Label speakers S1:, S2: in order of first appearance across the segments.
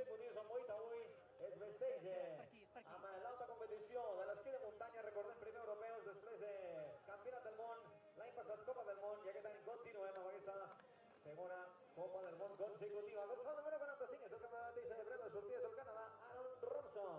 S1: consecutius amb Boi Taull es vesteja amb l'alta competició de l'esquí de muntanya. Recordem, primer europeus, després de Campionat del Món, l'any passat Copa del Món, i aquest any continuem amb aquesta segona Copa del Món consecutiva. Dorsal número 45 és el que mateix de breu de sortides del Canadà, Aaron Robson.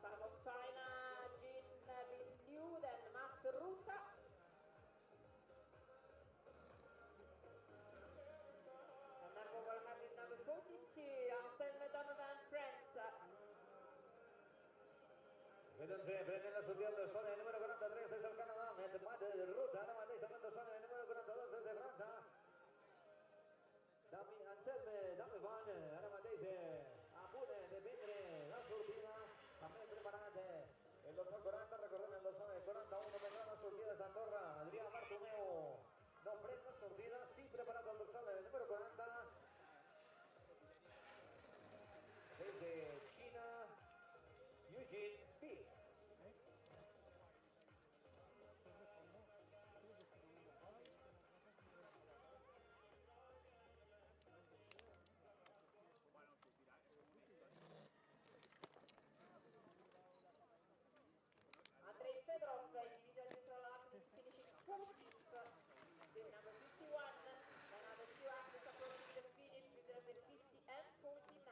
S2: Start of China, Jin Bin-Liu, then Matt Ruta. And then we will have in number 42, Anselme Donovan France.
S1: Vénganse, prenen la sortida del Sol, el número 43 des del Canadà, Matt Ruta, ara mateix també el Sol, el número 42 des de França. Anselme Donovan, ara mateix a punt de prendre la sortida, també preparat el dorsal 40, recordem el dorsal 41, prendrà la sortida d'Andorra, Adrià Bartomeu no pren la sortida, sí preparat el dorsal número 40, des de Xina, Eugene Pi.
S2: Andrei Fedorov, individual neutral athlete, finishing 14th with number 51. Then other two athletes approaching the finish with number 50 and 49.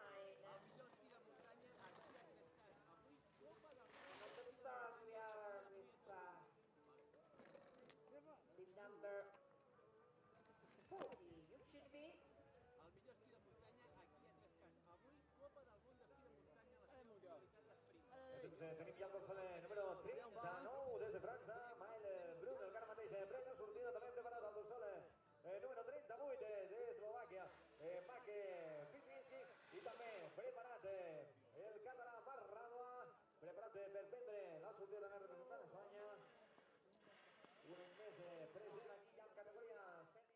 S2: And on the start we are with number 40, Yukshin B.
S3: El millor esquí de muntanya aquí a Trescant. Avui, Copa del Món d'Esquí de muntanya a la seva modalitat d'esprint.
S1: Tenim ja el dorsal número 39 des de França, Mael Brun, el cara mateix pren la sortida, també preparat el dorsal número 38 d'Eslovàquia, Make Ficinski, i també preparat el català Marradua, preparat per prendre la sortida també representant d'Espanya. Un més present aquí en categoria sènior.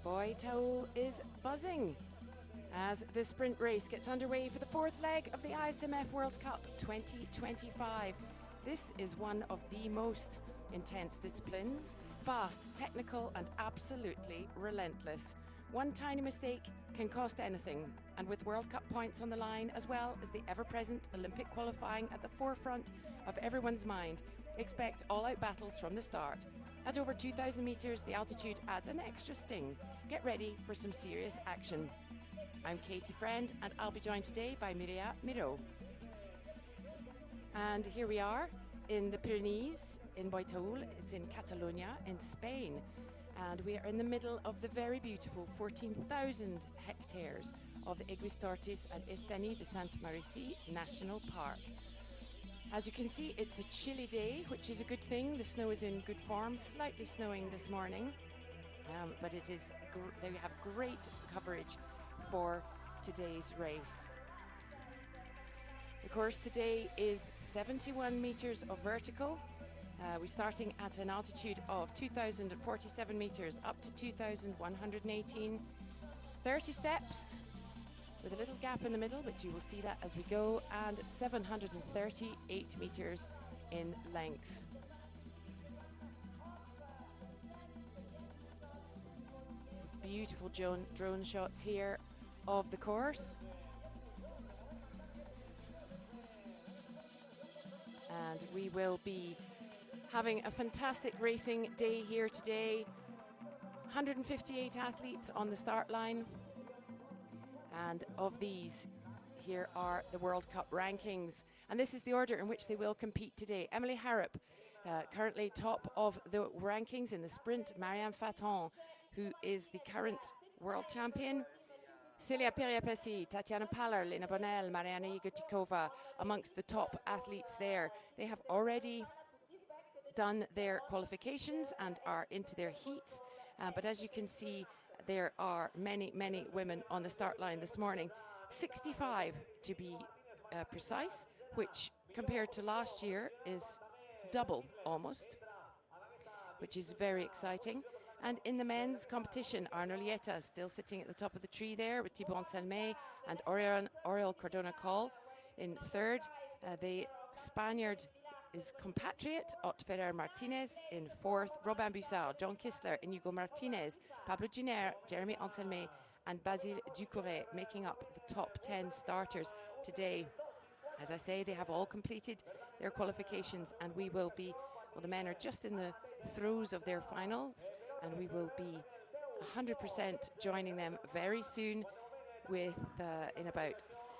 S4: Boi Taull is buzzing as the sprint race gets underway for the fourth leg of the ISMF World Cup 2025. This is one of the most intense disciplines, fast, technical and absolutely relentless. One tiny mistake can cost anything, and with World Cup points on the line as well as the ever-present Olympic qualifying at the forefront of everyone's mind, expect all-out battles from the start. At over 2,000 metres, the altitude adds an extra sting. Get ready for some serious action. I'm Katie Friend, and I'll be joined today by Mireia Miró. And here we are in the Pyrenees in Boi Taull. It's in Catalonia in Spain. And we are in the middle of the very beautiful 14,000 hectares of the Aiguistortis and Estany de Sant Marici National Park. As you can see, it's a chilly day, which is a good thing. The snow is in good form, slightly snowing this morning, but it is they have great coverage for today's race. The course today is 71 metres of vertical. We're starting at an altitude of 2,047 metres up to 2,118. 30 steps with a little gap in the middle, but you will see that as we go, and 738 metres in length. Beautiful drone shots here of the course. And we will be having a fantastic racing day here today. 158 athletes on the start line. And of these, here are the World Cup rankings. And this is the order in which they will compete today. Emily Harrop, currently top of the rankings in the sprint. Marianne Faton, who is the current world champion. Celia Periapesi, Tatiana Paller, Lena Bonnell, Mariana Igotikova, amongst the top athletes there. They have already done their qualifications and are into their heats. But as you can see, there are many, many women on the start line this morning. 65 to be precise, which compared to last year is double almost, which is very exciting. And in the men's competition, Arnaud Lieta still sitting at the top of the tree there with Thibaut Anselme and Oriol Cardona-Coll in third. The Spaniard is compatriot, Ott Ferrer Martinez in fourth, Robin Bussard, John Kissler, Inigo Martinez, Pablo Giner, Jeremy Anselme, and Basile Ducouré making up the top 10 starters today. As I say, they have all completed their qualifications, and we will be, well, the men are just in the throes of their finals, and we will be 100% joining them very soon with, in about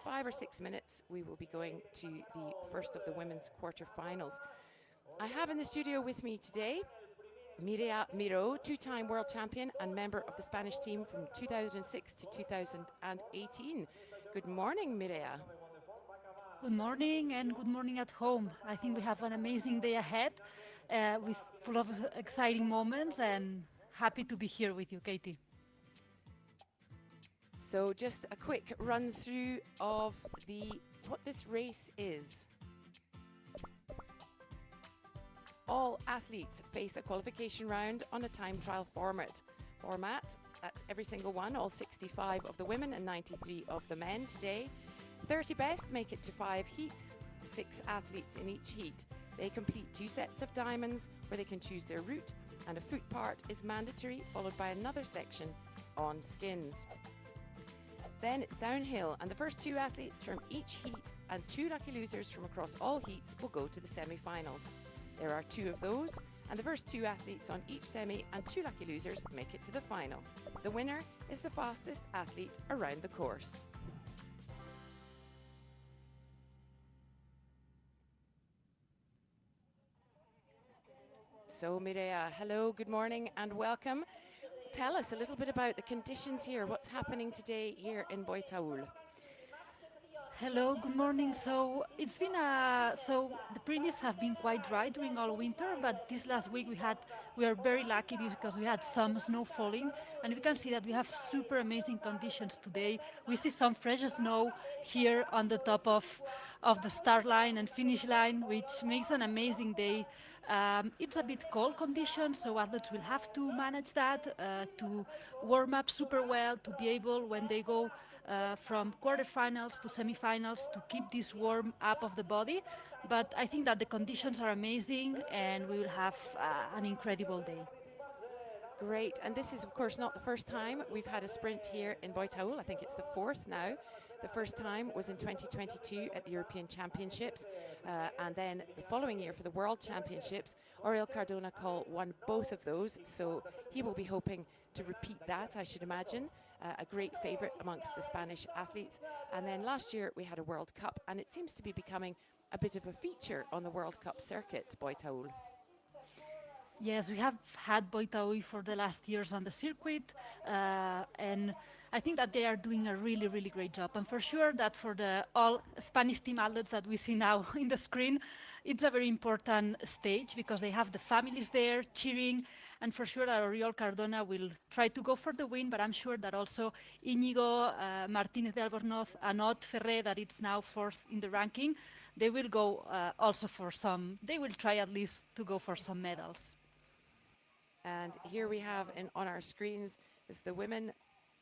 S4: 5 or 6 minutes, we will be going to the first of the women's quarterfinals. I have in the studio with me today Mireia Miró, two-time world champion and member of the Spanish team from 2006 to 2018. Good morning, Mireia.
S5: Good morning, and good morning at home. I think we have an amazing day ahead with full of exciting moments, and happy to be here with you, Katie.
S4: So just a quick run through of what this race is. All athletes face a qualification round on a time trial format. That's every single one, all 65 of the women and 93 of the men today. 30 best make it to 5 heats, 6 athletes in each heat. They complete 2 sets of diamonds where they can choose their route, and a foot part is mandatory, followed by another section on skins. Then it's downhill, and the first 2 athletes from each heat and 2 lucky losers from across all heats will go to the semi-finals. There are 2 of those, and the first 2 athletes on each semi and 2 lucky losers make it to the final. The winner is the fastest athlete around the course. So Mireia, hello, good morning and welcome. Tell us a little bit about the conditions here. What's happening today here in Boi Taull?
S5: Hello, good morning. So it's been so the Pyrenees have been quite dry during all winter, but this last week we are very lucky because we had some snow falling, and we can see that we have super amazing conditions today. We see some fresh snow here on the top of the start line and finish line, which makes an amazing day It's a bit cold conditions, so athletes will have to manage that, to warm up super well, to be able, when they go from quarterfinals to semifinals, to keep this warm up of the body. But I think that the conditions are amazing, and we will have an incredible day.
S4: Great. And this is, of course, not the first time we've had a sprint here in Boi Taull. I think it's the fourth now. The first time was in 2022 at the European Championships. And then the following year for the World Championships, Oriol Cardona Coll won both of those. So he will be hoping to repeat that, I should imagine. A great favourite amongst the Spanish athletes. And then last year we had a World Cup, and it seems to be becoming a bit of a feature on the World Cup circuit, Boi Taull.
S5: Yes, we have had Boi Taull for the last years on the circuit, and I think that they are doing a really, really great job. And for sure that for the all Spanish team athletes that we see now in the screen, it's a very important stage because they have the families there cheering, and for sure that Oriol Cardona will try to go for the win, but I'm sure that also Íñigo, Martínez de Albornoz, and Ot Ferrer, that it's now fourth in the ranking, they will go also for some, they will try at least to go for some medals.
S4: And here we have on our screens is the women.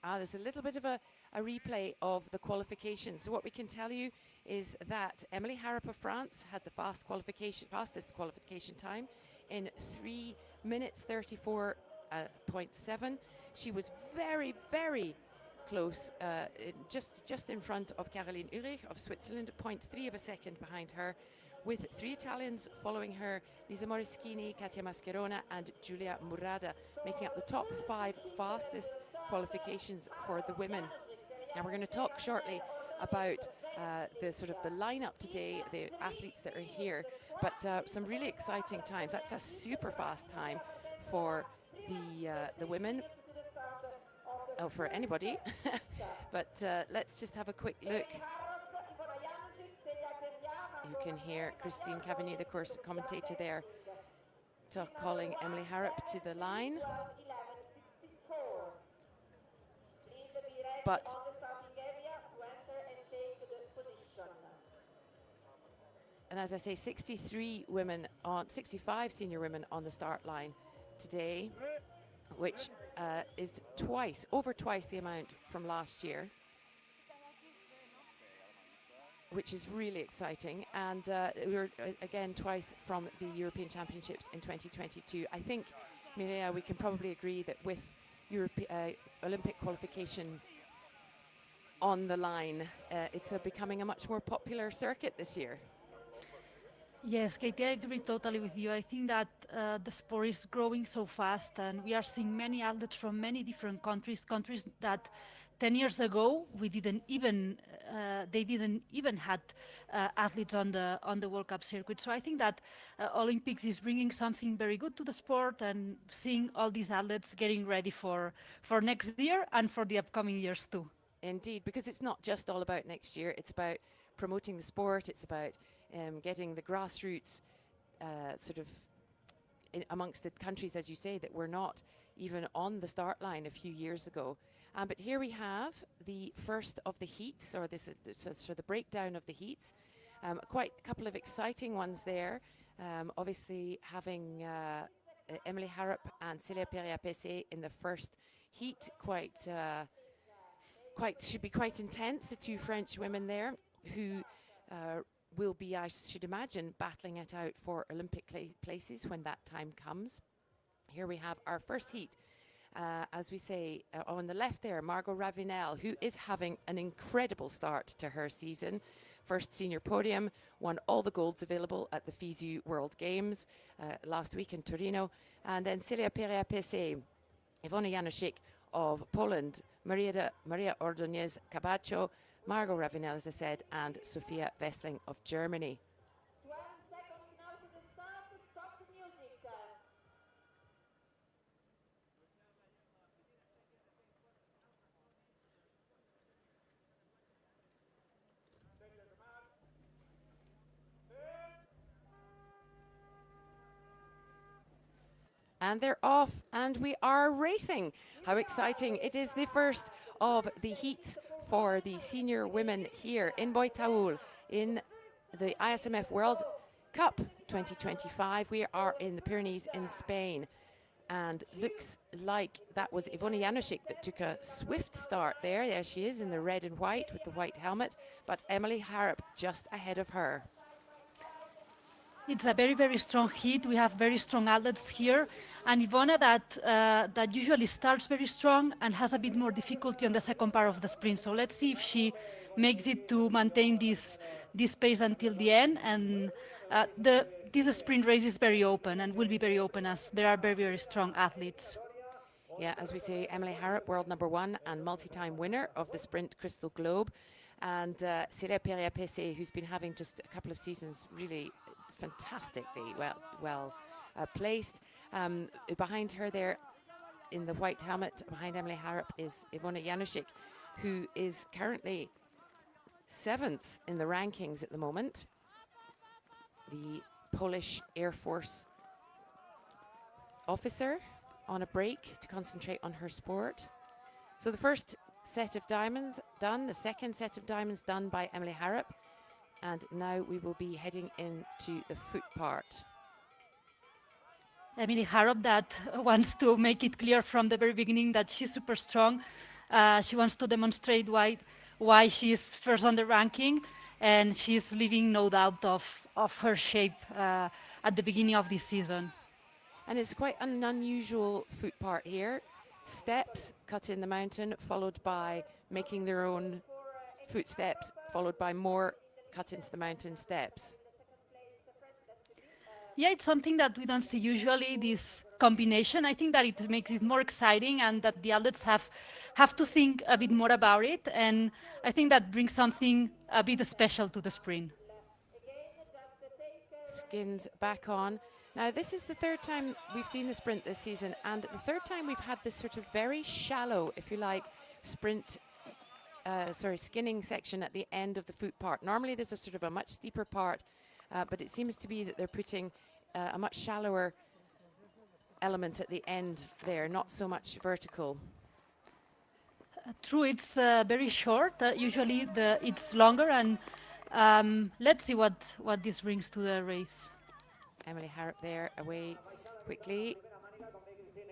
S4: There's a little bit of a replay of the qualification. So what we can tell you is that Emily Harrop of France had the fastest qualification time in 3 minutes 34.7. She was very, very close, just in front of Caroline Ulrich of Switzerland, 0.3 of a second behind her, with 3 Italians following her, Lisa Morischini, Katia Mascherona and Giulia Murrada, making up the top 5 fastest qualifications for the women. Now we're going to talk shortly about the sort of the lineup today, the athletes that are here, but some really exciting times. That's a super fast time for the women, for anybody. But let's just have a quick look. You can hear Christine Cavigny, the course commentator there, calling Emily Harrop to the line. But and as I say, 65 senior women on the start line today, which is over twice the amount from last year, which is really exciting. And we were again twice from the European Championships in 2022. I think, Mireia, we can probably agree that with Olympic qualification on the line, it's becoming a much more popular circuit this year.
S5: Yes, Katie, I agree totally with you. I think that the sport is growing so fast, and we are seeing many athletes from many different countries that 10 years ago they didn't even had athletes on the World Cup circuit. So I think that Olympics is bringing something very good to the sport, and seeing all these athletes getting ready for next year and for the upcoming years too.
S4: Indeed, because it's not just all about next year, it's about promoting the sport, it's about getting the grassroots sort of amongst the countries, as you say, that were not even on the start line a few years ago. But here we have the first of the heats, or so the breakdown of the heats. Quite a couple of exciting ones there. Obviously having Emily Harrop and Célia Perea-Pessé in the first heat, should be quite intense, the 2 French women there, who will be, I should imagine, battling it out for Olympic places when that time comes. Here we have our first heat. As we say, on the left there, Margot Ravenel, who is having an incredible start to her season. First senior podium, won all the golds available at the FISU World Games last week in Torino. And then Célia Perea-Pessé, Iwona Janosik of Poland, Maria Ordóñez Cabacho, Margot Ravenel, as I said, and Sophia Wessling of Germany.
S2: 12 seconds now to the start. Stop the music.
S4: And they're off, and we are racing. How exciting. It is the first of the heats for the senior women here in Boi Taull in the ISMF World Cup 2025. We are in the Pyrenees in Spain, and looks like that was Ivona Janušik that took a swift start there. There she is in the red and white with the white helmet, but Emily Harrop just ahead of her.
S5: It's a very, very strong heat. We have very strong athletes here. And Ivona that usually starts very strong and has a bit more difficulty on the second part of the sprint. So let's see if she makes it to maintain this pace until the end. And this sprint race is very open and will be very open as there are very, very strong athletes.
S4: Yeah, as we say, Emily Harrop, world #1 and multi-time winner of the Sprint Crystal Globe. And Célia Perrier-Pessé, who's been having just a couple of seasons really fantastically well placed. Behind her there in the white helmet, behind Emily Harrop, is Ivona Janušik, who is currently 7th in the rankings at the moment. The Polish Air Force officer on a break to concentrate on her sport. So the first set of diamonds done, the second set of diamonds done by Emily Harrop. And now we will be heading into the foot part.
S5: Emily Harrop that wants to make it clear from the very beginning that she's super strong. She wants to demonstrate why she's first on the ranking, and she's leaving no doubt of her shape at the beginning of this season.
S4: And it's quite an unusual foot part here. Steps cut in the mountain, followed by making their own footsteps, followed by more cut into the mountain steps.
S5: Yeah, it's something that we don't see usually, this combination. I think that it makes it more exciting and that the athletes have to think a bit more about it. And I think that brings something a bit special to the sprint.
S4: Skins back on. Now, this is the third time we've seen the sprint this season, and the third time we've had this sort of very shallow, if you like, skinning section at the end of the foot part. Normally there's a sort of a much steeper part, but it seems to be that they're putting a much shallower element at the end there, not so much vertical.
S5: True, it's very short. Usually it's longer, and let's see what this brings to the race.
S4: Emily Harrop there away quickly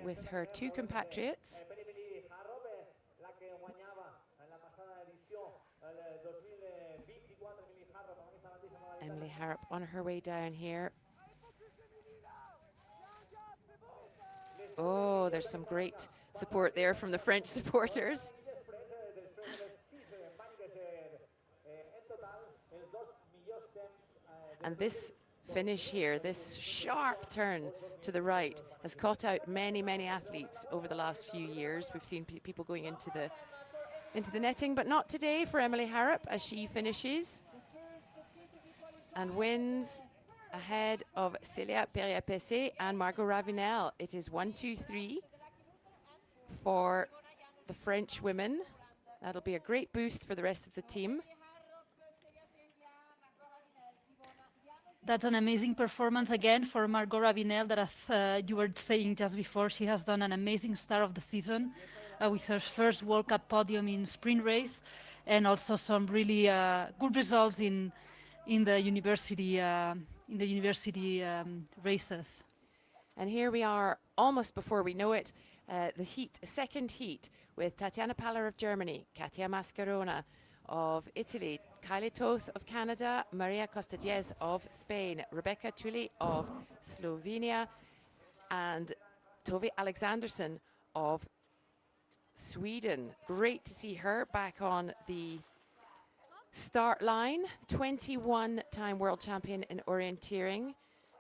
S4: with her two compatriots. Emily Harrop on her way down here. Oh, there's some great support there from the French supporters. And this finish here, this sharp turn to the right, has caught out many, many athletes over the last few years. We've seen people going into the netting, but not today for Emily Harrop as she finishes and wins ahead of Célia Perrier-Pessé and Margot Ravinel. It is 1-2-3 for the French women. That'll be a great boost for the rest of the team.
S5: That's an amazing performance again for Margot Ravinel, that as you were saying just before, she has done an amazing start of the season with her first World Cup podium in sprint race, and also some really good results in the university races.
S4: And here we are, almost before we know it, the second heat, with Tatiana Paller of Germany, Katia Mascherona of Italy, Kylie Toth of Canada, Maria Costa-Diez of Spain, Rebecca Tully of Slovenia, and Tove Alexandersson of Sweden. Great to see her back on the start line. 21-time world champion in orienteering,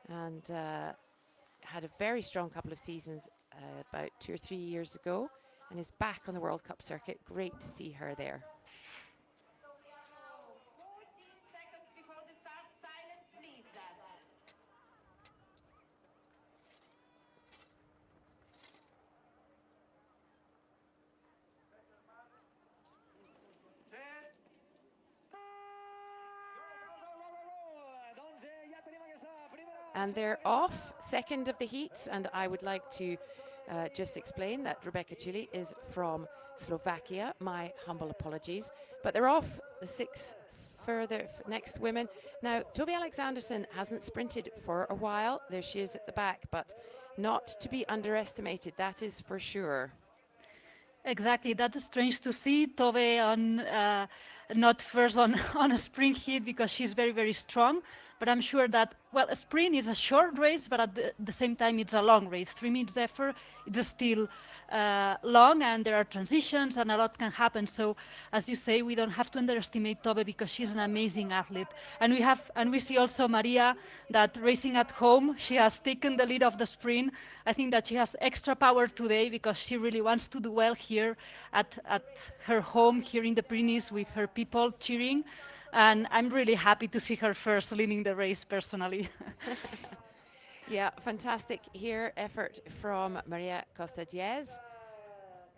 S4: and had a very strong couple of seasons about 2 or 3 years ago, and is back on the World Cup circuit. Great to see her there. And they're off, second of the heats, and I would like to just explain that Rebecca Tully is from Slovakia. My humble apologies. But they're off the 6 for the next women. Now, Tove Alexanderson hasn't sprinted for a while. There she is at the back, but not to be underestimated, that is for sure.
S5: Exactly, that's strange to see Tove on not first on, on a sprint heat because she's very, very strong. But I'm sure that, well, a sprint is a short race, but at the same time, it's a long race. 3 minutes effort, it's still long, and there are transitions, and a lot can happen. So, as you say, we don't have to underestimate Tove because she's an amazing athlete. And we see also Maria that racing at home, she has taken the lead of the sprint. I think that she has extra power today because she really wants to do well here at her home here in the Pyrenees with her people cheering. And I'm really happy to see her first leading the race personally.
S4: Yeah, fantastic here effort from Maria Costa Diez.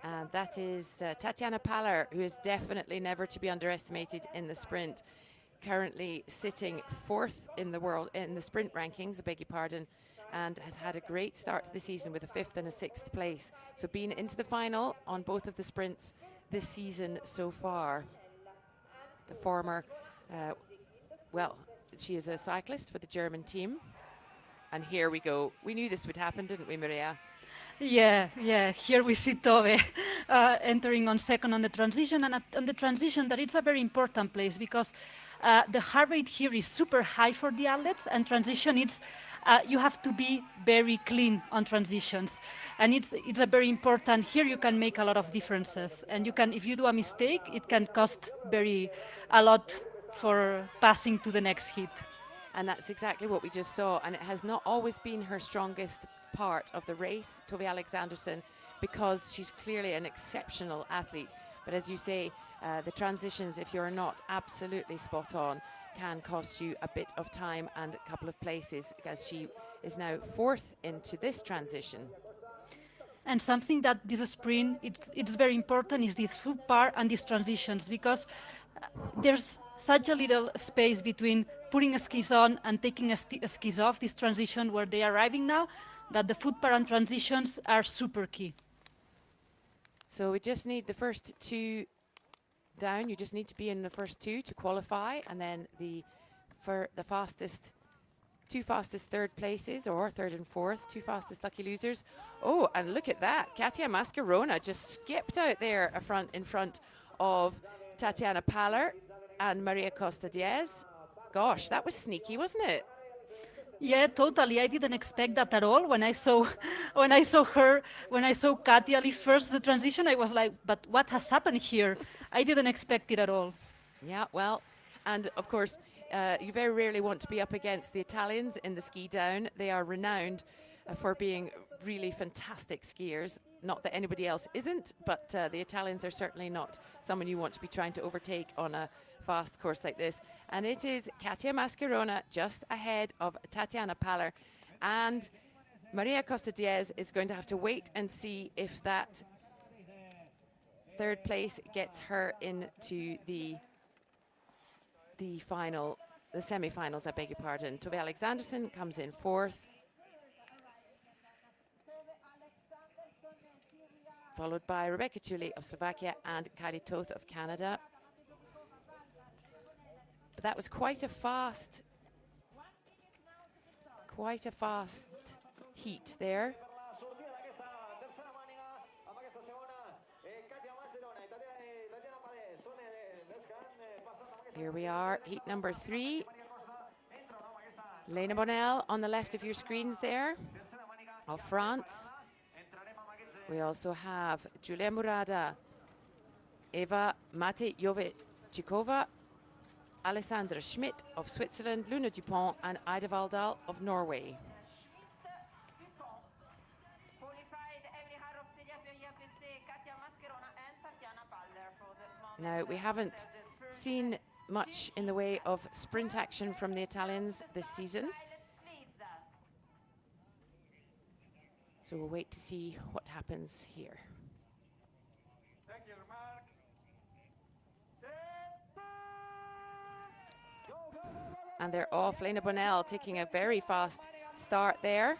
S4: And that is Tatiana Paller, who is definitely never to be underestimated in the sprint. Currently sitting 4th in the world, in the sprint rankings, I beg your pardon, and has had a great start to the season with a 5th and a 6th place. So been into the final on both of the sprints this season so far. The former, well, she is a cyclist for the German team. And here we go. We knew this would happen, didn't we, Maria?
S5: Yeah. Here we see Tove entering on second on the transition, and on the transition that it's a very important place because the heart rate here is super high for the athletes, and transition it's you have to be very clean on transitions, and it's a very important. Here you can make a lot of differences, and you can, if you do a mistake, it can cost a lot for passing to the next hit.
S4: And that's exactly what we just saw. And it has not always been her strongest part of the race, Tove Alexanderson, because she's clearly an exceptional athlete. But as you say, the transitions, if you're not absolutely spot on, can cost you a bit of time and a couple of places, as she is now 4th into this transition.
S5: And something that this sprint, it's very important is this foot part and these transitions, because there's such a little space between putting skis on and taking skis off, this transition where they are arriving now, that the foot part and transitions are super key.
S4: So we just need the first 2 down. You just need to be in the first 2 to qualify, and then for the fastest, 2 fastest 3rd places, or 3rd and 4th, 2 fastest lucky losers. Oh, and look at that. Katia Mascherona just skipped out there in front of Tatiana Paller and Maria Costa Diez. Gosh, that was sneaky, wasn't it?
S5: Yeah, totally. I didn't expect that at all. When I saw Katia leave first the transition, I was like, but what has happened here? I didn't expect it at all.
S4: Yeah, well, and of course, you very rarely want to be up against the Italians in the ski down. They are renowned for being really fantastic skiers. Not that anybody else isn't, but the Italians are certainly not someone you want to be trying to overtake on a fast course like this. And it is Katia Mascherona just ahead of Tatiana Paller. And Maria Costa Diez is going to have to wait and see if that 3rd place gets her into the final, the semi-finals, I beg your pardon. Tove Alexanderson comes in 4th, followed by Rebecca Tully of Slovakia and Kylie Toth of Canada. But that was quite a fast heat there. Here we are, heat number 3. Lena Bonnell on the left of your screens there, of France. We also have Julia Murada, Eva Matejovicikova, Alessandra Schmidt of Switzerland, Luna Dupont and Ida Valdal of Norway. Now, we haven't seen much in the way of sprint action from the Italians this season. So we'll wait to see what happens here.
S1: Thank you, Mark.
S4: And they're off. Lena Bonnell taking a very fast start there.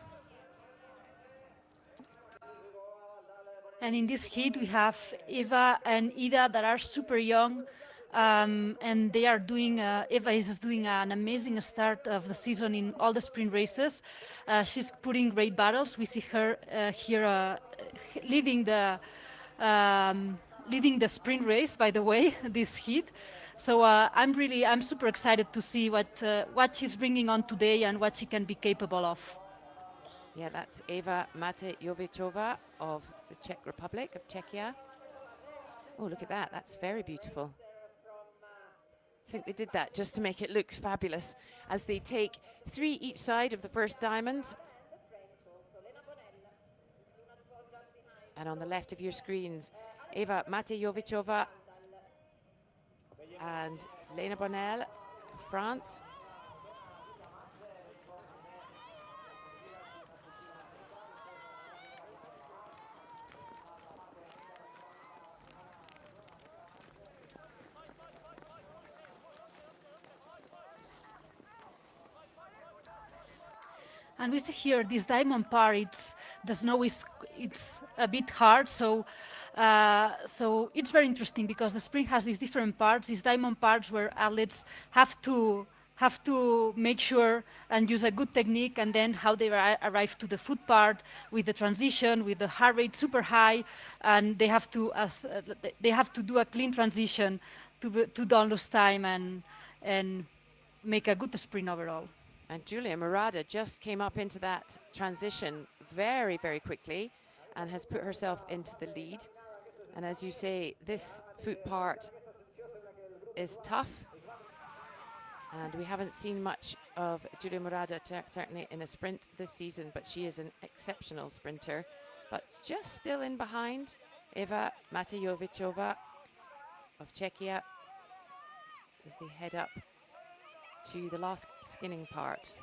S5: And in this heat, we have Eva and Ida that are super young. and they are doing, Eva is doing an amazing start of the season in all the sprint races. She's putting great battles. We see her here leading the leading the sprint race, by the way, this heat. So I'm super excited to see what she's bringing on today and what she can be capable of.
S4: Yeah, that's Eva Matejovicova of the Czech Republic, of Czechia. Oh, look at that. That's very beautiful. I think they did that just to make it look fabulous as they take 3 each side of the first diamond. And on the left of your screens, Eva Matejovicova and Lena Bonnel of France.
S5: And we see here this diamond part. The snow is a bit hard, so it's very interesting because the sprint has these different parts, these diamond parts where athletes have to make sure and use a good technique, and then how they arrive to the foot part with the transition, with the heart rate super high, and they have to do a clean transition to don't lose time and make a good sprint overall.
S4: And Julia Murada just came up into that transition very, very quickly and has put herself into the lead. And as you say, this foot part is tough. And we haven't seen much of Julia Murada, certainly in a sprint this season, but she is an exceptional sprinter. But just still in behind, Eva Matejovicova of Czechia as they head up to the last skinning part.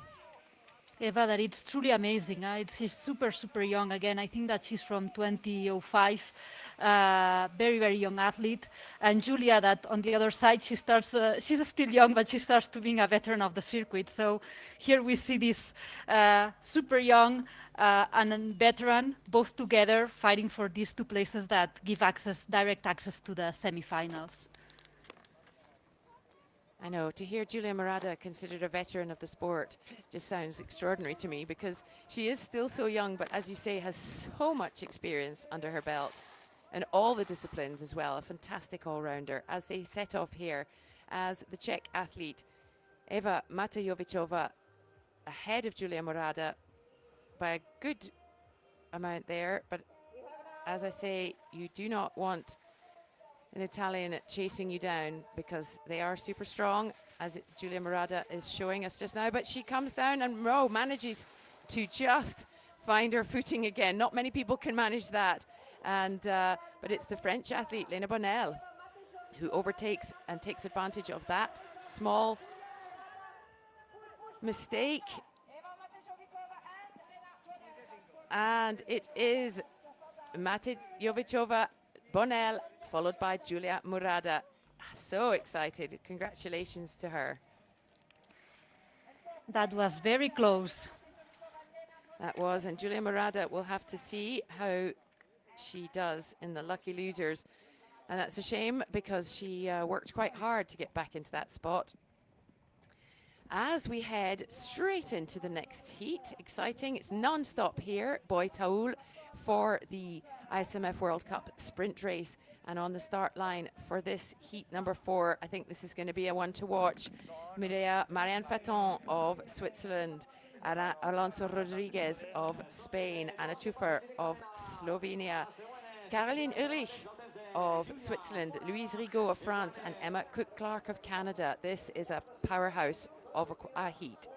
S5: Eva, that it's truly amazing. She's super, super young. Again, I think that she's from 2005. Very, very young athlete. And Julia, that on the other side, she's still young, but she starts to being a veteran of the circuit. So here we see this super young and a veteran, both together, fighting for these 2 places that give direct access to the semifinals.
S4: I know, to hear Julia Murada considered a veteran of the sport just sounds extraordinary to me because she is still so young, but as you say, has so much experience under her belt and all the disciplines as well. A fantastic all-rounder as they set off here as the Czech athlete Eva Matejovicova ahead of Julia Murada by a good amount there. But as I say, you do not want an Italian chasing you down because they are super strong, as Julia Murada is showing us just now. But she comes down and manages to just find her footing again. Not many people can manage that. And but it's the French athlete, Lena Bonnel, who overtakes and takes advantage of that small mistake. And it is Matejovicova, Bonnel, followed by Julia Murada. So excited. Congratulations to her.
S5: That was very close.
S4: That was, and Julia Murada will have to see how she does in the lucky losers. And that's a shame because she worked quite hard to get back into that spot. As we head straight into the next heat, exciting, it's non-stop here, Boi Taull for the ISMF World Cup sprint race. And on the start line for this heat number 4, I think this is going to be a one to watch. Marianne Faton of Switzerland, Alonso Rodriguez of Spain, Anna Tuffer of Slovenia, Caroline Ulrich of Switzerland, Louise Rigaud of France, and Emma Cook-Clark of Canada. This is a powerhouse of a heat.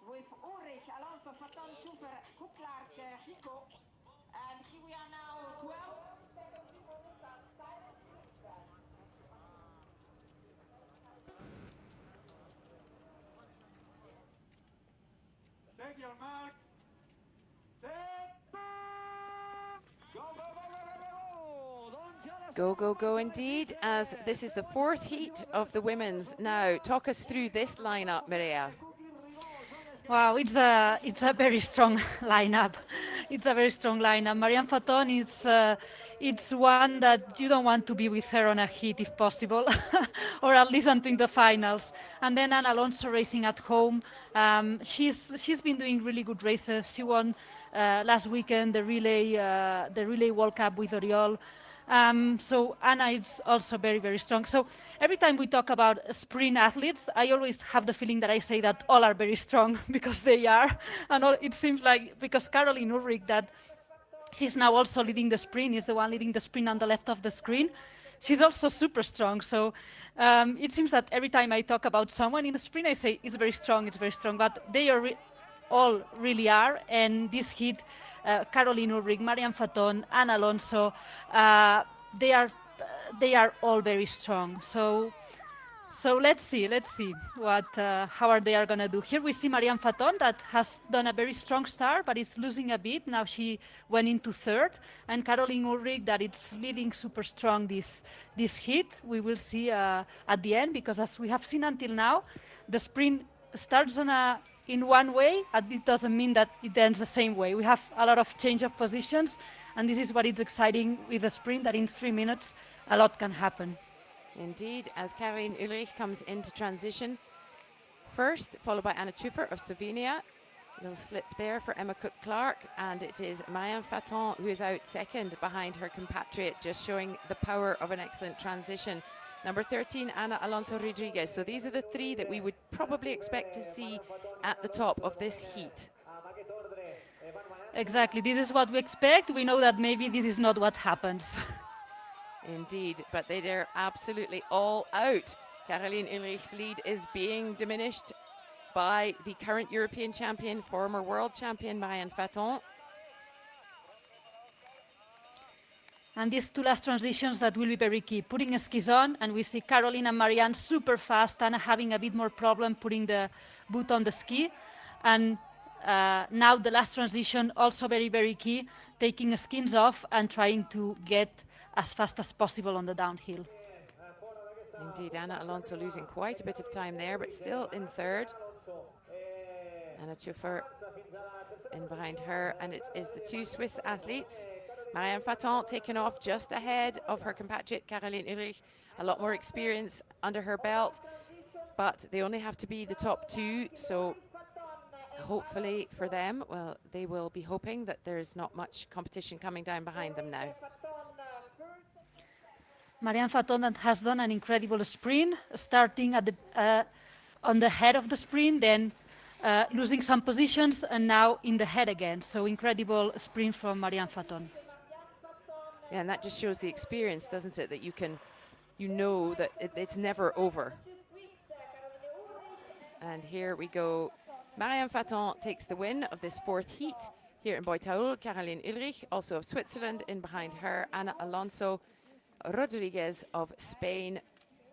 S2: With Ulrich, Alonso, Faton, Tuffer, Cook-Clark, Rigaud, and here we are now 12.
S1: Take your marks. Set. Go, go, go, go, go, go.
S4: Go, go, go indeed, as this is the 4th heat of the women's. Now, talk us through this lineup, Mireia.
S5: Wow, it's a very strong lineup. It's a very strong lineup. Marianne Faton is it's one that you don't want to be with her on a heat if possible, or at least until the finals. And then Anna Alonso racing at home. She's been doing really good races. She won last weekend the relay World Cup with Oriol. So Anna is also very, very strong. So every time we talk about sprint athletes, I always have the feeling that I say that all are very strong because they are. And it seems like, because Caroline Ulrich, that she's now also leading the sprint, is the one leading the sprint on the left of the screen. She's also super strong. So it seems that every time I talk about someone in a sprint, I say it's very strong, it's very strong. But they are all really are. And this heat, Caroline Ulrich, Marianne Faton, Anna Alonso, uh, they are they are all very strong. So let's see what how are they are gonna do. Here we see Marianne Faton that has done a very strong start, but is losing a bit. Now she went into third, and Caroline Ulrich that it's leading super strong this heat. We will see at the end, because as we have seen until now, the sprint starts in one way, and it doesn't mean that it ends the same way. We have a lot of change of positions, and this is what is exciting with the sprint, that in 3 minutes a lot can happen.
S4: Indeed, as Caroline Ulrich comes into transition first, followed by Anna Tschuffer of Slovenia. A little slip there for Emma Cook-Clark, and it is Marianne Faton who is out second behind her compatriot, just showing the power of an excellent transition. Number 13, Ana Alonso Rodriguez. So these are the three that we would probably expect to see at the top of this heat.
S5: Exactly, this is what we expect. We know that maybe this is not what happens.
S4: Indeed, but they're absolutely all out. Caroline Ulrich's lead is being diminished by the current European champion, former world champion Marianne Faton.
S5: And these two last transitions that will be very key. Putting skis on, and we see Caroline and Marianne super fast, Anna having a bit more problem putting the boot on the ski. And now the last transition, also very, very key, taking skins off and trying to get as fast as possible on the downhill.
S4: Indeed, Anna Alonso losing quite a bit of time there, but still in third. Anna Tschuffer in behind her, and it is the two Swiss athletes. Marianne Faton taken off just ahead of her compatriot Caroline Ulrich. A lot more experience under her belt, but they only have to be the top two, so hopefully for them, well, they will be hoping that there's not much competition coming down behind them now.
S5: Marianne Faton has done an incredible sprint, starting at on the head of the sprint, then losing some positions, and now in the head again. So incredible sprint from Marianne Faton.
S4: Yeah, and that just shows the experience, doesn't it? That you know that it's never over. And here we go. Marianne Faton takes the win of this fourth heat here in Boi Taull. Caroline Ulrich, also of Switzerland, in behind her. Ana Alonso Rodriguez of Spain.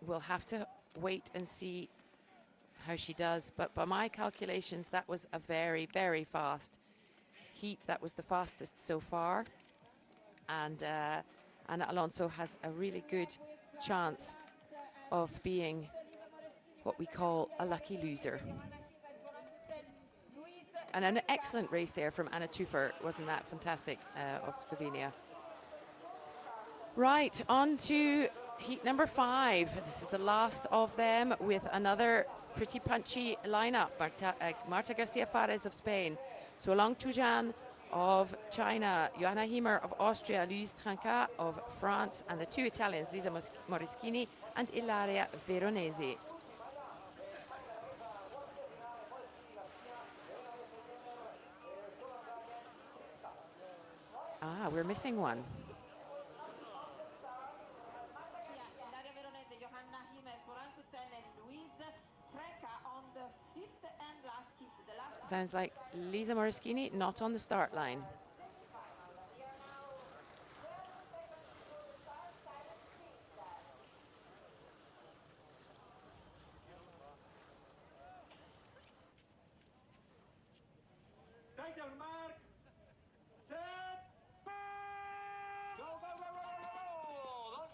S4: We'll have to wait and see how she does. But by my calculations, that was a very, very fast heat. That was the fastest so far. And Ana Alonso has a really good chance of being what we call a lucky loser. And an excellent race there from Anna Tschuffer. Wasn't that fantastic, of Slovenia? Right, on to heat number 5. This is the last of them with another pretty punchy lineup. Marta Garcia Fares of Spain, Solong Tujan of China, Johanna Hiemer of Austria, Louise Trinca of France, and the two Italians, Lisa Moreschini and Ilaria Veronesi. Ah, we're missing one. Sounds like Lisa Moreschini not on the start line.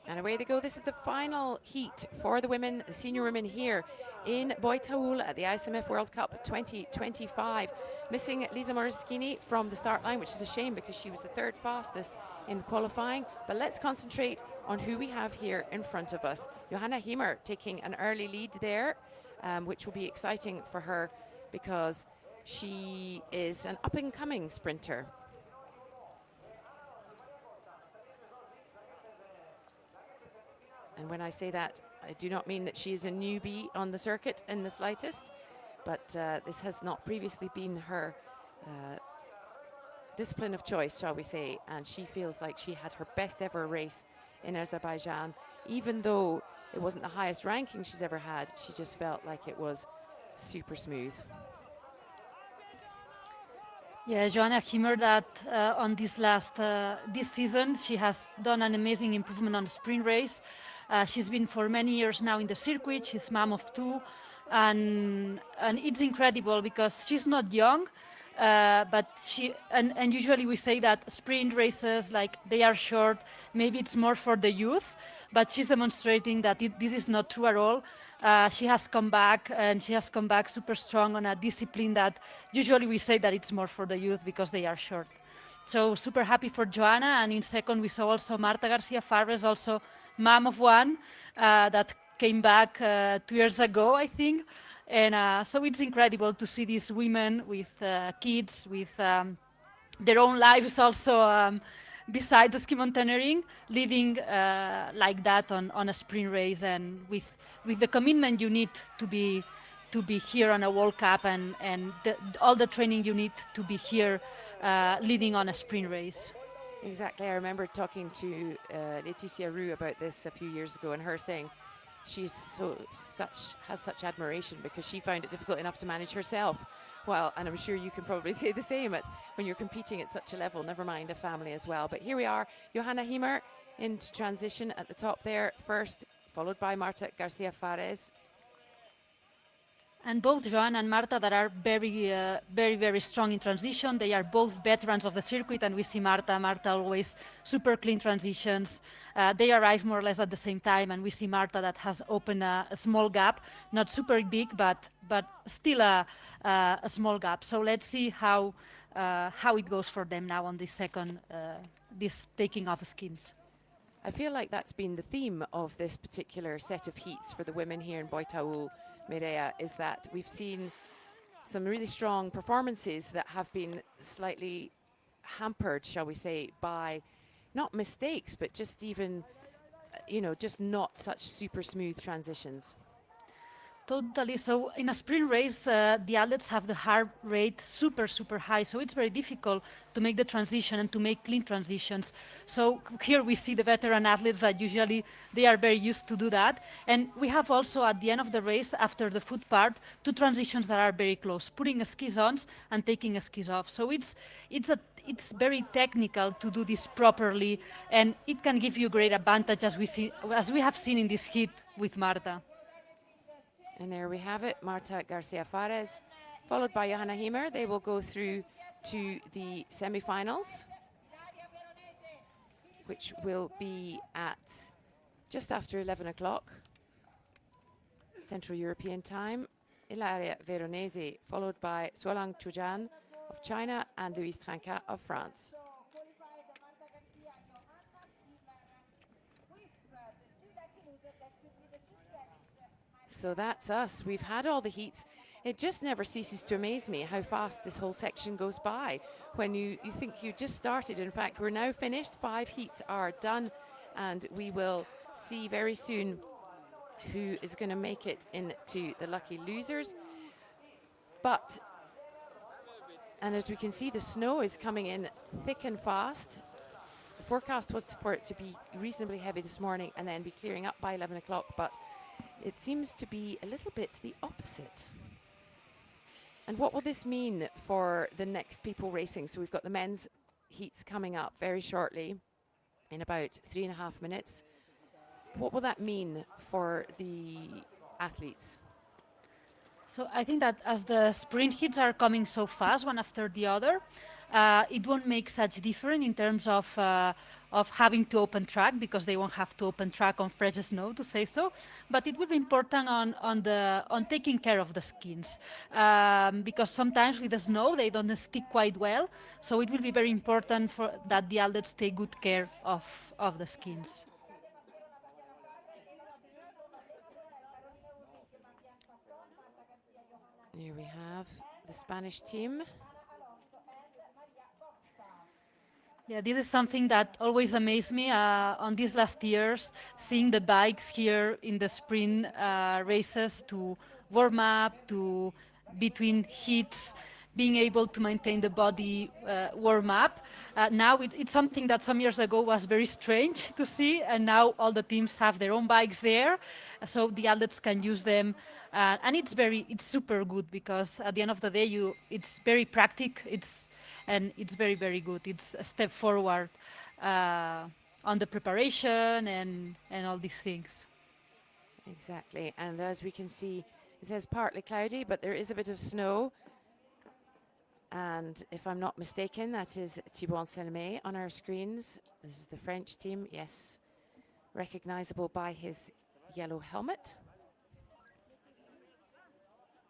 S4: And away they go. This is the final heat for the women, the senior women here in Boi Taull at the ISMF World Cup 2025. Missing Lisa Moraschini from the start line, which is a shame because she was the third fastest in qualifying. But let's concentrate on who we have here in front of us. Johanna Hiemer taking an early lead there, which will be exciting for her because she is an up-and-coming sprinter. And when I say that, I do not mean that she is a newbie on the circuit in the slightest, but this has not previously been her discipline of choice, shall we say, and she feels like she had her best ever race in Azerbaijan. Even though it wasn't the highest ranking she's ever had, she just felt like it was super smooth.
S5: Yeah, Joanna Himmer, that on this season, she has done an amazing improvement on the sprint race. She's been for many years now in the circuit. She's mom of two, and it's incredible because she's not young, but and usually we say that sprint races, like, they are short. Maybe it's more for the youth, but she's demonstrating that this is not true at all. She has come back, and she has come back super strong on a discipline that usually we say that it's more for the youth because they are short. So super happy for Joanna, and in second we saw also Marta Garcia Fares, also mom of one, that came back 2 years ago, I think. And so it's incredible to see these women with kids, with their own lives also, beside the ski mountaineering, living like that on a sprint race, and with the commitment you need to be here on a World Cup, and all the training you need to be here leading on a sprint race.
S4: Exactly. I remember talking to Laetitia Roux about this a few years ago, and her saying she has such admiration because she found it difficult enough to manage herself. Well, and I'm sure you can probably say the same when you're competing at such a level, never mind a family as well. But here we are, Johanna Hiemer into transition at the top there first, followed by Marta Garcia Fares.
S5: And both Joanna and Marta that are very, very strong in transition. They are both veterans of the circuit, and we see Marta always super clean transitions. They arrive more or less at the same time, and we see Marta that has opened a small gap, not super big, but still a small gap. So let's see how it goes for them now on this second, this taking off skins.
S4: I feel like that's been the theme of this particular set of heats for the women here in Boi Taull, Mireia, is that we've seen some really strong performances that have been slightly hampered, shall we say, by not mistakes, but just even, just not such super smooth transitions.
S5: Totally. So in a sprint race, the athletes have the heart rate super high. So it's very difficult to make the transition and to make clean transitions. So here we see the veteran athletes that usually they are very used to do that. And we have also at the end of the race, after the foot part, two transitions that are very close, putting skis on and taking skis off. So it's very technical to do this properly, and it can give you great advantage as we have seen in this heat with Marta.
S4: And there we have it, Marta Garcia Fares, followed by Johanna Hiemer. They will go through to the semifinals, which will be at just after 11 o'clock Central European time. Ilaria Veronese, followed by Suolang Tujan of China and Louise Trinquet of France. So that's us. We've had all the heats. It just never ceases to amaze me how fast this whole section goes by when you think you just started. In fact, we're now finished. 5 heats are done, and we will see very soon who is going to make it into the lucky losers. And as we can see, the snow is coming in thick and fast. The forecast was for it to be reasonably heavy this morning and then be clearing up by 11 o'clock, but it seems to be a little bit the opposite. And what will this mean for the next people racing? So we've got the men's heats coming up very shortly in about 3.5 minutes. What will that mean for the athletes?
S5: So I think that as the sprint heats are coming so fast, one after the other, it won't make such difference in terms of having to open track, because they won't have to open track on fresh snow, to say so. But it will be important on taking care of the skins, because sometimes with the snow they don't stick quite well. So it will be very important for that the athletes take good care of the skins.
S4: Here we have the Spanish team.
S5: Yeah, this is something that always amazed me on these last years, seeing the bikes here in the sprint races to warm up, to between heats, being able to maintain the body warm up. Now it's something that some years ago was very strange to see, and now all the teams have their own bikes there, so the athletes can use them. And it's super good, because at the end of the day, it's very practical. It's very, very good. It's a step forward on the preparation and all these things.
S4: Exactly, and as we can see, it says partly cloudy, but there is a bit of snow. And if I'm not mistaken, that is Thibaut Selmet on our screens. This is the French team, yes, recognizable by his yellow helmet.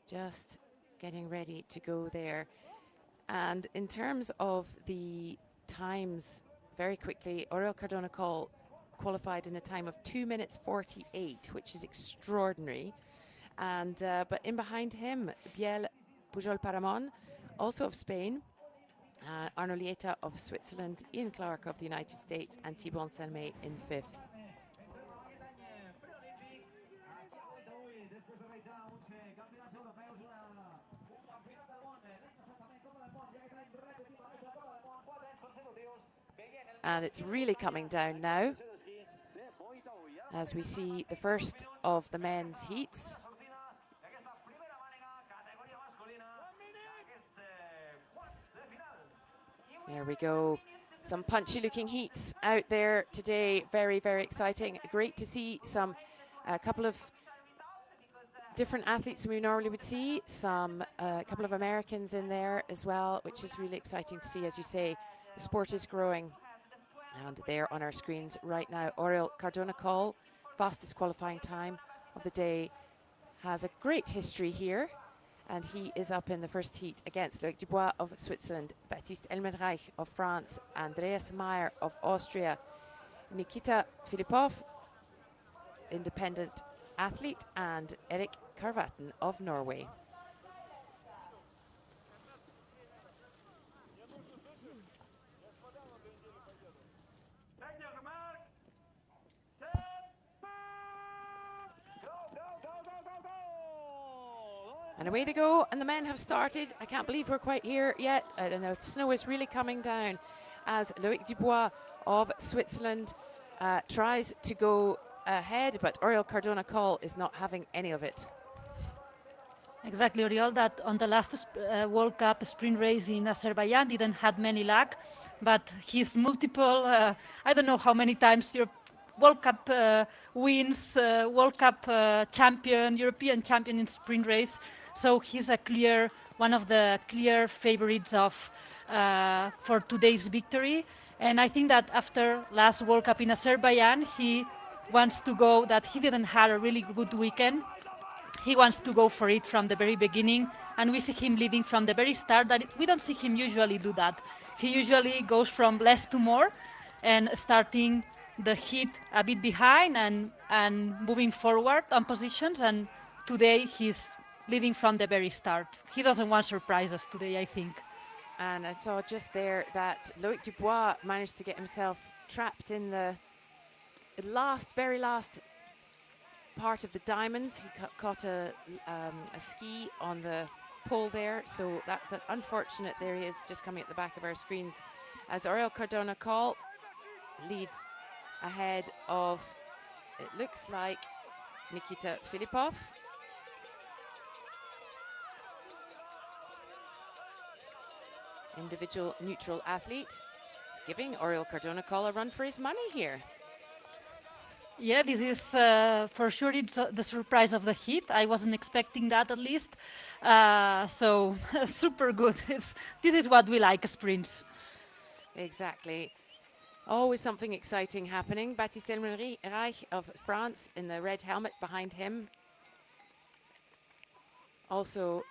S4: Just getting ready to go there. And in terms of the times, very quickly, Oriol Cardona qualified in a time of 2 minutes 48, which is extraordinary. And but in behind him, Biel Pujol Paramon, also of Spain, Arno Lieta of Switzerland, Ian Clark of the United States, and Thibaut Selmet in 5th. And it's really coming down now, as we see the first of the men's heats. There we go. Some punchy looking heats out there today. Very, very exciting. Great to see a couple of different athletes we normally would see. A couple of Americans in there as well, which is really exciting to see. As you say, the sport is growing. And there on our screens right now, Oriol Cardona, fastest qualifying time of the day, has a great history here. And he is up in the first heat against Loic Dubois of Switzerland, Baptiste Elmenreich of France, Andreas Meyer of Austria, Nikita Filipov, independent athlete, and Erik Karvaten of Norway. And away they go, and the men have started. I can't believe we're quite here yet. I don't know, the snow is really coming down as Loic Dubois of Switzerland tries to go ahead, but Oriol Cardona is not having any of it.
S5: Exactly, Oriol, that on the last World Cup sprint race in Azerbaijan didn't have many luck, but his multiple, I don't know how many times World Cup wins, World Cup champion, European champion in sprint race. So he's one of the clear favorites for today's victory. And I think that after last World Cup in Azerbaijan, he wants to go, that he didn't have a really good weekend. He wants to go for it from the very beginning, and we see him leading from the very start. We don't see him usually do that. He usually goes from less to more and starting the heat a bit behind and moving forward on positions. And today he's leading from the very start. He doesn't want surprises today, I think.
S4: And I saw just there that Loic Dubois managed to get himself trapped in the very last part of the diamonds. He caught a ski on the pole there, so that's an unfortunate. There he is, just coming at the back of our screens, as Oriol Cardona leads ahead of, it looks like, Nikita Filipov. Individual neutral athlete. It's giving Oriol Cardona a run for his money here.
S5: Yeah, this is for sure. It's the surprise of the heat. I wasn't expecting that at least. So super good. This is what we like sprints.
S4: Exactly. Always something exciting happening. Baptiste Elmenreich of France in the red helmet behind him. Also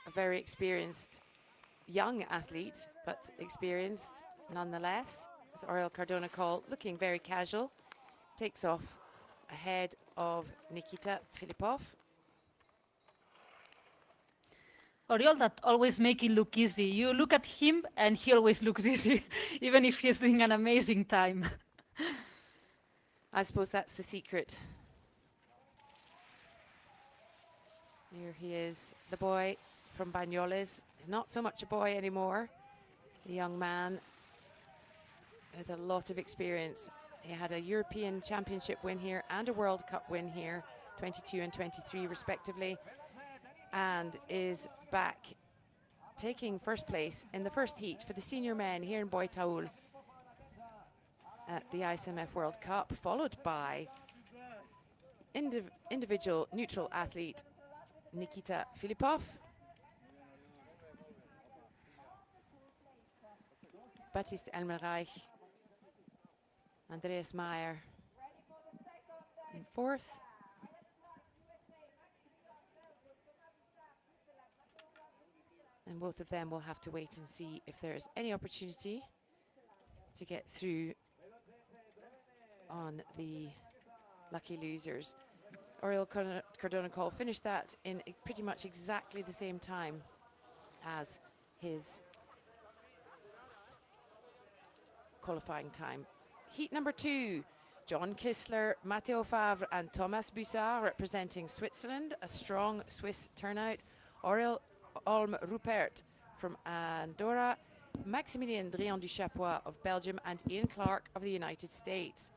S4: a very experienced young athlete, but experienced nonetheless. As Oriol Cardona-Cole, looking very casual, takes off ahead of Nikita Filipov.
S5: Oriol that always make it look easy. You look at him and he always looks easy, even if he's doing an amazing time.
S4: I suppose that's the secret. Here he is, the boy from Banyoles. Not so much a boy anymore. The young man with a lot of experience. He had a European Championship win here and a World Cup win here, 22 and 23 respectively, and is back taking first place in the first heat for the senior men here in Boi Taull at the ISMF World Cup, followed by individual neutral athlete Nikita Filipov. Baptiste Elmenreich, Andreas Meyer in fourth. And both of them will have to wait and see if there's any opportunity to get through on the lucky losers. Oriol Cardona-Cole finished that in pretty much exactly the same time as his qualifying time. Heat number 2, John Kissler, Matteo Favre and Thomas Bussard representing Switzerland. A strong Swiss turnout. Oriol Olm Rupert from Andorra, Maximilien Drian du Chapois of Belgium, and Ian Clark of the United States.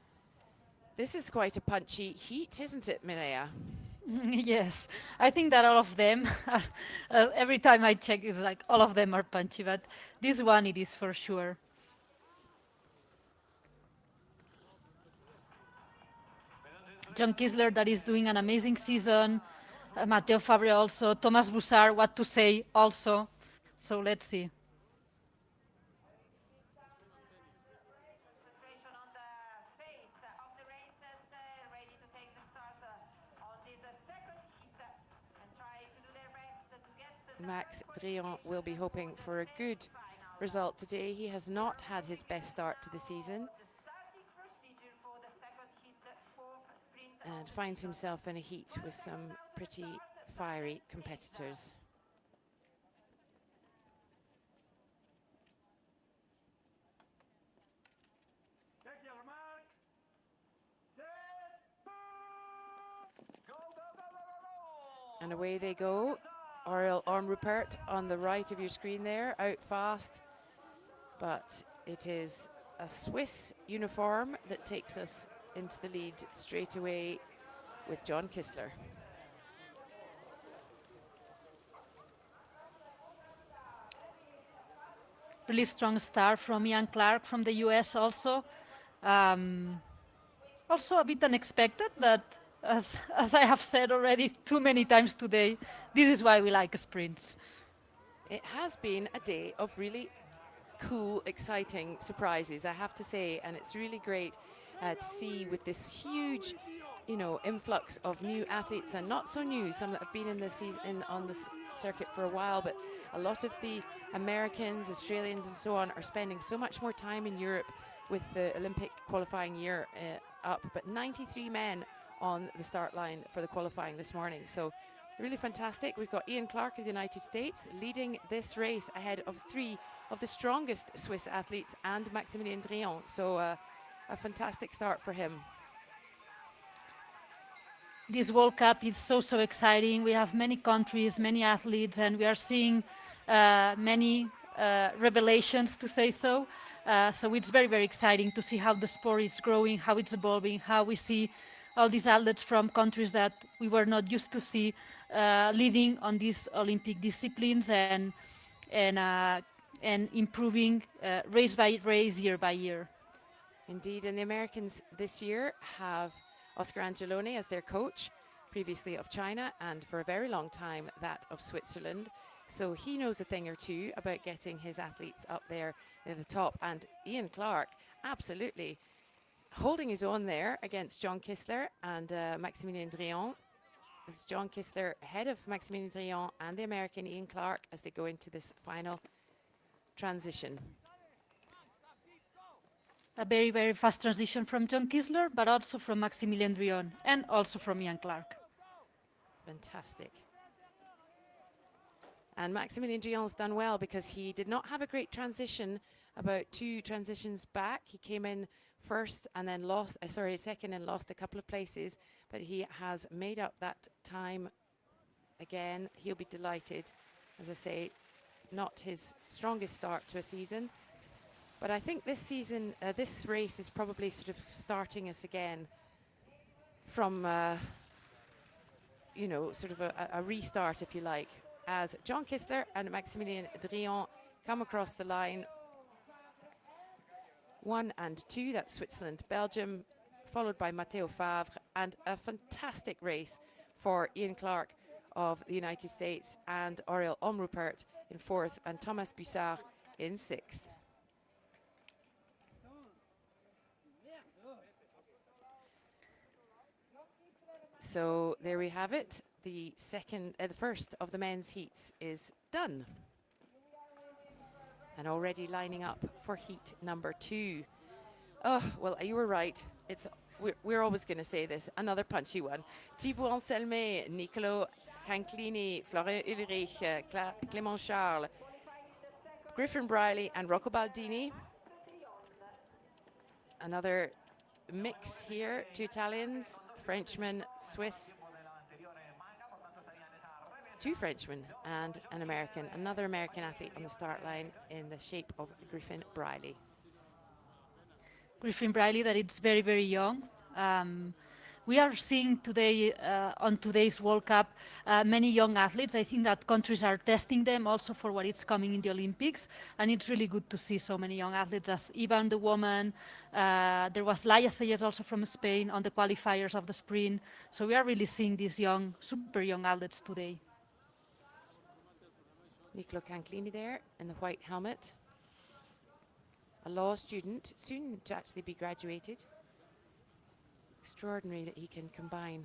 S4: This is quite a punchy heat, isn't it, Mireia?
S5: Yes, I think that all of them are, every time I check, it's like all of them are punchy, but this one it is for sure. John Kissler that is doing an amazing season. Matteo Fabre also. Thomas Bussard, what to say also. So let's see.
S2: Concentration on the face of the races, ready to take the start on this second heat and try to do their best to get
S4: Max Drian will be hoping for a good result today. He has not had his best start to the season and finds himself in a heat with some pretty fiery competitors. And away they go. Oriol Olm Rupert on the right of your screen there, out fast. But it is a Swiss uniform that takes us into the lead straight away with John Kissler.
S5: Really strong start from Ian Clark from the US also. Also a bit unexpected, but as I have said already too many times today, this is why we like sprints.
S4: It has been a day of really cool, exciting surprises, I have to say, and it's really great to see with this huge, influx of new athletes, and not so new, some that have been in the season on the circuit for a while, but a lot of the Americans, Australians, and so on are spending so much more time in Europe with the Olympic qualifying year up. But 93 men on the start line for the qualifying this morning, so really fantastic. We've got Ian Clark of the United States leading this race ahead of 3 of the strongest Swiss athletes and Maximilien Drian. So a fantastic start for him.
S5: This World Cup is so exciting. We have many countries, many athletes, and we are seeing many revelations, to say so. So it's very exciting to see how the sport is growing, how it's evolving, how we see all these athletes from countries that we were not used to see leading on these Olympic disciplines and improving race by race, year by year.
S4: Indeed, and the Americans this year have Oscar Angeloni as their coach, previously of China, and for a very long time that of Switzerland. So he knows a thing or two about getting his athletes up there at the top. And Ian Clark, absolutely holding his own there against John Kistler and Maximilien Drian. It's John Kistler ahead of Maximilien Drian and the American Ian Clark as they go into this final transition.
S5: A very, very fast transition from John Kistler, but also from Maximilien Drian and also from Ian Clark.
S4: Fantastic. And Maximilien Drian's done well because he did not have a great transition about 2 transitions back. He came in first and then second and lost a couple of places, but he has made up that time again. He'll be delighted. As I say, not his strongest start to a season, but I think this season, this race is probably sort of starting us again from, you know, sort of a restart, if you like, as John Kistler and Maximilien Drian come across the line. 1 and 2, that's Switzerland, Belgium, followed by Matteo Favre, and a fantastic race for Ian Clark of the United States and Oriel Omrupert in 4th and Thomas Bussard in 6th. So there we have it. The first of the men's heats is done. And already lining up for heat number 2. Oh, well, you were right. We're always going to say this. Another punchy one. Thibaut Anselmet, Nicolo Canclini, Florian Ulrich, Clément Charles, Griffin Briley and Rocco Baldini. Another mix here. 2 Italians, Frenchman, Swiss. 2 Frenchmen and an American, another American athlete on the start line in the shape of Griffin Briley.
S5: Griffin Briley, that it's very, very young. We are seeing today, on today's World Cup, many young athletes. I think that countries are testing them also for what is coming in the Olympics. And it's really good to see so many young athletes as Ivan, the woman. There was Laia Sayes also from Spain on the qualifiers of the sprint. So we are really seeing these young, super young athletes today.
S4: Nicolo Canclini there in the white helmet. A law student, soon to actually be graduated. Extraordinary that he can combine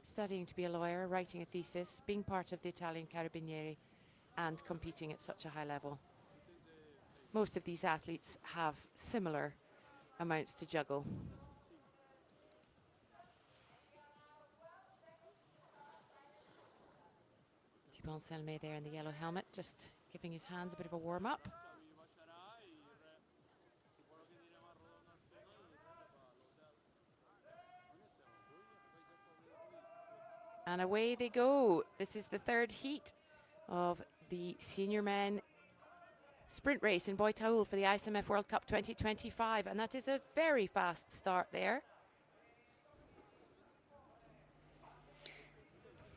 S4: studying to be a lawyer, writing a thesis, being part of the Italian Carabinieri, and competing at such a high level. Most of these athletes have similar amounts to juggle. Thibaut Anselmet there in the yellow helmet, just giving his hands a bit of a warm-up. And away they go. This is the 3rd heat of the senior men sprint race in Boi Taull for the ISMF World Cup 2025. And that is a very fast start there.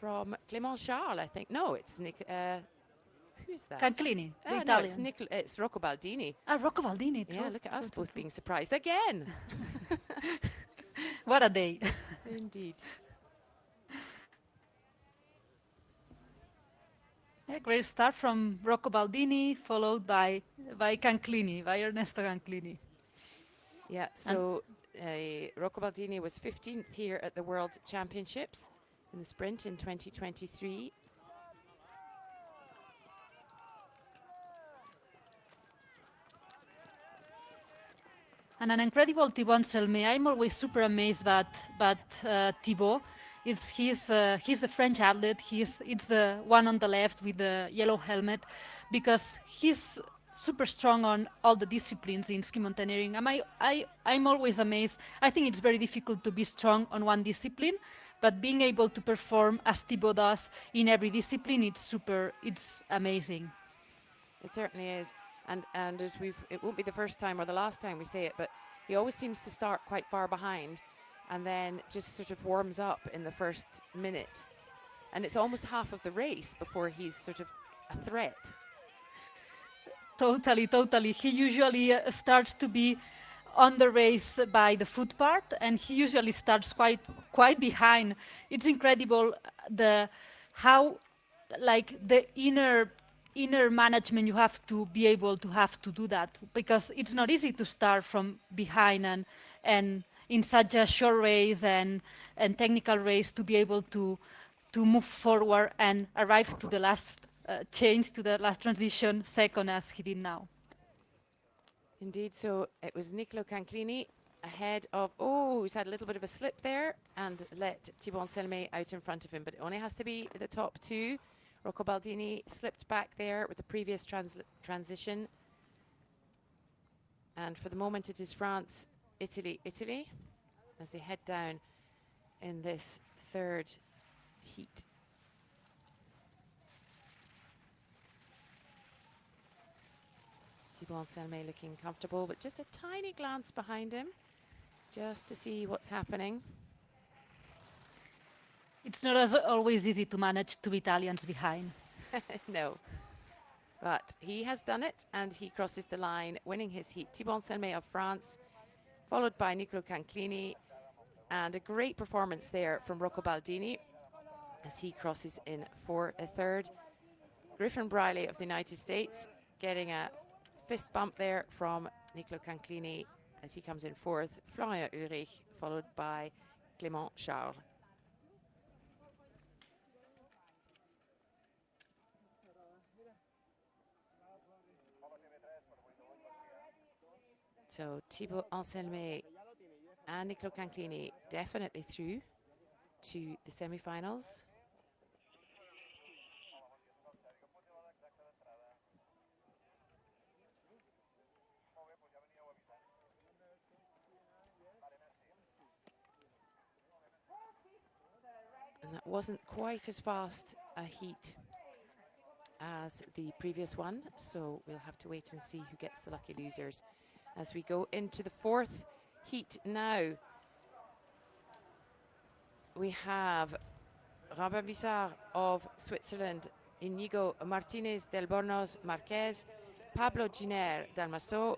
S4: From Clément Charles, I think. No, it's who is that?
S5: Canclini, the
S4: no,
S5: Italian.
S4: it's Rocco Baldini.
S5: Rocco Baldini.
S4: Yeah, look at us both being surprised again.
S5: What a day.
S4: Indeed.
S5: Yeah, great start from Rocco Baldini, followed by Canclini, by Ernesto Canclini.
S4: Yeah, so Rocco Baldini was 15th here at the World Championships in the sprint in 2023.
S5: And an incredible Thibaut Anselmet. I'm always super amazed but Thibaut. He's the French athlete. It's the one on the left with the yellow helmet, because he's super strong on all the disciplines in ski mountaineering. I'm always amazed. I think it's very difficult to be strong on one discipline, but being able to perform as Thibaut does in every discipline, it's amazing.
S4: It certainly is. And as it won't be the first time or the last time we say it, but he always seems to start quite far behind and then just sort of warms up in the first minute. And it's almost half of the race before he's sort of a threat.
S5: Totally. He usually starts to be on the race by the foot part, and he usually starts quite behind. It's incredible the how like the inner management you have to be able to have to do that, because it's not easy to start from behind and in such a short race and technical race to be able to move forward and arrive to the last change, to the last transition second as he did now.
S4: Indeed, so it was Nicolo Canclini ahead of, oh, he's had a little bit of a slip there and let Thibaut Anselme out in front of him, but it only has to be the top two. Rocco Baldini slipped back there with the previous transition. And for the moment it is France, Italy, Italy, as they head down in this third heat. Thibaut Anselme looking comfortable, but just a tiny glance behind him, just to see what's happening.
S5: It's not as always easy to manage two Italians behind.
S4: No, but he has done it, and he crosses the line, winning his heat. Thibaut Anselme of France, followed by Nicolo Canclini, and a great performance there from Rocco Baldini as he crosses in for a third. Griffin Briley of the United States getting a fist bump there from Nicolo Canclini as he comes in fourth. Florian Ulrich followed by Clément Charles. So Thibaut Anselme and Nicolo Canclini definitely through to the semi-finals. And that wasn't quite as fast a heat as the previous one, so we'll have to wait and see who gets the lucky losers as we go into the fourth heat now. We have Robin Bussard of Switzerland, Inigo Martinez del Bornos Marquez, Pablo Giner Dalmaso,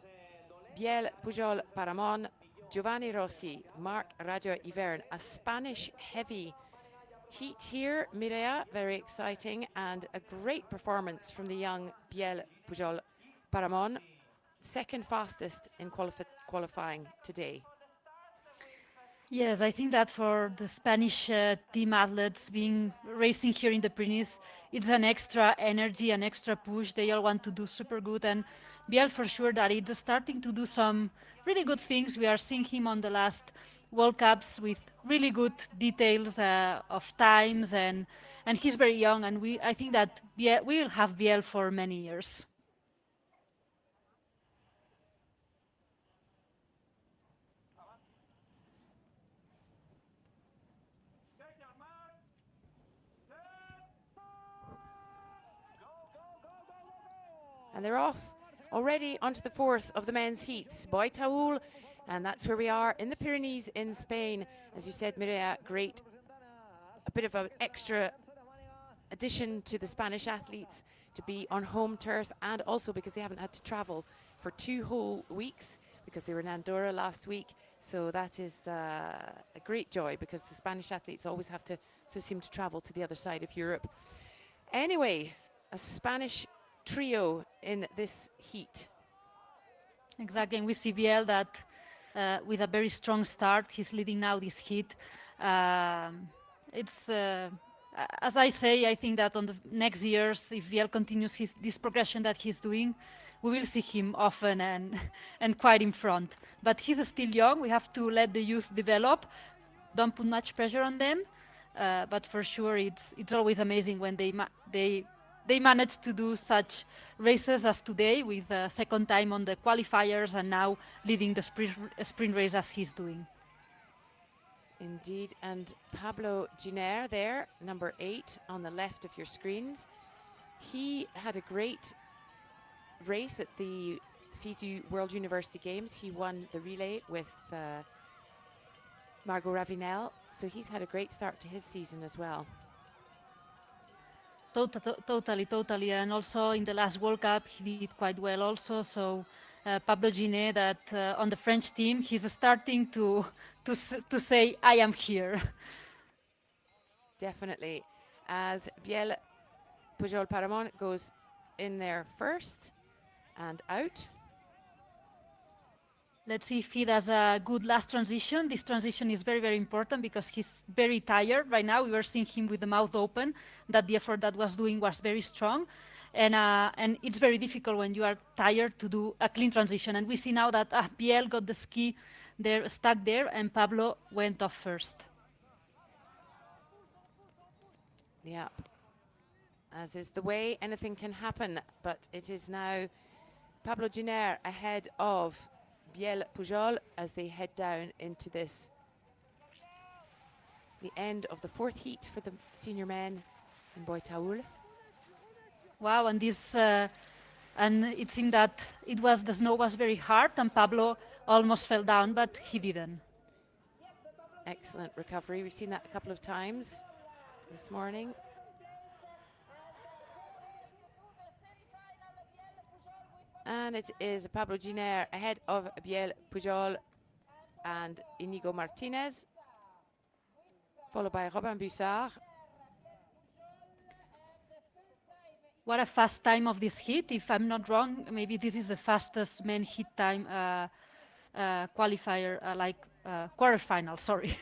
S4: Biel Pujol Paramon, Giovanni Rossi, Marc Radio Ivern. A Spanish heavy heat here, Mireia, very exciting, and a great performance from the young Biel Pujol Paramon, second fastest in qualifying today.
S5: Yes, I think that for the Spanish team athletes being racing here in the Pyrenees, it's an extra energy, an extra push. They all want to do super good, and Biel for sure that it's starting to do some really good things. We are seeing him on the last World Cups with really good details of times, and he's very young, and I think that we will have Biel for many years.
S4: And they're off already onto the fourth of the men's heats. Boi Taull, and that's where we are in the Pyrenees in Spain. As you said, Mireia, great. A bit of an extra addition to the Spanish athletes to be on home turf, and also because they haven't had to travel for 2 whole weeks because they were in Andorra last week. So that is a great joy, because the Spanish athletes always have to seem to travel to the other side of Europe. Anyway, a Spanish trio in this heat.
S5: Exactly, and we see Biel that with a very strong start, he's leading now this heat. It's as I say, I think that on the next years, if Biel continues this progression that he's doing, we will see him often and quite in front. But he's still young. We have to let the youth develop. Don't put much pressure on them. But for sure, it's always amazing when they manage to do such races as today, with a second time on the qualifiers and now leading the sprint race as he's doing.
S4: Indeed, and Pablo Giner there, number 8 on the left of your screens. He had a great race at the FISU World University Games. He won the relay with Margot Ravinel, so he's had a great start to his season as well.
S5: Totally, and also in the last World Cup he did quite well also, so Pablo Ginet that on the French team he's starting to say I am here.
S4: Definitely. As Biel Pujol Paramon goes in there first and out.
S5: Let's see if he does a good last transition. This transition is very, very important because he's very tired right now. We were seeing him with the mouth open, that the effort that was doing was very strong. And it's very difficult when you are tired to do a clean transition. And we see now that Biel got the ski there, stuck there, and Pablo went off first.
S4: Yep. As is the way, anything can happen, but it is now Pablo Giner ahead of Biel Pujol as they head down into this, the end of the fourth heat for the senior men in Boi Taull.
S5: Wow, and this, and it seemed that the snow was very hard, and Pablo almost fell down, but he didn't.
S4: Excellent recovery. We've seen that a couple of times this morning. And it is Pablo Giner ahead of Biel Pujol and Inigo Martinez, followed by Robin Bussard.
S5: What a fast time of this heat. If I'm not wrong, maybe this is the fastest men heat time qualifier, quarterfinal, sorry.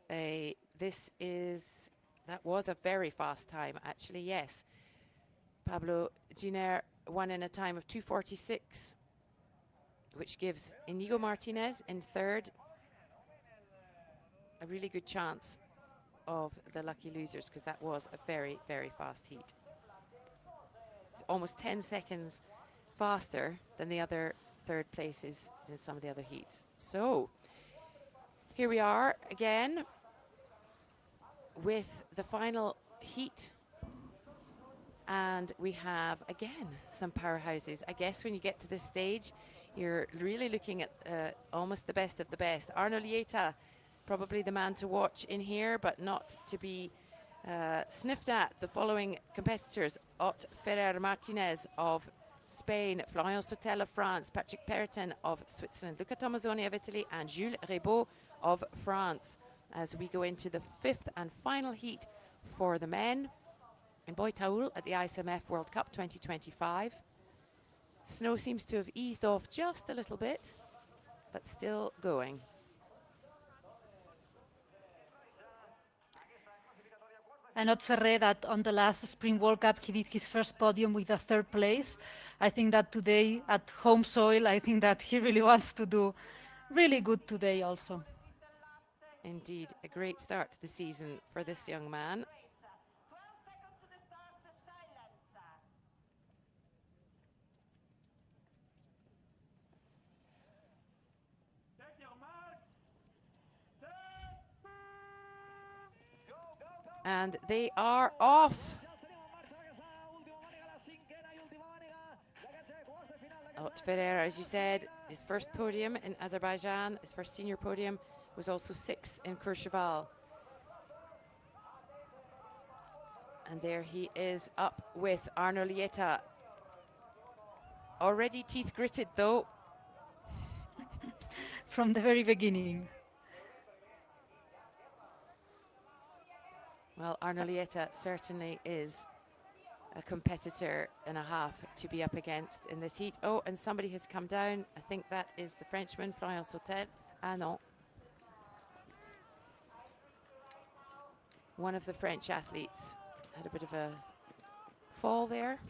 S4: That was a very fast time, actually, yes. Pablo Giner won in a time of 2:46, which gives Inigo Martinez in third a really good chance of the lucky losers, because that was a very, very fast heat. It's almost 10 seconds faster than the other third places in some of the other heats. So here we are again with the final heat. And we have, again, some powerhouses. I guess when you get to this stage, you're really looking at almost the best of the best. Arno Lieta, probably the man to watch in here, but not to be sniffed at. The following competitors: Ott Ferrer Martinez of Spain, Florian Sautel of France, Patrick Perretin of Switzerland, Luca Tommasoni of Italy, and Jules Rebaud of France, as we go into the fifth and final heat for the men in Boi Taull at the ISMF World Cup 2025. Snow seems to have eased off just a little bit, but still going.
S5: And Ott Ferrer, that on the last Spring World Cup, he did his first podium with a third place. I think that today at home soil, I think that he really wants to do really good today also.
S4: Indeed, a great start to the season for this young man. And they are off. Ott Ferrer, as you said, his first podium in Azerbaijan, his first senior podium, was also sixth in Courchevel. And there he is up with Arno Lieta. Already teeth gritted though.
S5: From the very beginning.
S4: Well, Arno Lieta certainly is a competitor and a half to be up against in this heat. Oh, and somebody has come down. I think that is the Frenchman, Florian Sautel. Ah, no. One of the French athletes had a bit of a fall there.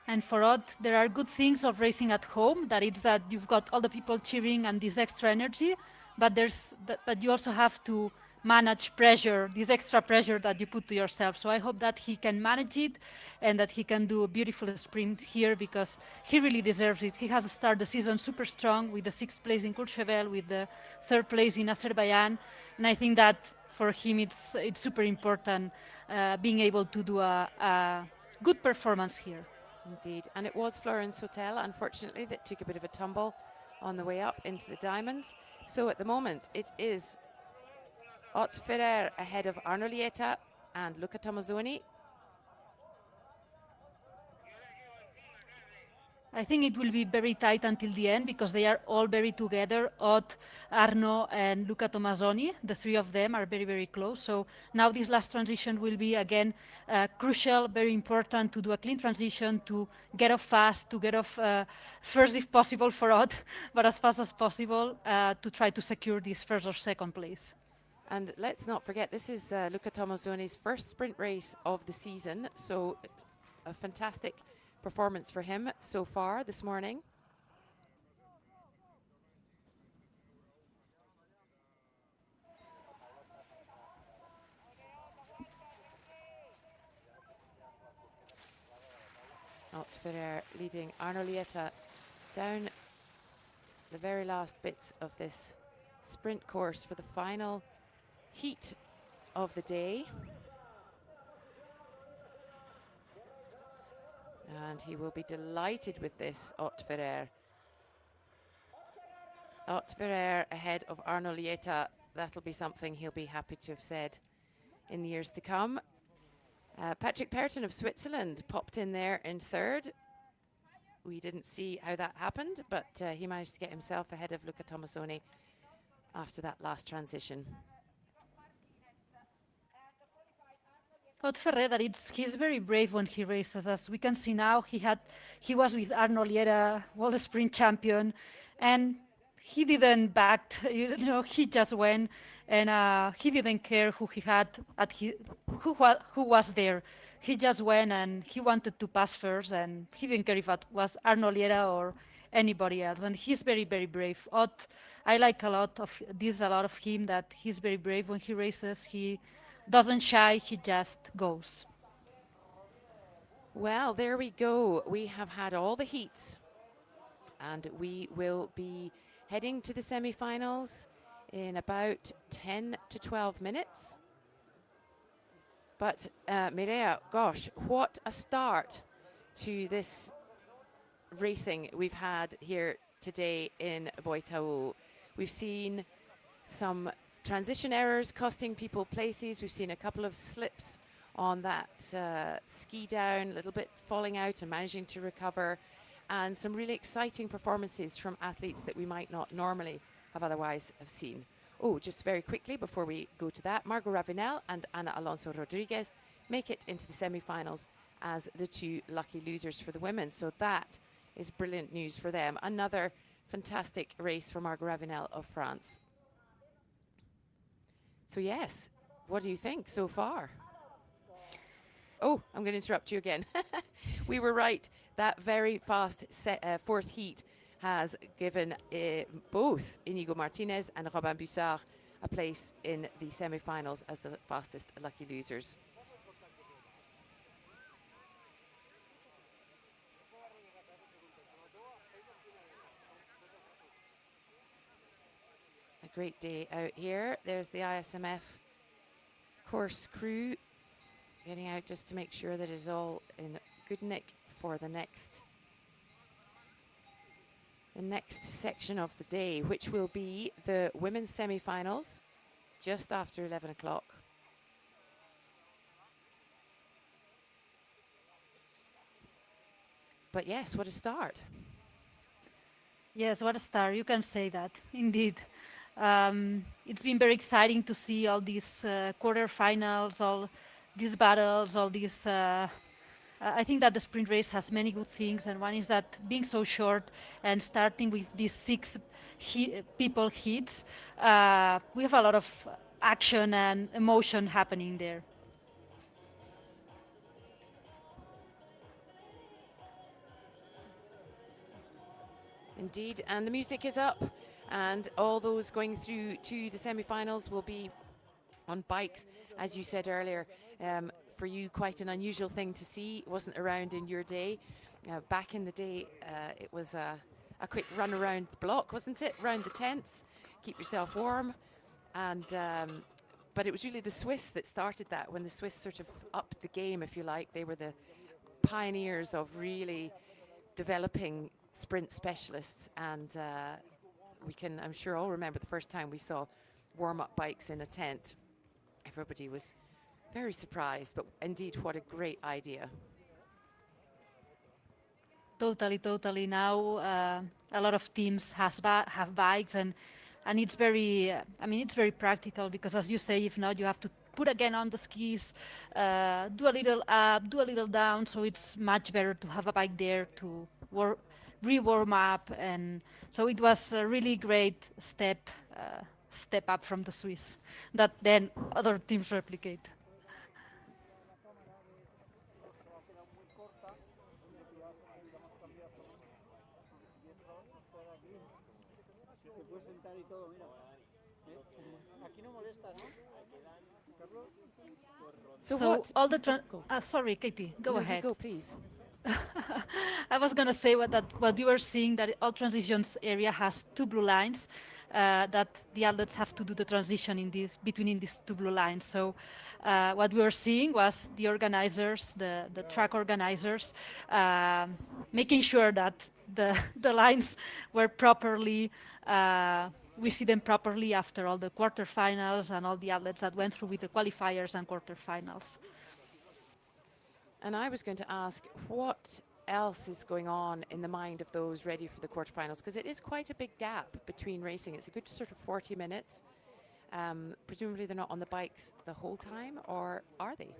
S5: And for Ott, there are good things of racing at home. That is that you've got all the people cheering and this extra energy, but but you also have to manage pressure, this extra pressure that you put to yourself. So I hope that he can manage it and that he can do a beautiful sprint here, because he really deserves it. He has started the season super strong with the 6th place in Courchevel, with the 3rd place in Azerbaijan, and I think that for him it's super important being able to do a good performance here.
S4: Indeed, and it was Florian Sautel, unfortunately, that took a bit of a tumble on the way up into the diamonds. So at the moment, it is Ott Ferrer ahead of Arno Lieta and Luca Tomazoni.
S5: I think it will be very tight until the end because they are all very together. Ott, Arno, and Luca Tomazoni, the three of them are very, very close. So now this last transition will be, again, crucial, very important to do a clean transition, to get off fast, to get off first if possible for Ott, but as fast as possible to try to secure this first or second place.
S4: And let's not forget, this is Luca Tomazoni's first sprint race of the season. So a fantastic performance for him so far this morning. Ott Ferrer leading Arno Lieta down the very last bits of this sprint course for the final heat of the day. And he will be delighted with this, Ott Ferrer. Ott Ferrer ahead of Arno Lieta. That'll be something he'll be happy to have said in years to come. Patrick Perton of Switzerland popped in there in third. We didn't see how that happened, but he managed to get himself ahead of Luca Tomazoni after that last transition.
S5: Ott Ferrer, he's very brave when he races. As we can see now, he was with Arno Lieta, world sprint champion, and he didn't back. He just went, and he didn't care who he had who was there. He just went and he wanted to pass first, and he didn't care if it was Arno Lieta or anybody else. And he's very, very brave. Ott, I like a lot of him, that he's very brave when he races. He doesn't shy, he just goes.
S4: Well, there we go. We have had all the heats, and we will be heading to the semi-finals in about 10 to 12 minutes. But Mireia, gosh, what a start to this racing we've had here today in Boi Taull. We've seen some transition errors costing people places. We've seen a couple of slips on that ski down, a little bit falling out and managing to recover, and some really exciting performances from athletes that we might not normally have otherwise have seen. Oh, just very quickly before we go to that, Margot Ravenel and Ana Alonso Rodriguez make it into the semi-finals as the two lucky losers for the women. So that is brilliant news for them. Another fantastic race for Margot Ravenel of France. So yes, what do you think so far? Oh, I'm going to interrupt you again. We were right. That very fast fourth heat has given both Inigo Martinez and Robin Bussard a place in the semi-finals as the fastest lucky losers. A great day out here. There's the ISMF course crew getting out just to make sure that it's all in good nick for the next section of the day, which will be the women's semi-finals just after 11 o'clock. But yes, what a start.
S5: Yes, what a start. You can say that, indeed. It's been very exciting to see all these quarterfinals, all these battles, all these... I think that the sprint race has many good things, and one is that being so short and starting with these 6 people heats, we have a lot of action and emotion happening there.
S4: Indeed, and the music is up, and all those going through to the semi-finals will be on bikes, as you said earlier. For you, quite an unusual thing to see. It wasn't around in your day. Back in the day, it was a quick run around the block, wasn't it? Around the tents, keep yourself warm. And but it was really the Swiss that started that, when the Swiss sort of upped the game, if you like. They were the pioneers of really developing sprint specialists. And we can, I'm sure, all remember the first time we saw warm-up bikes in a tent. everybody was very surprised, but indeed, what a great idea.
S5: Totally, totally. Now a lot of teams have bikes, and it's very. I mean, it's very practical because, as you say, if not, you have to put again on the skis, do a little up, do a little down. So it's much better to have a bike there to re-warm up, and so it was a really great step up from the Swiss that then other teams replicate.
S3: Te puedes sentar y todo, mira. Aquí no molesta, ¿no? Carlos.
S4: So,
S5: So
S4: what?
S5: all the
S4: Go.
S5: sorry, Katie, go
S4: No,
S5: ahead.
S4: you go, please.
S5: I was gonna say what we were seeing, that all transitions area has two blue lines, that the athletes have to do the transition between these two blue lines. So what we were seeing was the organizers, the track organizers, making sure that the lines were properly. We see them properly after all the quarterfinals and all the athletes that went through with the qualifiers and quarterfinals.
S4: And I was going to ask, what else is going on in the mind of those ready for the quarterfinals? Because it is quite a big gap between racing. It's a good sort of 40 minutes. Presumably they're not on the bikes the whole time, or are they?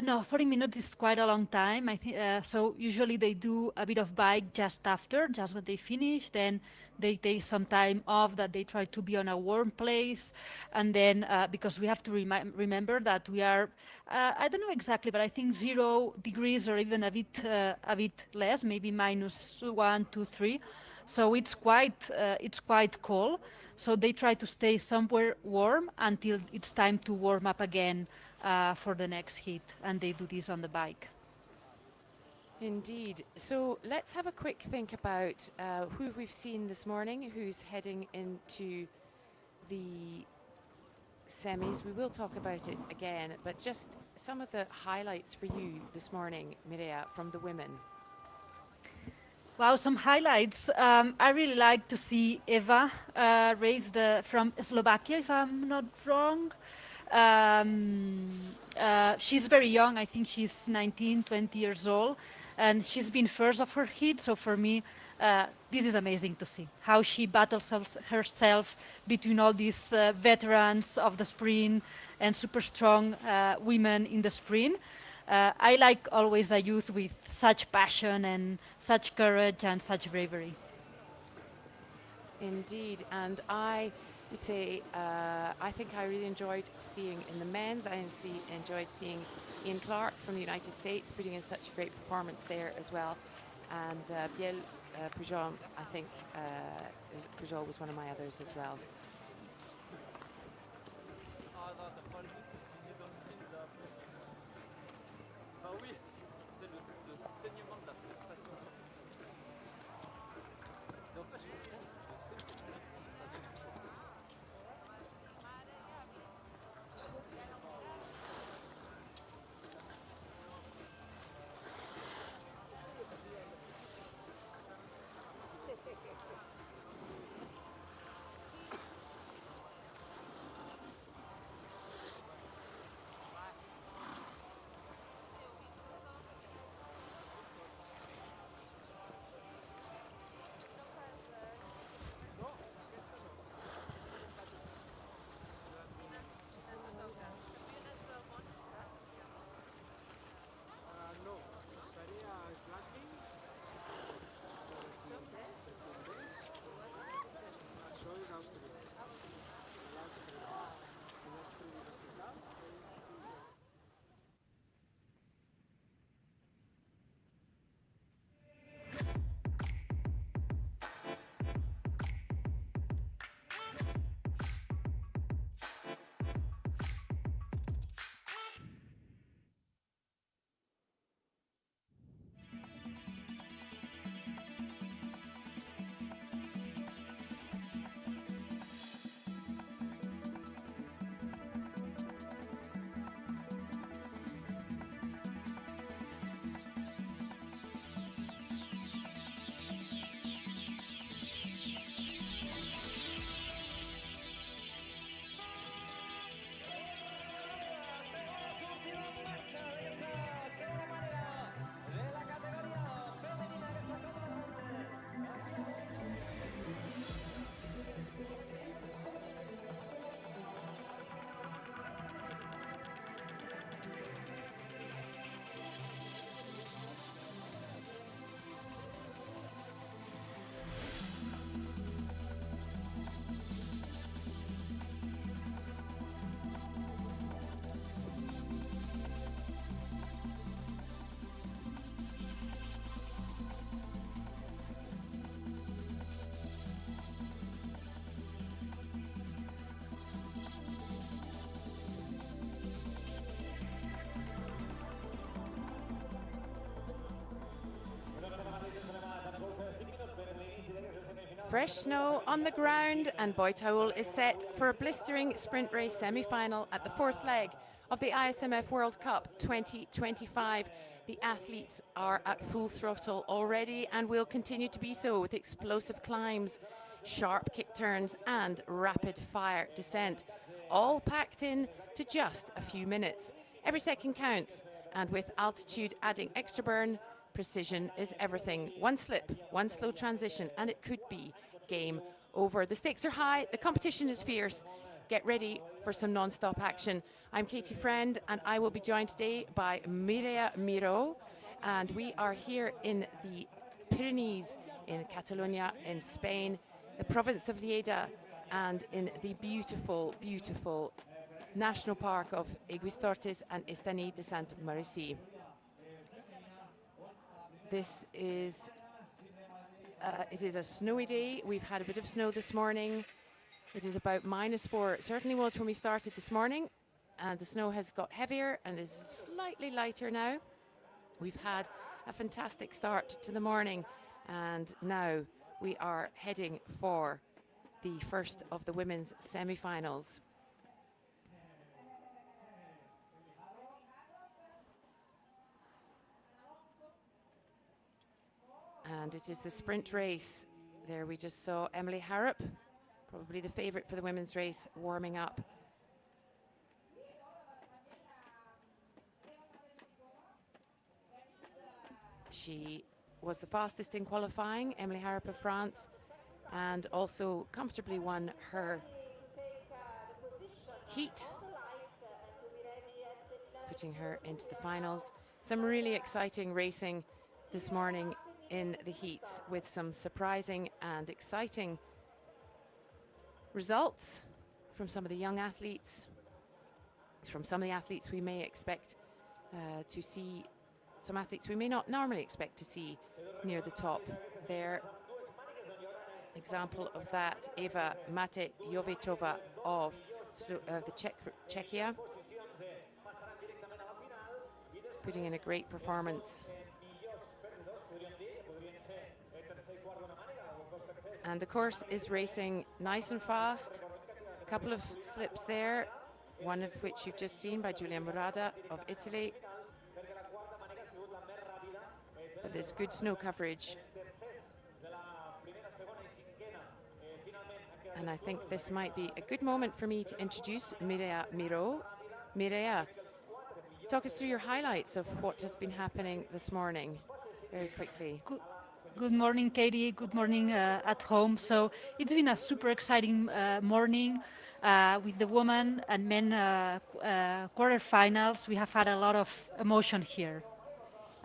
S5: No, 40 minutes is quite a long time. I think so. Usually they do a bit of bike just after, just when they finish. Then they take some time off that they try to be on a warm place, and then because we have to remember that we are, I don't know exactly, but I think 0 degrees or even a bit less, maybe minus 1, 2, 3. So it's quite cold. So they try to stay somewhere warm until it's time to warm up again for the next heat, and they do this on the bike.
S4: Indeed. So let's have a quick think about who we've seen this morning, who's heading into the semis. We will talk about it again, but just some of the highlights for you this morning, Mireia, from the women.
S5: Wow, some highlights. I really like to see Eva race from Slovakia, if I'm not wrong. She's very young. I think she's 19, 20 years old, and she's been first of her heat. So for me, this is amazing to see how she battles herself between all these veterans of the sprint and super strong women in the sprint. I like always a youth with such passion and such courage and such bravery.
S4: Indeed, and I would say I think I really enjoyed seeing in the men's. I enjoyed seeing Ian Clark from the United States putting in such a great performance there as well. And Biel Pujol, I think Pujol was one of my others as well. Fresh snow on the ground, and Boi Taull is set for a blistering sprint race semi-final at the fourth leg of the ISMF World Cup 2025. The athletes are at full throttle already and will continue to be so, with explosive climbs, sharp kick turns and rapid fire descent, all packed in to just a few minutes. Every second counts, and with altitude adding extra burn, precision is everything. One slip, one slow transition, and it could be game over. The stakes are high, the competition is fierce. Get ready for some non-stop action. I'm Katie Friend, and I will be joined today by Mireia Miró, and we are here in the Pyrenees in Catalonia in Spain, the province of Lleida, and in the beautiful, beautiful national park of Aiguistortes and Estany de Sant Marici. This is it is a snowy day. We've had a bit of snow this morning. It is about -4. It certainly was when we started this morning, and the snow has got heavier and is slightly lighter now. We've had a fantastic start to the morning, and now we are heading for the first of the women's semi-finals. And it is the sprint race. There we just saw Emily Harrop, probably the favourite for the women's race, warming up. She was the fastest in qualifying, Emily Harrop of France, and also comfortably won her heat, putting her into the finals. Some really exciting racing this morning in the heats, with some surprising and exciting results from some of the young athletes, from some of the athletes we may expect to see, some athletes we may not normally expect to see near the top there. Example of that, Eva Matejovitova of the Czechia, putting in a great performance. And the course is racing nice and fast. A couple of slips there, one of which you've just seen by Giulia Murada of Italy. But there's good snow coverage. And I think this might be a good moment for me to introduce Mireia Miró. Mireia, talk us through your highlights of what has been happening this morning, very quickly.
S5: Good morning, Katie. Good morning at home. So it's been a super exciting morning with the women and men quarterfinals. We have had a lot of emotion here.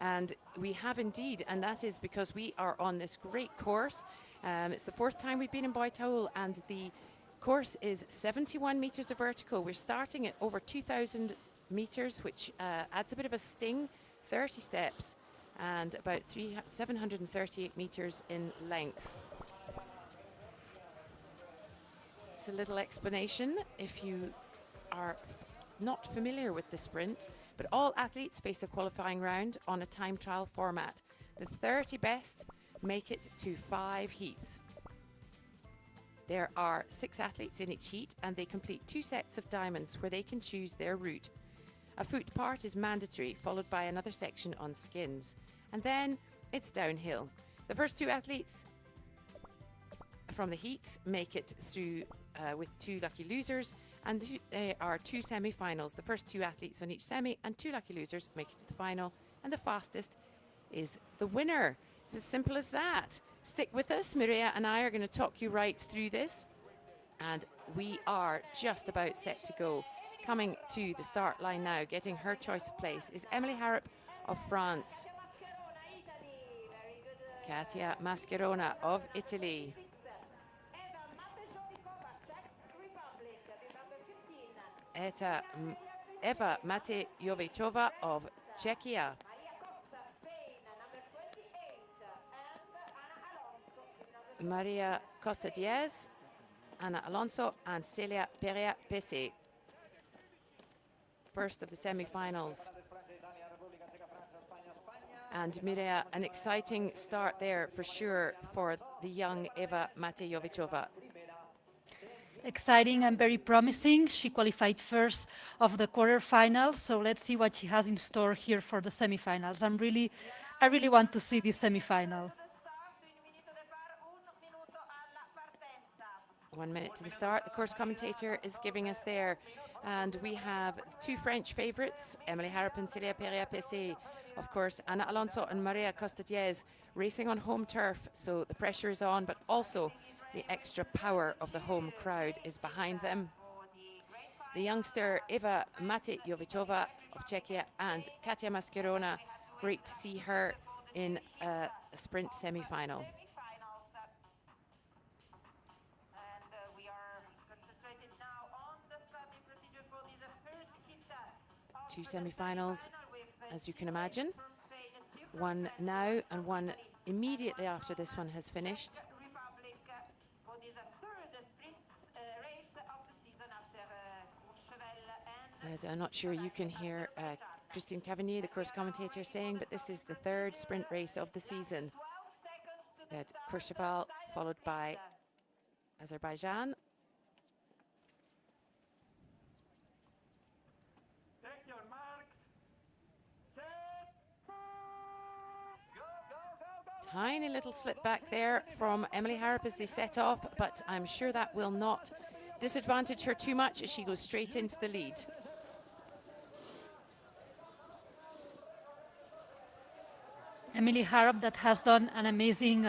S4: And we have indeed, and that is because we are on this great course. It's the fourth time we've been in Boi Taull, and the course is 71 meters of vertical. We're starting at over 2,000 meters, which adds a bit of a sting, 30 steps, and about 738 meters in length. Just a little explanation if you are not familiar with the sprint, but all athletes face a qualifying round on a time trial format. The 30 best make it to 5 heats. There are 6 athletes in each heat, and they complete 2 sets of diamonds where they can choose their route. A foot part is mandatory, followed by another section on skins. And then it's downhill. The first 2 athletes from the heats make it through with 2 lucky losers, and there are 2 semi-finals. The first 2 athletes on each semi and 2 lucky losers make it to the final, and the fastest is the winner. It's as simple as that. Stick with us. Mireia and I are going to talk you right through this, and we are just about set to go. Coming to the start line now, getting her choice of place, is Emily Harrop of France, Katia Mascherona of Italy, Eva Matejovitova of Czechia, Maria Costa Diaz, Ana Alonso, and Celia Perea Pese. First of the semi-finals. And Mireia, an exciting start there for sure for the young Eva Matejovicova.
S5: Exciting and very promising. She qualified first of the quarterfinal, so let's see what she has in store here for the semifinals. I really want to see this semifinal.
S4: 1 minute to the start. The course commentator is giving us there. And we have two French favourites, Emily Harrop and Célia Perea-Pessé. Of course, Ana Alonso and Maria Costa-Diez racing on home turf, so the pressure is on, but also the extra power of the home crowd is behind them. The youngster Eva Matejovicova of Czechia and Katia Mascherona, great to see her in a sprint semi-final. Two semi-finals, as you can imagine. One now and one immediately after this one has finished. As I'm not sure you can hear Christine Cavigny, the course commentator, saying, but this is the third sprint race of the season. We had Courchevel followed by Azerbaijan. Tiny little slip back there from Emily Harrop as they set off, but I'm sure that will not disadvantage her too much as she goes straight into the lead.
S5: Emily Harrop that has done an amazing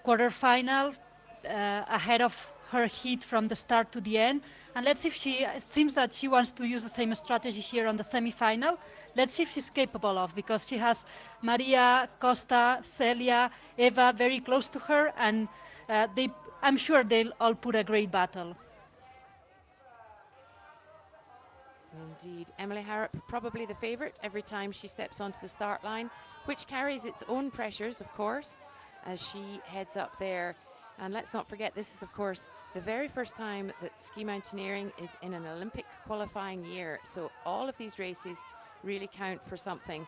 S5: quarterfinal ahead of her heat from the start to the end. And let's see if it seems that she wants to use the same strategy here on the semi-final. Let's see if she's capable of, because she has Maria, Costa, Celia, Eva very close to her, and I'm sure they'll all put a great battle.
S4: Indeed, Emily Harrop probably the favourite every time she steps onto the start line, which carries its own pressures, of course, as she heads up there. And let's not forget, this is, of course, the very first time that ski mountaineering is in an Olympic qualifying year. So all of these races really count for something,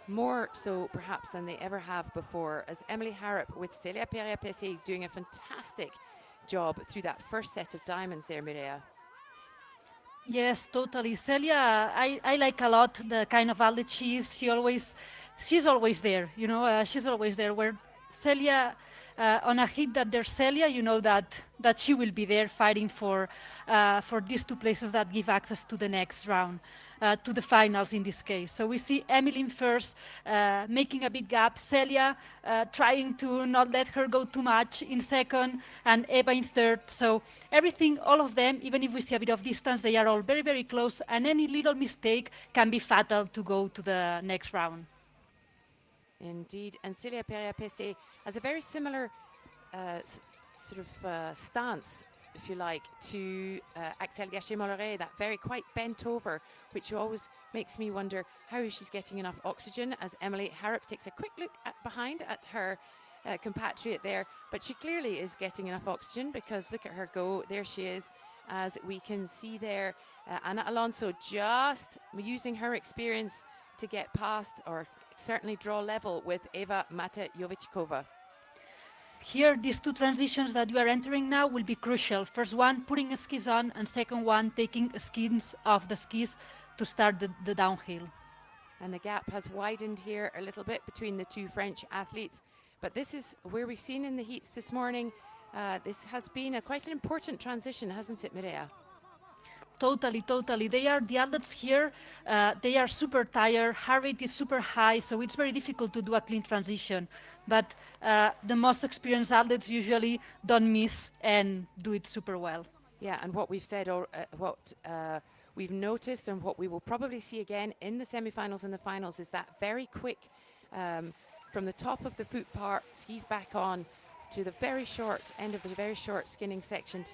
S4: more so perhaps than they ever have before, as Emily Harrop with Célia Perea-Pessé doing a fantastic job through that first set of diamonds there, Mireia.
S5: Yes, totally. Celia, I like a lot the kind of athlete she is. She's always there, you know, she's always there. Where Celia, on a hit that there's Celia, you know that she will be there fighting for these two places that give access to the next round, to the finals in this case. So we see Emily in first, making a big gap. Celia trying to not let her go too much in second, and Eva in third. So everything, all of them, even if we see a bit of distance, they are all very, very close, and any little mistake can be fatal to go to the next round.
S4: Indeed, and Célia Perea-Pessé has a very similar stance, if you like, to Axel Gachet-Molleret, that very quite bent over, which always makes me wonder how she's getting enough oxygen, as Emily Harrop takes a quick look behind at her compatriot there, but she clearly is getting enough oxygen, because look at her go, there she is, as we can see there. Ana Alonso just using her experience to get past, or certainly draw level with Eva Matejovicova.
S5: Here, these two transitions that we are entering now will be crucial. First one, putting skis on, and second one, taking skins off the skis to start the downhill.
S4: And the gap has widened here a little bit between the two French athletes. But this is where we've seen in the heats this morning, this has been quite an important transition, hasn't it, Mireia?
S5: Totally, totally. The athletes here, they are super tired, heart rate is super high, so it's very difficult to do a clean transition. But the most experienced athletes usually don't miss and do it super well.
S4: Yeah, and what we've said, we've noticed, and what we will probably see again in the semi-finals and the finals, is that very quick, from the top of the foot part, skis back on, to the very short end of the very short skinning section, to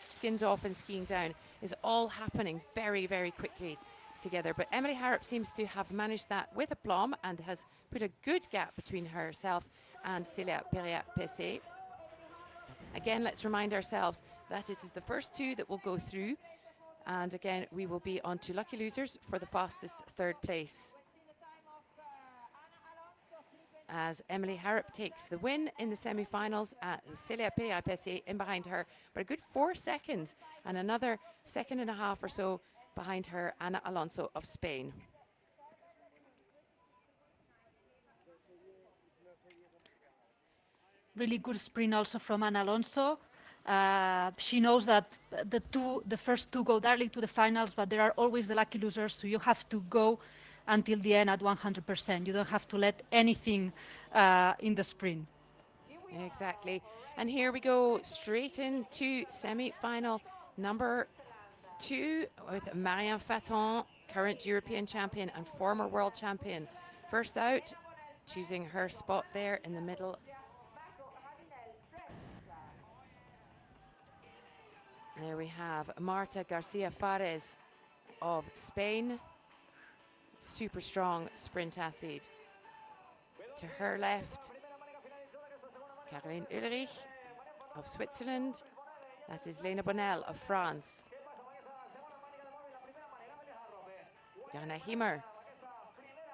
S4: skins off and skiing down, is all happening very, very quickly together. But Emily Harrop seems to have managed that with aplomb and has put a good gap between herself and Célia Perea-Pessé. Again, let's remind ourselves that it is the first two that will go through. And again, we will be on to lucky losers for the fastest third place. as Emily Harrop takes the win in the semi-finals. Celia Perez in behind her, but a good 4 seconds and another second and a half or so behind her, Ana Alonso of Spain.
S5: Really good sprint also from Ana Alonso. She knows that the first two go directly to the finals, but there are always the lucky losers, so you have to go until the end at 100%. You don't have to let anything in the sprint.
S4: Exactly. And here we go straight into semi-final number 2 with Marianne Faton, current European champion and former world champion. First out, choosing her spot there in the middle. There we have Marta Garcia Fares of Spain, super strong sprint athlete. To her left, Caroline Ulrich of Switzerland. That is Lena Bonnell of France. Jana Himmer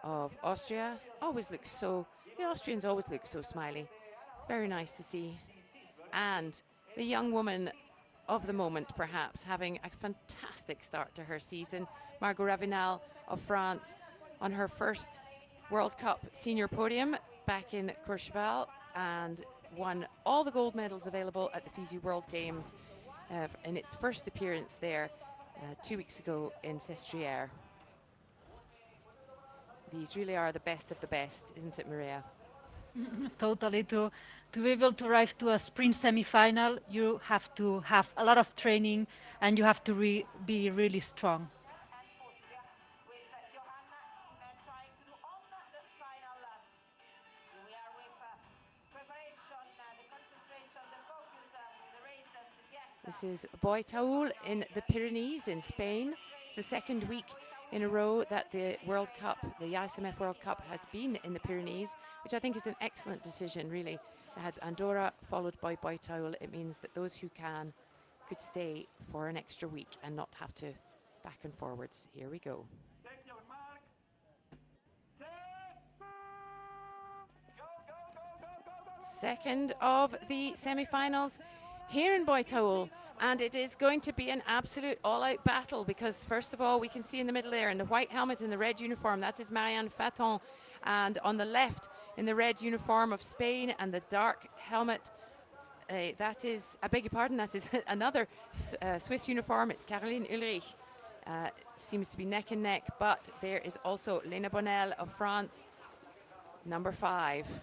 S4: of Austria. The Austrians always look so smiley. Very nice to see. And the young woman of the moment, perhaps, having a fantastic start to her season, Margot Ravinal of France, on her first World Cup senior podium back in Courchevel, and won all the gold medals available at the FISU World Games in its first appearance there 2 weeks ago in Sestriere. These really are the best of the best, isn't it, Maria?
S5: Totally. To be able to arrive to a sprint semi-final, you have to have a lot of training and you have to be really strong.
S4: This is Boi Taull in the Pyrenees in Spain. It's the second week in a row that the World Cup, the ISMF World Cup, has been in the Pyrenees, which I think is an excellent decision, really. I had Andorra followed by Boi Taull. It means that those who can could stay for an extra week and not have to back and forwards. Here we go. Second of the semi-finals here in Boi Taull, and it is going to be an absolute all-out battle, because first of all we can see in the middle there in the white helmet and the red uniform, that is Marianne Faton, and on the left in the red uniform of Spain and the dark helmet, that is, I beg your pardon, that is another Swiss uniform, it's Caroline Ulrich. Seems to be neck and neck, but there is also Lena Bonnell of France, number 5.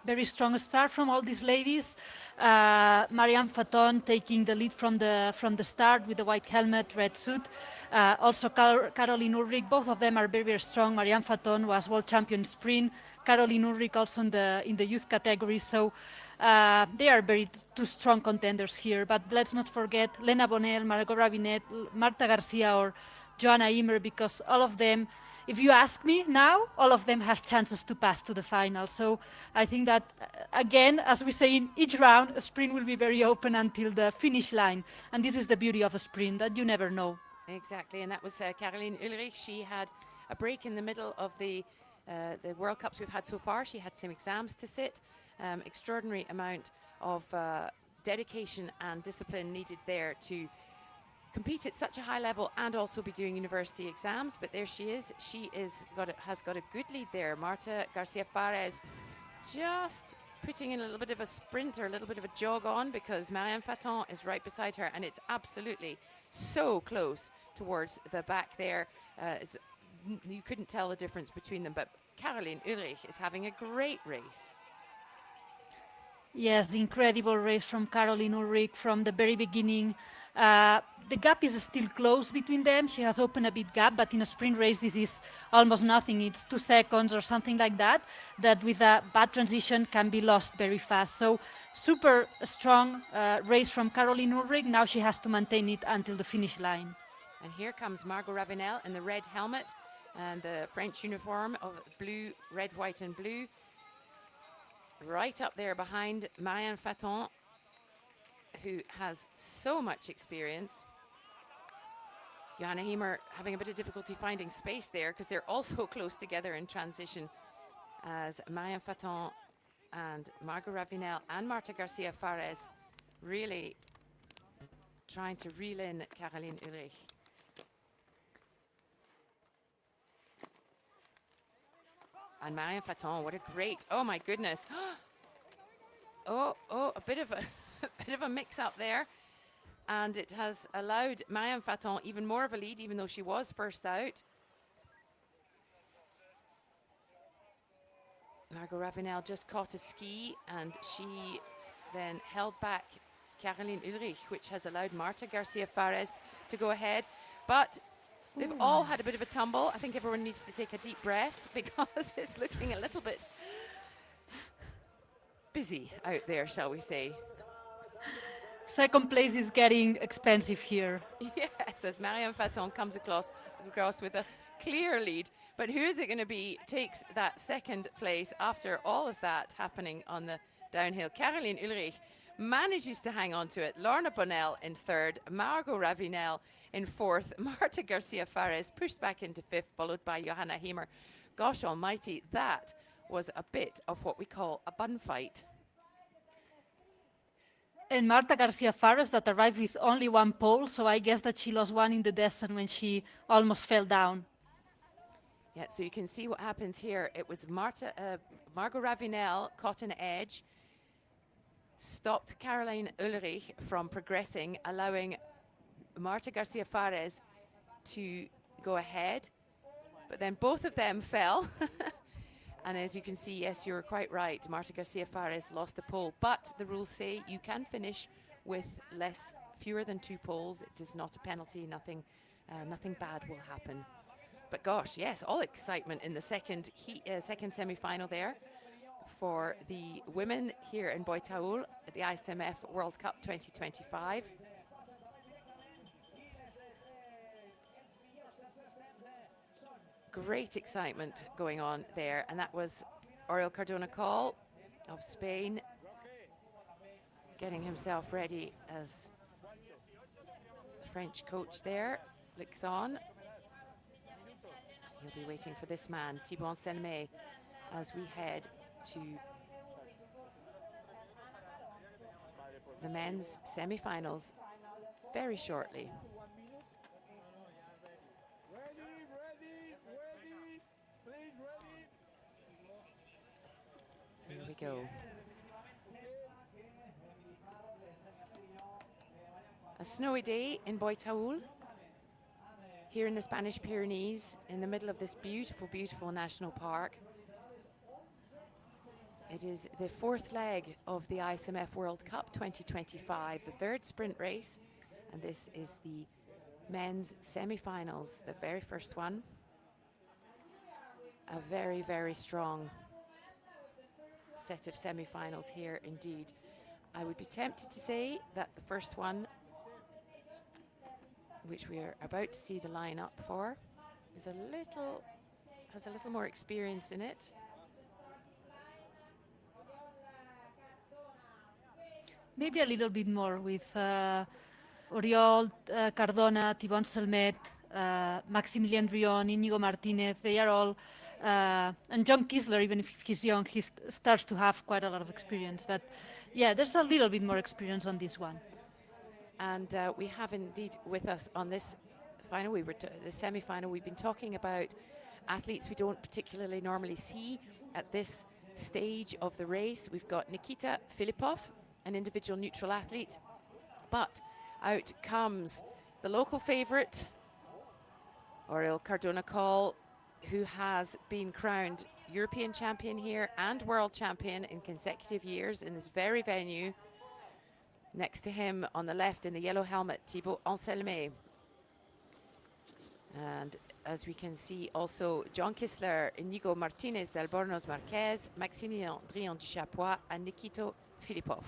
S5: Very strong start from all these ladies. Marianne Faton taking the lead from the start with the white helmet, red suit. Also Caroline Ulrich, both of them are very, very strong. Marianne Faton was world champion sprint. Caroline Ulrich also in the youth category. So they are two strong contenders here. But let's not forget Lena Bonnell, Margot Ravinet, Marta Garcia or Joanna Himmer, because all of them, if you ask me now, all of them have chances to pass to the final. So I think that, again, as we say in each round, a sprint will be very open until the finish line. And this is the beauty of a sprint, that you never know.
S4: Exactly, and that was Caroline Ulrich. She had a break in the middle of the World Cups we've had so far. She had some exams to sit. Extraordinary amount of dedication and discipline needed there to compete at such a high level and also be doing university exams, but there she is. She has got a good lead there. Marta Garcia Fares just putting in a little bit of a sprint or a little bit of a jog on, because Marianne Faton is right beside her, and it's absolutely so close towards the back there. You couldn't tell the difference between them, but Caroline Ulrich is having a great race.
S5: Yes, the incredible race from Caroline Ulrich from the very beginning. The gap is still close between them. She has opened a bit gap, but in a sprint race, this is almost nothing. It's 2 seconds or something like that, that with a bad transition can be lost very fast. So super strong race from Caroline Ulrich. Now she has to maintain it until the finish line.
S4: And here comes Margot Ravinel in the red helmet and the French uniform of blue, red, white and blue. Right up there behind Marianne Faton, who has so much experience. Johanna Hiemer having a bit of difficulty finding space there because they're also close together in transition as Marianne Faton and Margot Ravinel and Marta Garcia Fares really trying to reel in Caroline Ulrich. And Marianne Faton, what a great, oh my goodness. Oh, a bit of a, a bit of a mix up there. And it has allowed Marianne Faton even more of a lead, even though she was first out. Margot Ravinel just caught a ski and she then held back Caroline Ulrich, which has allowed Marta Garcia Fares to go ahead. But they've all had a bit of a tumble. I think everyone needs to take a deep breath because it's looking a little bit busy out there, shall we say.
S5: Second place is getting expensive here.
S4: Yes, as Marianne Faton comes across with a clear lead. But who is it going to be takes that second place after all of that happening on the downhill? Caroline Ulrich manages to hang on to it. Lorna Bonnell in third, Margot Ravinel in fourth, Marta Garcia Fares pushed back into fifth, followed by Johanna Hiemer. Gosh almighty, that was a bit of what we call a bun fight.
S5: And Marta Garcia Fares that arrived with only one pole, so I guess that she lost one in the descent when she almost fell down.
S4: Yeah, so you can see what happens here. It was Margot Ravinel caught an edge, stopped Caroline Ulrich from progressing, allowing Marta Garcia Fares to go ahead. But then both of them fell. And as you can see, yes, you're quite right. Marta Garcia Fares lost the pole, but the rules say you can finish with fewer than 2 poles. It is not a penalty. Nothing bad will happen. But gosh, yes, all excitement in the second semi-final there for the women here in Boi Taull at the ISMF World Cup 2025. Great excitement going on there, and that was Oriol Cardona-Coll of Spain getting himself ready as French coach there looks on. He'll be waiting for this man, Thibaut Anselme, as we head to the men's semi-finals very shortly. Here we go. A snowy day in Boi Taull, here in the Spanish Pyrenees, in the middle of this beautiful, beautiful national park. It is the 4th leg of the ISMF World Cup 2025, the 3rd sprint race, and this is the men's semi-finals, the very first one. A very, very strong set of semi-finals here indeed. I would be tempted to say that the first one, which we are about to see the lineup for, has a little more experience in it.
S5: Maybe a little bit more with Oriol, Cardona, Thibaut Anselme, Maximilien Rion, Inigo Martinez. They are all, and John Kisler, even if he's young, he starts to have quite a lot of experience. But yeah, there's a little bit more experience on this one.
S4: And we have indeed with us on this final, the semi-final, we've been talking about athletes we don't particularly normally see at this stage of the race. We've got Nikita Filipov, an individual neutral athlete, but out comes the local favorite, Oriol Cardona-Coll, who has been crowned European champion here and world champion in consecutive years in this very venue. Next to him on the left in the yellow helmet, Thibaut Anselme. And as we can see also, John Kisler, Inigo Martinez d'Albornoz Marquez, Maximilien Drian du Chapois, and Nikito Filipov.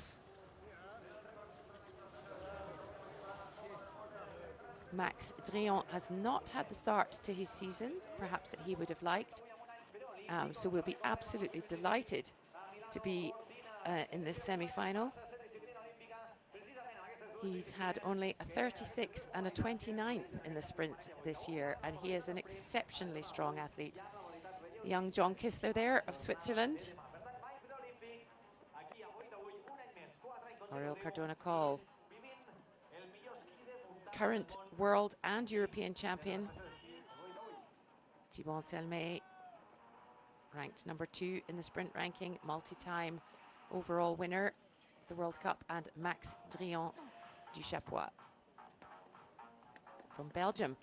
S4: Max Drian has not had the start to his season, perhaps that he would have liked. So we'll be absolutely delighted to be in this semi-final. He's had only a 36th and a 29th in the sprint this year, and he is an exceptionally strong athlete. Young John Kissler there of Switzerland. Oriol Cardona-Coll, current world and European champion. Thibaut Selmet, ranked number 2 in the sprint ranking, multi-time overall winner of the World Cup, and Max Drian du Chapois from Belgium.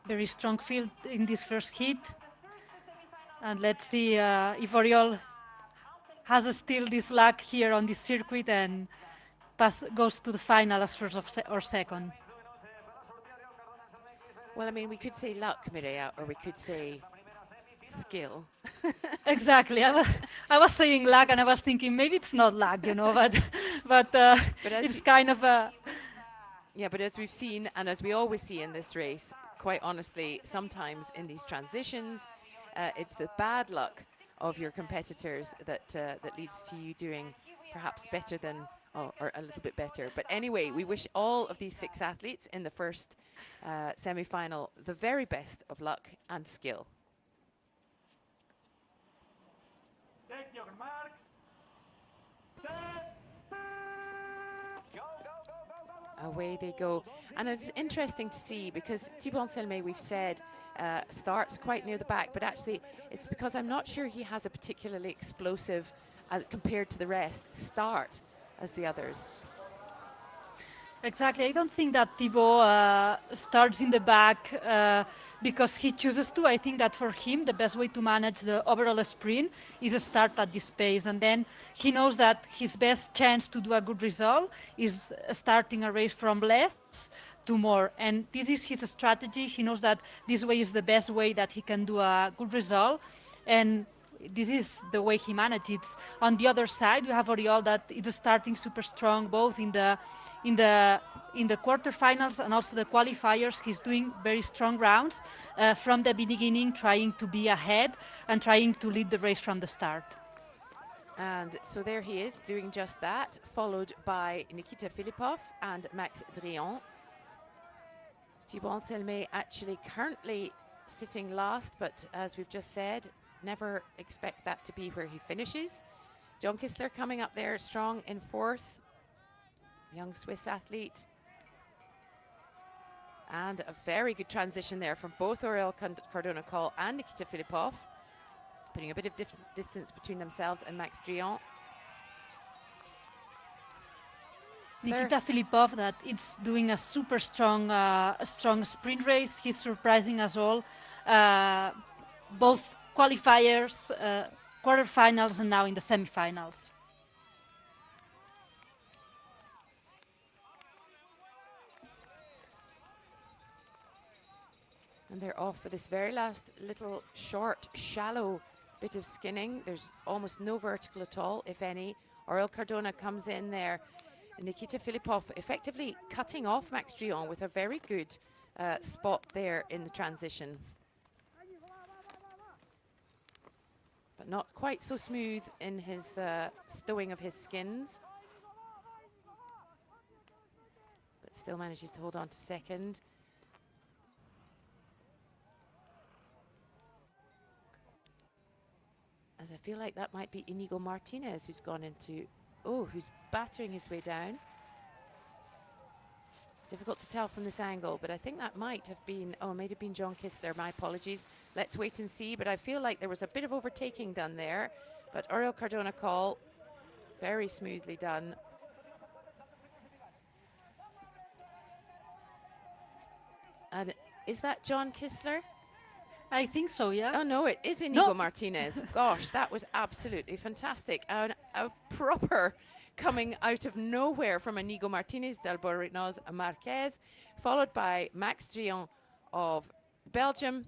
S5: Very strong field in this first heat. And let's see if Oriol has still this luck here on this circuit and goes to the final as first or second.
S4: Well, I mean, we could say luck, Mireia, or we could say skill.
S5: Exactly. I was saying luck, and I was thinking maybe it's not luck, you know, but it's kind of a...
S4: Yeah, but as we've seen, and as we always see in this race, quite honestly, sometimes in these transitions, it's the bad luck of your competitors that that leads to you doing perhaps better than, or a little bit better. But anyway, we wish all of these 6 athletes in the first semi-final the very best of luck and skill.
S1: Take your marks. Set. Go, go, go, go, go, go.
S4: Away they go. And it's interesting to see, because Thibaut Selmet, we've said, starts quite near the back, but actually it's because I'm not sure he has a particularly explosive, compared to the rest, start as the others.
S5: Exactly. I don't think that Thibaut starts in the back because he chooses to. I think that for him, the best way to manage the overall sprint is to start at this pace. And then he knows that his best chance to do a good result is starting a race from less to more. And this is his strategy. He knows that this way is the best way that he can do a good result. And this is the way he manages it. On the other side, you have Oriol that is starting super strong, both in the quarterfinals and also the qualifiers. He's doing very strong rounds from the beginning, trying to be ahead and trying to lead the race from the start.
S4: And so there he is doing just that, followed by Nikita Filipov and Max Drian. Thibaut Selmet actually currently sitting last, but as we've just said, never expect that to be where he finishes. John Kissler coming up there strong in 4th. Young Swiss athlete. And a very good transition there from both Oriol Cardona-Coll and Nikita Filipov, putting a bit of distance between themselves and Max Drian.
S5: Nikita Filipov, that it's doing a super strong, strong sprint race. He's surprising us all. Both qualifiers, quarterfinals, and now in the semifinals.
S4: And they're off for this very last little short, shallow bit of skinning. There's almost no vertical at all, if any. Oriol Cardona comes in there. Nikita Filipov effectively cutting off Max Drian with a very good spot there in the transition. But not quite so smooth in his stowing of his skins. But still manages to hold on to second. As I feel like that might be Inigo Martinez who's gone into, who's battering his way down. Difficult to tell from this angle, but I think that might have been, it might have been John Kissler, my apologies. Let's wait and see, but I feel like there was a bit of overtaking done there. But Oriol Cardona-Coll, very smoothly done. And is that John Kissler?
S5: I think so, yeah.
S4: Oh, no, it is Inigo Martinez. Gosh, that was absolutely fantastic. And a proper coming out of nowhere from Inigo Martinez d'Albornoz Marquez, followed by Max Drian of Belgium,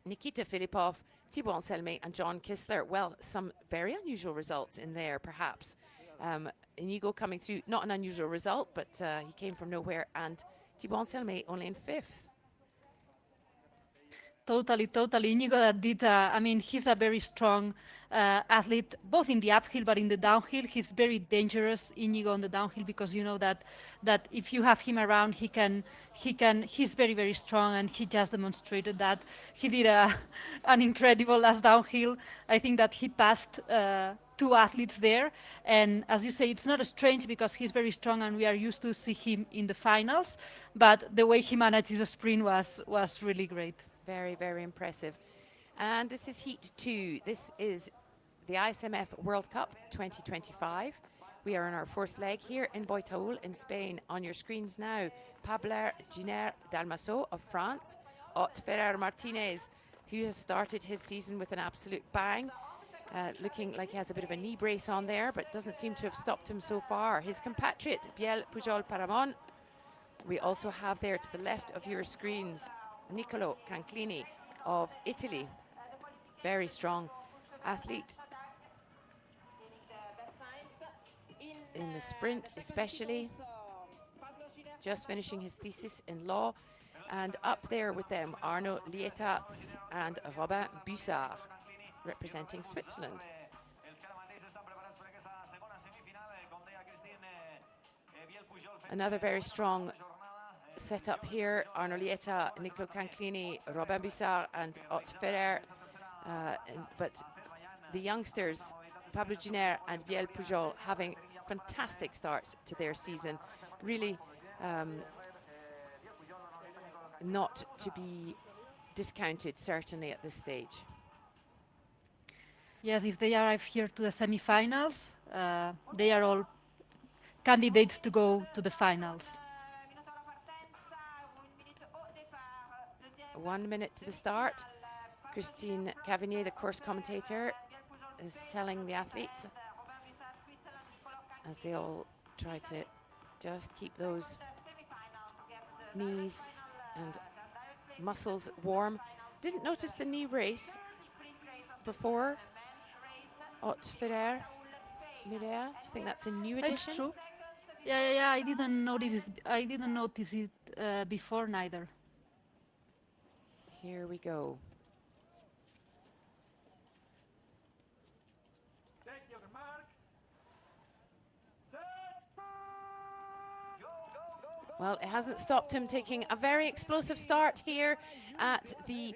S4: Nikita Filipov, Thibaut Selmet, and John Kissler. Well, some very unusual results in there, perhaps. Inigo coming through, not an unusual result, but he came from nowhere, and Thibaut Selmet only in 5th.
S5: Totally, totally. Inigo that did, I mean, he's a very strong athlete, both in the uphill but in the downhill. He's very dangerous, Inigo, on the downhill, because you know that if you have him around, he's very, very strong, and he just demonstrated that. He did an incredible last downhill. I think that he passed two athletes there, and as you say, it's not strange because he's very strong and we are used to see him in the finals, but the way he managed the sprint was really great.
S4: Very, very impressive. And this is Heat 2. This is the ISMF World Cup 2025. We are in our fourth leg here in Boi Taull in Spain. On your screens now, Pablo Giner Dalmaso of France, Ott Ferrer Martinez, who has started his season with an absolute bang, looking like he has a bit of a knee brace on there, but doesn't seem to have stopped him so far. His compatriot, Biel Pujol Paramon. We also have there to the left of your screens, Niccolò Canclini of Italy. Very strong athlete. In the sprint especially. Just finishing his thesis in law. And up there with them, Arnaud Lieta and Robin Bussard, representing Switzerland. Another very strong setup here. Arnaud Lieta, Niccolò Canclini, Robin Bussard and Ott Ferrer. But the youngsters, Pablo Giner and Biel Pujol, having fantastic starts to their season. Really not to be discounted, certainly at this stage.
S5: Yes, if they arrive here to the semifinals, they are all candidates to go to the finals.
S4: 1 minute to the start. Christine Cavignier, the course commentator, is telling the athletes as they all try to just keep those knees and muscles warm. Didn't notice the knee brace before. Ott Ferrer, Mireia, do you think that's a new addition?
S5: It's true. Yeah. I didn't notice it before neither.
S4: Here we go. Well, it hasn't stopped him taking a very explosive start here at the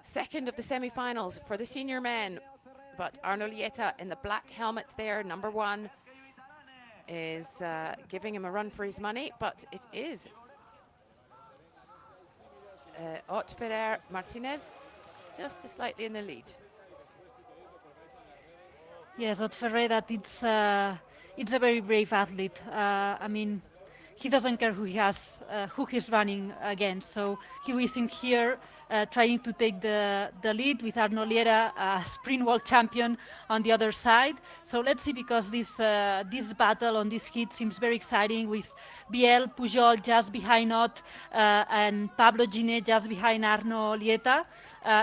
S4: second of the semi-finals for the senior men. But Arnaud Lieta in the black helmet there, number one, is giving him a run for his money, but it is Ott Ferrer Martinez just slightly in the lead.
S5: Yes, Ott Ferrer, that it's a very brave athlete. I mean, he doesn't care who he's running against. So he is in here trying to take the lead with Arnaud Lieta, a sprint world champion, on the other side. So let's see, because this battle on this heat seems very exciting, with Biel Pujol just behind Ott and Pablo Giner just behind Arnaud Lieta,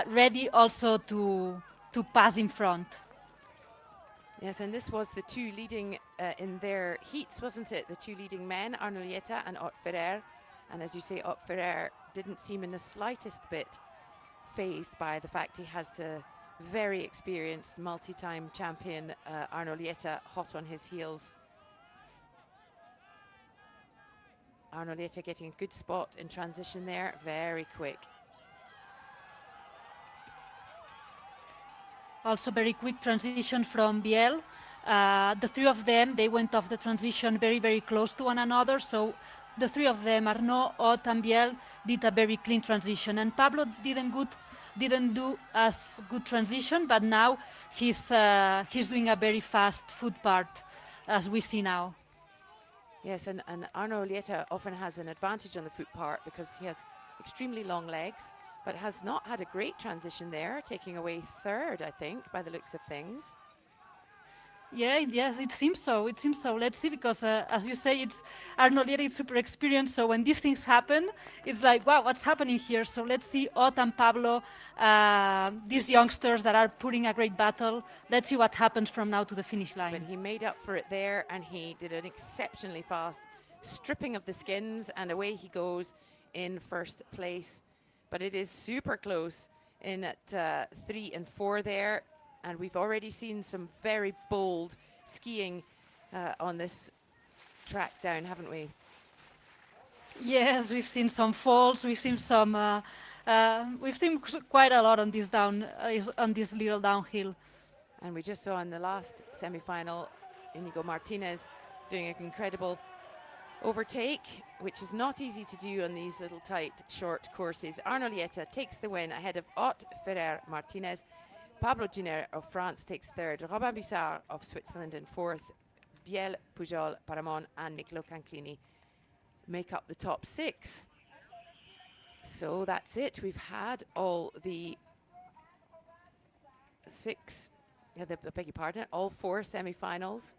S5: ready also to pass in front.
S4: Yes, and this was the two leading in their heats, wasn't it? The two leading men, Arnaud Lieta and Ott Ferrer. And as you say, Ott Ferrer didn't seem in the slightest bit phased by the fact he has the very experienced multi-time champion Arnaud Lieta hot on his heels. Arnaud Lieta getting a good spot in transition there, very quick.
S5: Also very quick transition from Biel. The three of them, they went off the transition very, very close to one another. So the three of them, Arnaud, Ott and Biel, did a very clean transition. And Pablo didn't do as good transition, but now he's doing a very fast foot part, as we see now.
S4: Yes, and Arnaud Lieta often has an advantage on the foot part because he has extremely long legs, but has not had a great transition there, taking away third, I think, by the looks of things.
S5: Yes, it seems so. Let's see, because as you say, it's Arnaud Lieta is super experienced. So when these things happen, it's like, wow, what's happening here? So let's see Ott and Pablo, these youngsters that are putting a great battle. Let's see what happens from now to the finish line.
S4: But he made up for it there, and he did an exceptionally fast stripping of the skins, and away he goes in first place. but it is super close in at 3 and 4 there. And we've already seen some very bold skiing on this track down, haven't we?
S5: Yes, we've seen some falls. We've seen quite a lot on this on this little downhill.
S4: And we just saw in the last semi-final, Inigo Martinez doing an incredible overtake, which is not easy to do on these little tight, short courses. Arnaud Lieta takes the win ahead of Ott Ferrer Martinez. Pablo Giner of France takes third. Robin Bussard of Switzerland in fourth. Biel, Pujol, Paramon, and Nicolo Canclini make up the top 6. So that's it. We've had all the 6, I beg your pardon, all 4 semi-finals.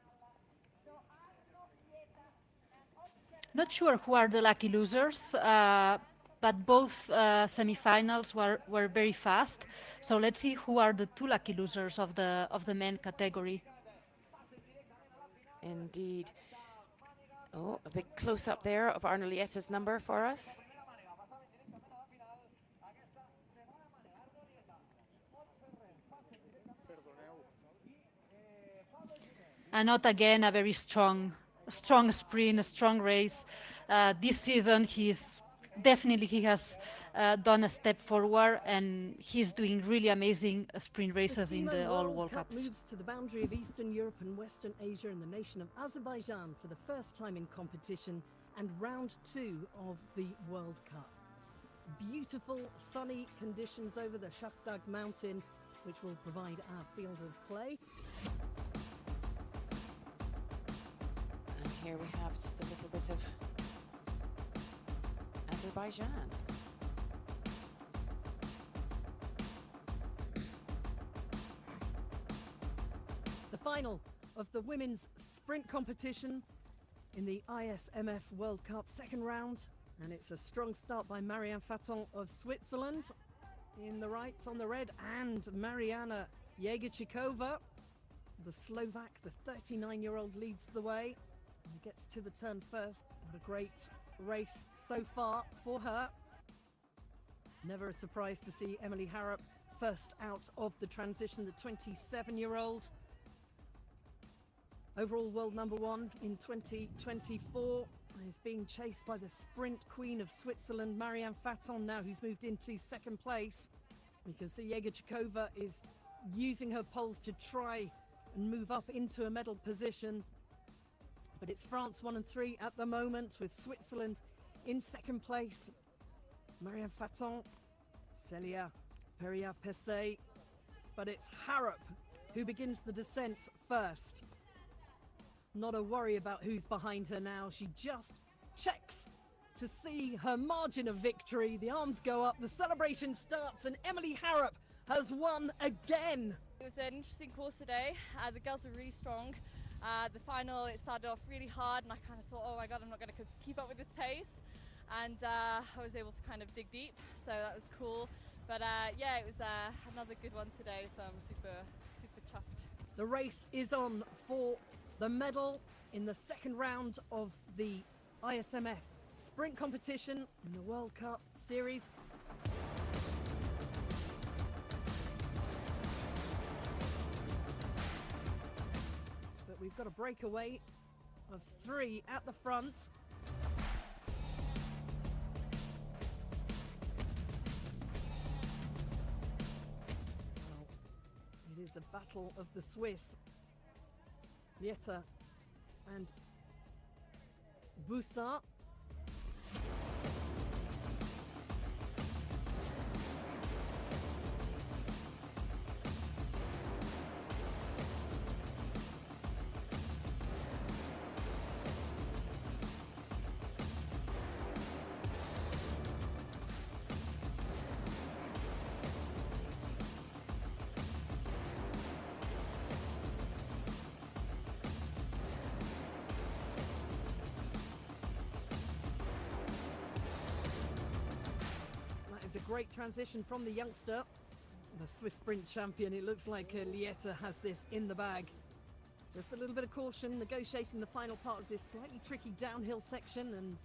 S5: Not sure who are the lucky losers, but both semi-finals were very fast. So let's see who are the 2 lucky losers of the men category.
S4: Indeed. Oh, a big close-up there of Arnaud Lieta's number for us.
S5: And not again a very strong sprint, a strong race. This season he has done a step forward, and he's doing really amazing sprint races in the all World Cups.
S6: Moves to the boundary of Eastern Europe and Western Asia in the nation of Azerbaijan for the first time in competition, and round 2 of the World Cup. Beautiful sunny conditions over the Shakhdag mountain, which will provide our field of play.
S4: And here we have just a little bit of Azerbaijan.
S6: The final of the women's sprint competition in the ISMF World Cup, second round, and it's a strong start by Marianne Faton of Switzerland in the right on the red, and Mariana Jegorčíková, the Slovak, the 39-year-old, leads the way and gets to the turn first. What a great race so far for her. Never a surprise to see Emily Harrop first out of the transition, the 27-year-old. Overall world number 1 in 2024 is being chased by the sprint queen of Switzerland, Marianne Faton, now, who's moved into second place. You can see Jegorčíková is using her poles to try and move up into a medal position. But it's France 1 and 3 at the moment, with Switzerland in second place. Marianne Faton, Célia Peria-Pesset, but it's Harrop who begins the descent first. Not a worry about who's behind her now. She just checks to see her margin of victory. The arms go up, the celebration starts, and Emily Harrop has won again.
S7: It was an interesting course today. The girls were really strong. The final, it started off really hard, and I kind of thought, oh my god, I'm not going to keep up with this pace. And I was able to kind of dig deep, so that was cool. But yeah, it was another good one today, so I'm super chuffed.
S6: The race is on for the medal in the second round of the ISMF sprint competition in the World Cup series. But we've got a breakaway of 3 at the front. Well, it is a battle of the Swiss. Lieta and Bussard. A great transition from the youngster, the Swiss sprint champion. It looks like Lieta has this in the bag. Just a little bit of caution negotiating the final part of this slightly tricky downhill section, and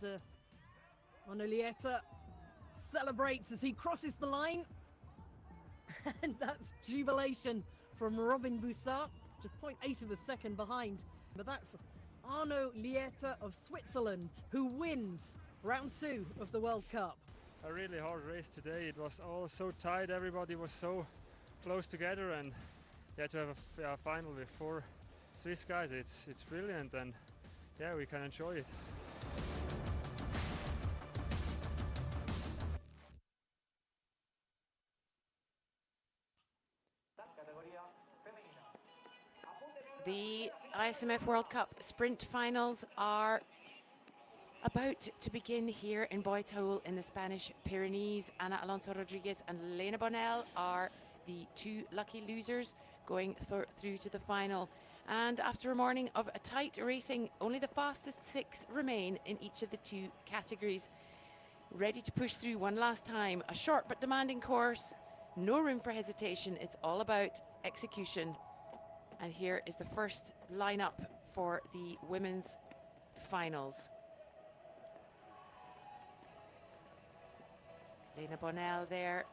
S6: Arnaud Lieta celebrates as he crosses the line. And that's jubilation from Robin Boussard, just 0.8 of a second behind. But that's Arno Lieta of Switzerland, who wins round 2 of the World Cup.
S8: A really hard race today. It was all so tight, everybody was so close together, and yeah, to have a final with 4 Swiss guys, it's brilliant, and yeah, we can enjoy it.
S4: The ISMF World Cup sprint finals are about to begin here in Boi Taull in the Spanish Pyrenees. Ana Alonso Rodriguez and Lena Bonnell are the 2 lucky losers going through to the final. And after a morning of a tight racing, only the fastest 6 remain in each of the 2 categories. Ready to push through one last time. A short but demanding course, no room for hesitation. It's all about execution. And here is the first lineup for the women's finals. Lena Bonnell there.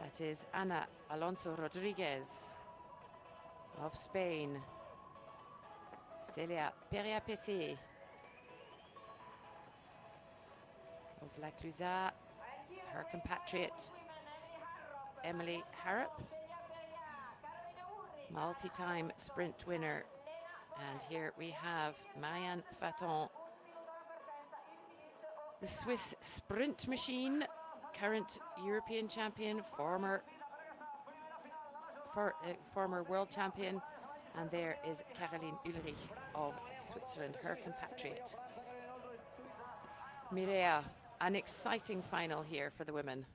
S4: That is Ana Alonso Rodriguez of Spain. Celia Peria-Pessé of La Clusaz, her compatriot Emily Harrop, multi-time sprint winner. And here we have Marianne Faton, the Swiss sprint machine, current European champion, former world champion. And there is Caroline Ulrich of Switzerland, her compatriot. Mireia, an exciting final here for the women.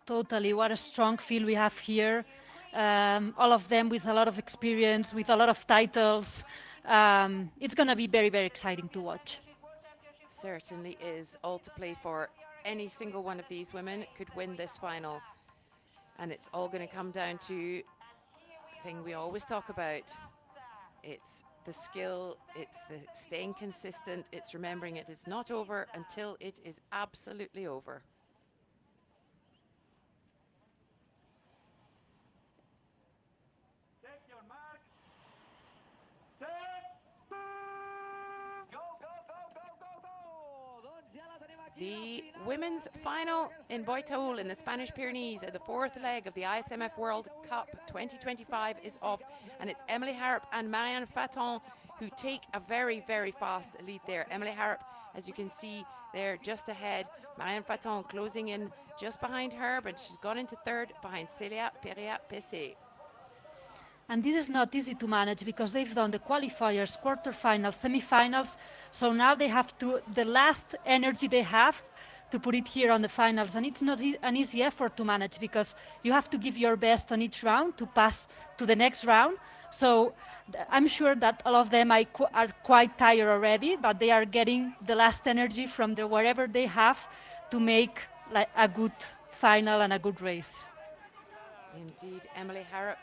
S5: Totally, what a strong field we have here. All of them with a lot of experience, with a lot of titles. It's going to be very, very exciting to watch.
S4: Certainly is. All to play for. Any single one of these women could win this final. And it's all going to come down to the thing we always talk about. It's the skill, it's the staying consistent, it's remembering it is not over until it is absolutely over. The women's final in Boi Taull in the Spanish Pyrenees at the 4th leg of the ISMF World Cup 2025 is off, and it's Emily Harrop and Marianne Faton who take a very, very fast lead there. Emily Harrop, as you can see there, just ahead. Marianne Faton closing in just behind her, but she's gone into 3rd behind Celia Peria-Pessé.
S5: And this is not easy to manage because they've done the qualifiers, quarterfinals, semifinals. So now they have to, the last energy they have to put it here on the finals. And it's not an easy effort to manage because you have to give your best on each round to pass to the next round. So I'm sure that all of them are quite tired already, but they are getting the last energy from wherever they have to make like a good final and a good race.
S4: Indeed, Emily Harrop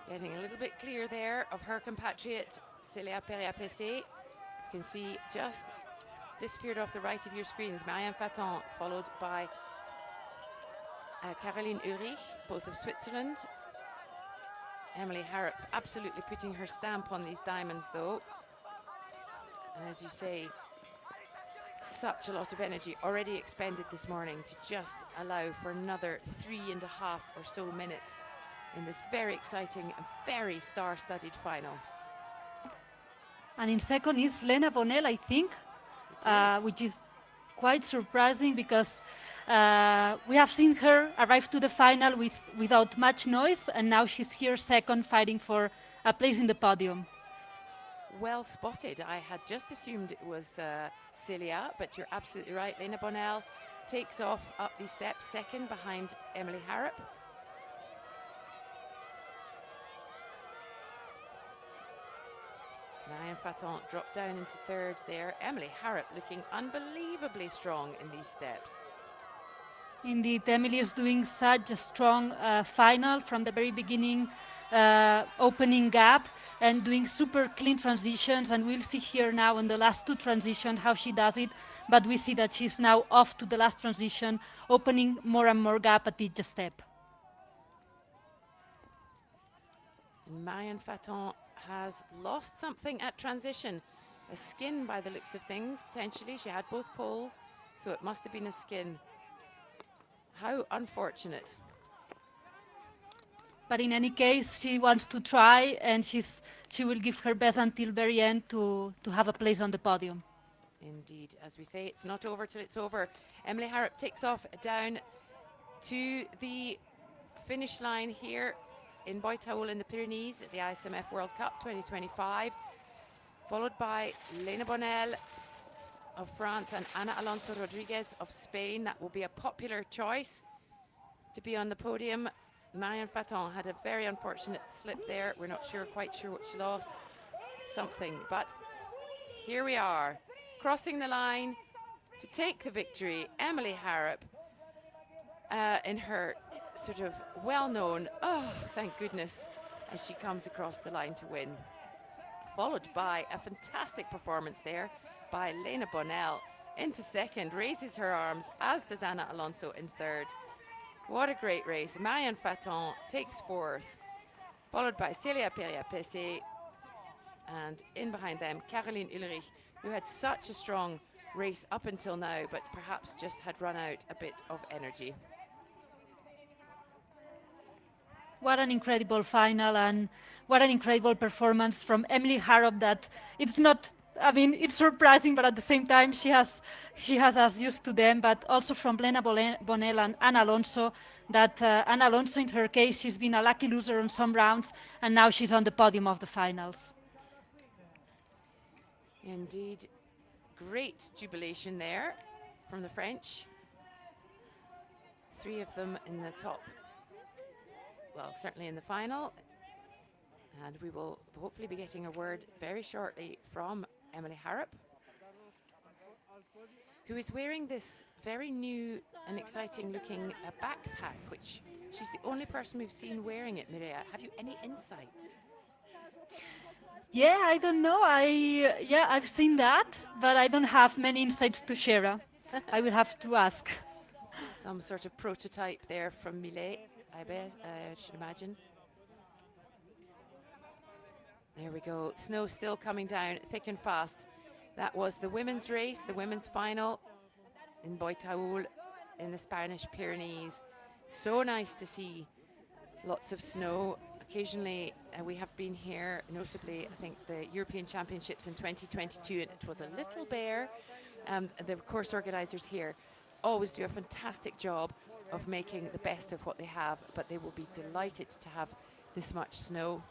S4: getting a little bit clear there of her compatriot, Celia Peria-Pessé. You can see just disappeared off the right of your screens, Marianne Faton, followed by Caroline Ulrich, both of Switzerland. Emily Harrop absolutely putting her stamp on these diamonds though. And as you say, such a lot of energy already expended this morning to just allow for another 3.5 or so minutes in this very exciting and very star-studded final.
S5: And in second is Lena Bonnell, I think, which is quite surprising because we have seen her arrive to the final without much noise, and now she's here second, fighting for a place in the podium.
S4: Well spotted. I had just assumed it was Celia, but you're absolutely right. Lena Bonnell takes off up these steps second behind Emily Harrop. Marianne Faton dropped down into 3rd there. Emily Harrop looking unbelievably strong in these steps.
S5: Indeed, Emily is doing such a strong final from the very beginning, opening gap and doing super clean transitions. And we'll see here now in the last two transitions how she does it. But we see that she's now off to the last transition, opening more and more gap at each step.
S4: Marianne Faton has lost something at transition. A skin by the looks of things, potentially. She had both poles, so it must have been a skin. How unfortunate.
S5: But in any case, she wants to try, and she will give her best until very end to have a place on the podium.
S4: Indeed, as we say, it's not over till it's over. Emily Harrop takes off down to the finish line here in Boi Taull in the Pyrenees at the ISMF World Cup 2025, followed by Lena Bonnel of France and Ana Alonso Rodriguez of Spain. That will be a popular choice to be on the podium. Marianne Faton had a very unfortunate slip there. We're not quite sure what she lost. Something, but here we are, crossing the line to take the victory. Emily Harrop in her sort of well-known, oh, thank goodness, as she comes across the line to win. Followed by a fantastic performance there by Lena Bonnel into second, raises her arms, as does Ana Alonso in third. What a great race. Marianne Faton takes fourth, followed by Celia Peria-Pessé, and in behind them, Caroline Ulrich, who had such a strong race up until now, but perhaps just had run out a bit of energy.
S5: What an incredible final, and what an incredible performance from Emily Harrop. That it's not, I mean, it's surprising, but at the same time, she has us used to them. But also from Lena Bonnel and Ana Alonso, that Ana Alonso, in her case, she's been a lucky loser on some rounds, and now she's on the podium of the finals.
S4: Indeed, great jubilation there from the French. Three of them in the top, well, certainly in the final. And we will hopefully be getting a word very shortly from Emily Harrop, who is wearing this very new and exciting looking backpack, which she's the only person we've seen wearing it, Mireia. Have you any insights?
S5: Yeah, I don't know. I've seen that, but I don't have many insights to share. I will have to ask.
S4: Some sort of prototype there from Millet, I should imagine. There we go. Snow still coming down thick and fast. That was the women's race, the women's final in Boi Taull in the Spanish Pyrenees. So nice to see lots of snow. Occasionally we have been here, notably I think the European Championships in 2022, and it was a little bare. The course organisers here always do a fantastic job of making the best of what they have, but they will be delighted to have this much snow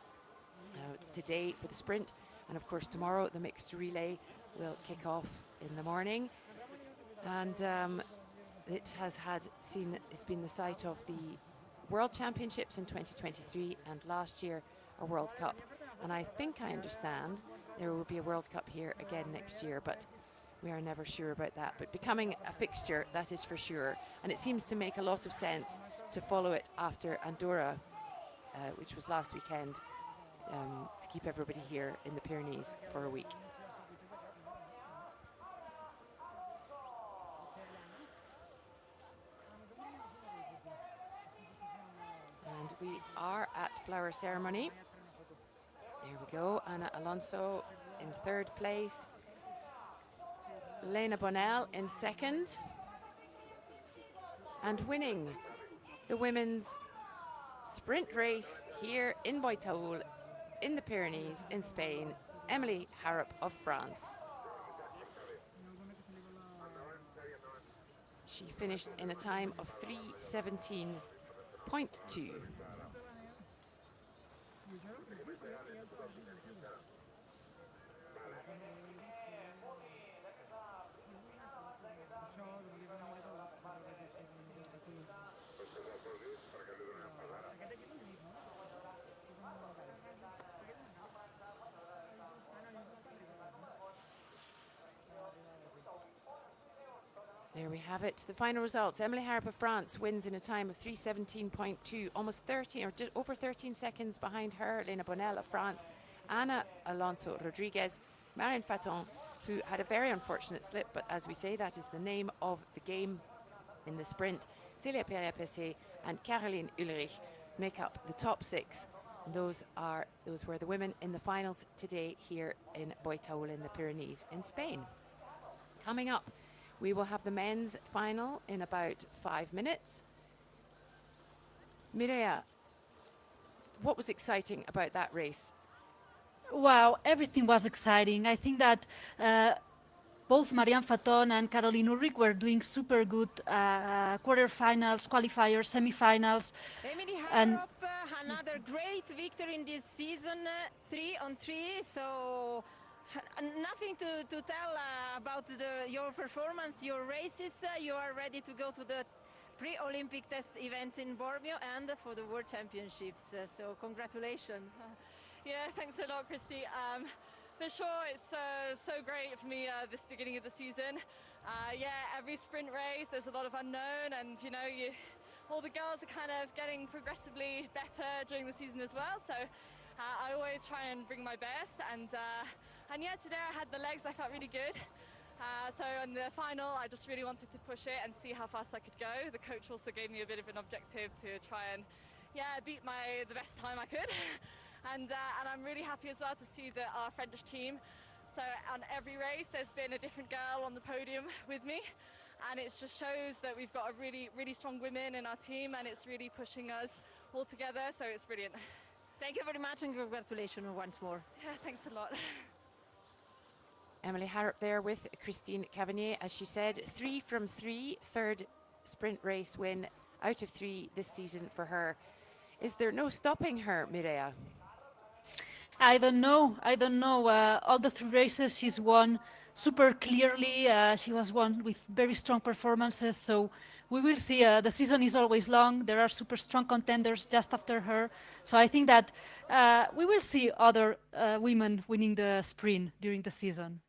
S4: today for the sprint. And of course tomorrow the mixed relay will kick off in the morning. And it's been the site of the World Championships in 2023 and last year a World Cup. And I think I understand there will be a World Cup here again next year, but we are never sure about that. But becoming a fixture, that is for sure. And it seems to make a lot of sense to follow it after Andorra, which was last weekend, to keep everybody here in the Pyrenees for a week. And we are at flower ceremony. There we go. Ana Alonso in third place. Lena Bonnel in second. And winning the women's sprint race here in Boi Taull in the Pyrenees in Spain, Emily Harrop of France. She finished in a time of 3:17.2. There we have it. The final results. Emily Harrop of France wins in a time of 3:17.2, almost 13 or just over 13 seconds behind her. Lena Bonnell of France, Ana Alonso Rodriguez, Marianne Faton, who had a very unfortunate slip, but as we say, that is the name of the game in the sprint. Celia Perrier-Pessé and Caroline Ulrich make up the top 6. And those were the women in the finals today here in Boi Taull in the Pyrenees in Spain. Coming up, we will have the men's final in about 5 minutes. Mireia, what was exciting about that race?
S5: Wow, everything was exciting. I think that both Marianne Faton and Caroline Ulrich were doing super good quarterfinals, qualifiers, semifinals.
S2: Emily
S5: And
S2: Harrop, another great victory in this season, 3-on-3. So nothing to tell about your performance, your races. You are ready to go to the pre-Olympic test events in Bormio and for the World Championships. So congratulations.
S7: Yeah, thanks a lot, Christy. For sure, it's so great for me this beginning of the season. Yeah, every sprint race, there's a lot of unknown, and you know, all the girls are kind of getting progressively better during the season as well. So I always try and bring my best, and yeah, today I had the legs. I felt really good. So in the final, I just really wanted to push it and see how fast I could go. The coach also gave me a bit of an objective to try and beat the best time I could. And I'm really happy as well to see that our French team, so on every race there's been a different girl on the podium with me, and it just shows that we've got a really strong women in our team, and it's really pushing us all together, so it's brilliant.
S2: Thank you very much and congratulations once more.
S7: Yeah, thanks a lot.
S4: Emily Harrop there with Christine Cavanier. As she said, 3 from 3, third sprint race win out of 3 this season for her. Is there no stopping her, Mireia?
S5: I don't know. All the 3 races she's won super clearly. She was won with very strong performances. So we will see. The season is always long. There are super strong contenders just after her. So I think that we will see other women winning the sprint during the season.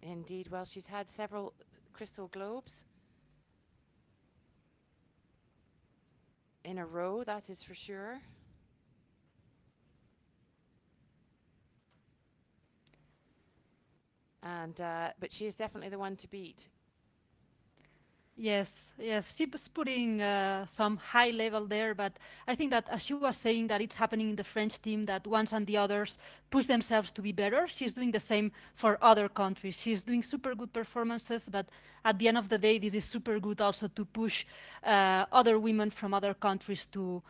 S4: Indeed. Well, she's had several Crystal Globes in a row, that is for sure. And but she is definitely the one to beat.
S5: Yes, she was putting some high level there, but I think that as she was saying that it's happening in the French team, that ones and the others push themselves to be better. She's doing the same for other countries. She's doing super good performances, but at the end of the day, this is super good also to push other women from other countries to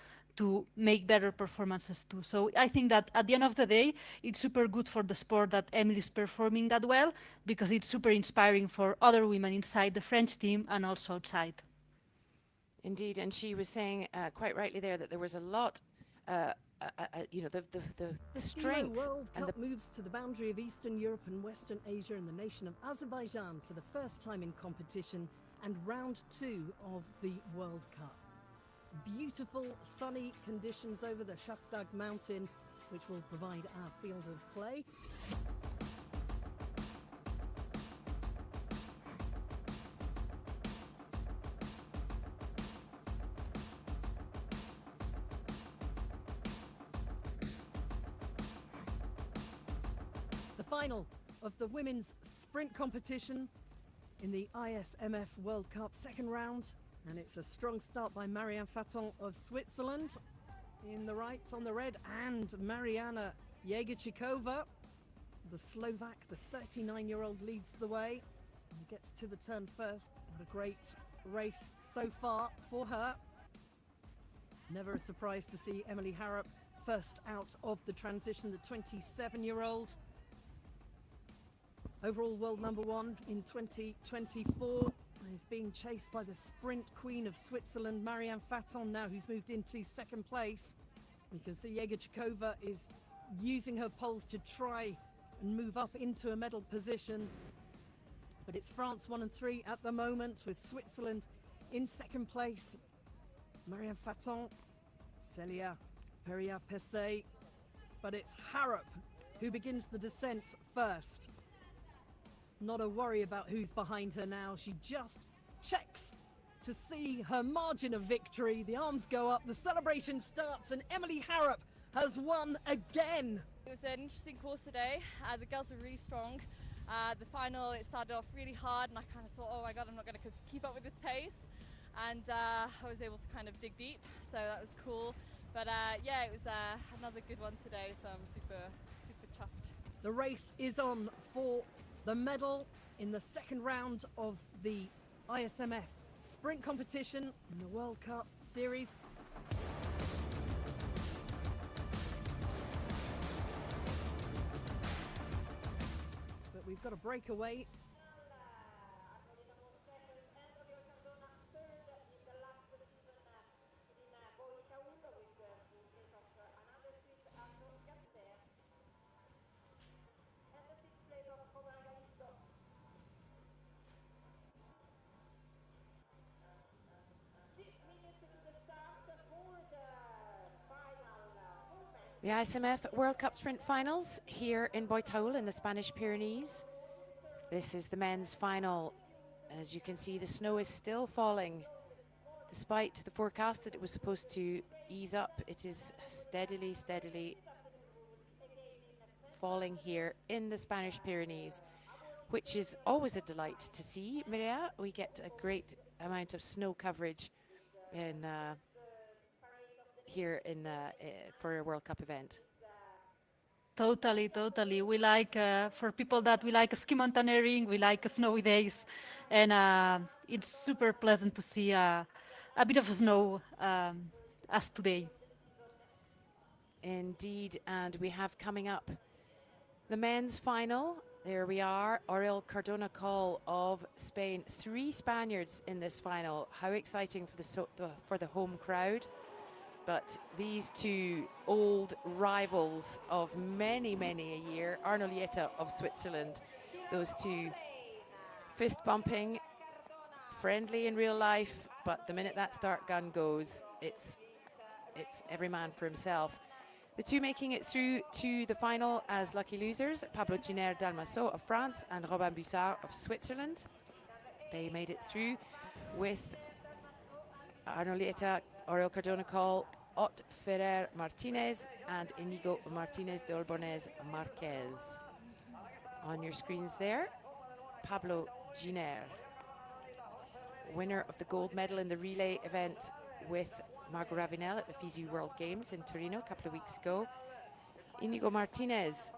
S5: make better performances too. So I think that at the end of the day, it's super good for the sport that Emily is performing that well, because it's super inspiring for other women inside the French team and also outside.
S4: Indeed, and she was saying quite rightly there that there was a lot, you know, the strength.
S6: SkiMo World
S4: and
S6: Cup moves to the boundary of Eastern Europe and Western Asia in the nation of Azerbaijan for the first time in competition and round 2 of the World Cup. Beautiful sunny conditions over the Shafdag mountain, which will provide our field of play. The final of the women's sprint competition in the ISMF World Cup second round. And it's a strong start by Marianne Faton of Switzerland in the right on the red, and Mariana Jegorčíková, the Slovak, the 39-year-old, leads the way and gets to the turn first. What a great race so far for her. Never a surprise to see Emily Harrop first out of the transition, the 27-year-old. Overall world number 1 in 2024. Is being chased by the sprint queen of Switzerland, Marianne Faton, now, who's moved into second place. You can see Jegorčíková is using her poles to try and move up into a medal position. But it's France 1 and 3 at the moment, with Switzerland in second place. Marianne Faton, Celia Perrier-Pessé but it's Harrop who begins the descent first. Not a worry about who's behind her now. She just checks to see her margin of victory. The arms go up, the celebration starts, and Emily Harrop has won again.
S7: It was an interesting course today. The girls were really strong. The final, it started off really hard, and I kind of thought, oh my god, I'm not going to keep up with this pace. And I was able to kind of dig deep, so that was cool. But yeah, it was another good one today, so I'm super chuffed.
S6: The race is on for the medal in the second round of the ISMF sprint competition in the World Cup series. But we've got a breakaway.
S4: The ISMF World Cup Sprint Finals here in Boi Taull in the Spanish Pyrenees. This is the men's final. As you can see, the snow is still falling. Despite the forecast that it was supposed to ease up, it is steadily falling here in the Spanish Pyrenees, which is always a delight to see. Mireia, we get a great amount of snow coverage in here in for a World Cup event.
S5: Totally. We like, for people that we like ski mountaineering, we like snowy days, and it's super pleasant to see a bit of snow as today.
S4: Indeed, and we have coming up the men's final. There we are, Oriol Cardona Coll of Spain. 3 Spaniards in this final. How exciting for the home crowd. But these 2 old rivals of many a year, Arno Lieta of Switzerland, those 2 fist bumping, friendly in real life, but the minute that start gun goes, it's every man for himself. The 2 making it through to the final as lucky losers, Pablo Giner d'Almasso of France and Robin Bussard of Switzerland. They made it through with Arno Lieta, Oriol Cardona Coll, Ott Ferrer Martinez and Inigo Martinez de Olbornez Marquez. On your screens there, Pablo Giner, winner of the gold medal in the relay event with Margot Ravenel at the Fizzy World Games in Torino a couple of weeks ago. Inigo Martinez,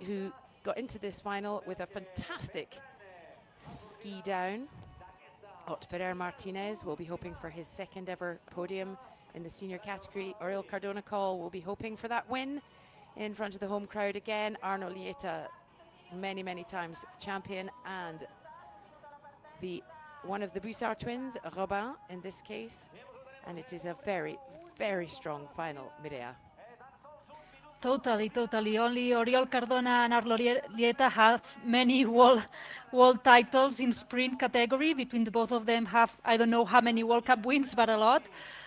S4: who got into this final with a fantastic ski down. Ott Ferrer Martinez will be hoping for his 2nd ever podium in the senior category. Oriol Cardona Coll will be hoping for that win in front of the home crowd again. Arno Lieta, many times champion, and one of the Bussard twins, Robin in this case. And it is a very strong final, Mireia.
S5: Totally. Only Oriol Cardona and Arno Lieta have many world titles in sprint category. Between the both of them have, I don't know how many World Cup wins, but a lot.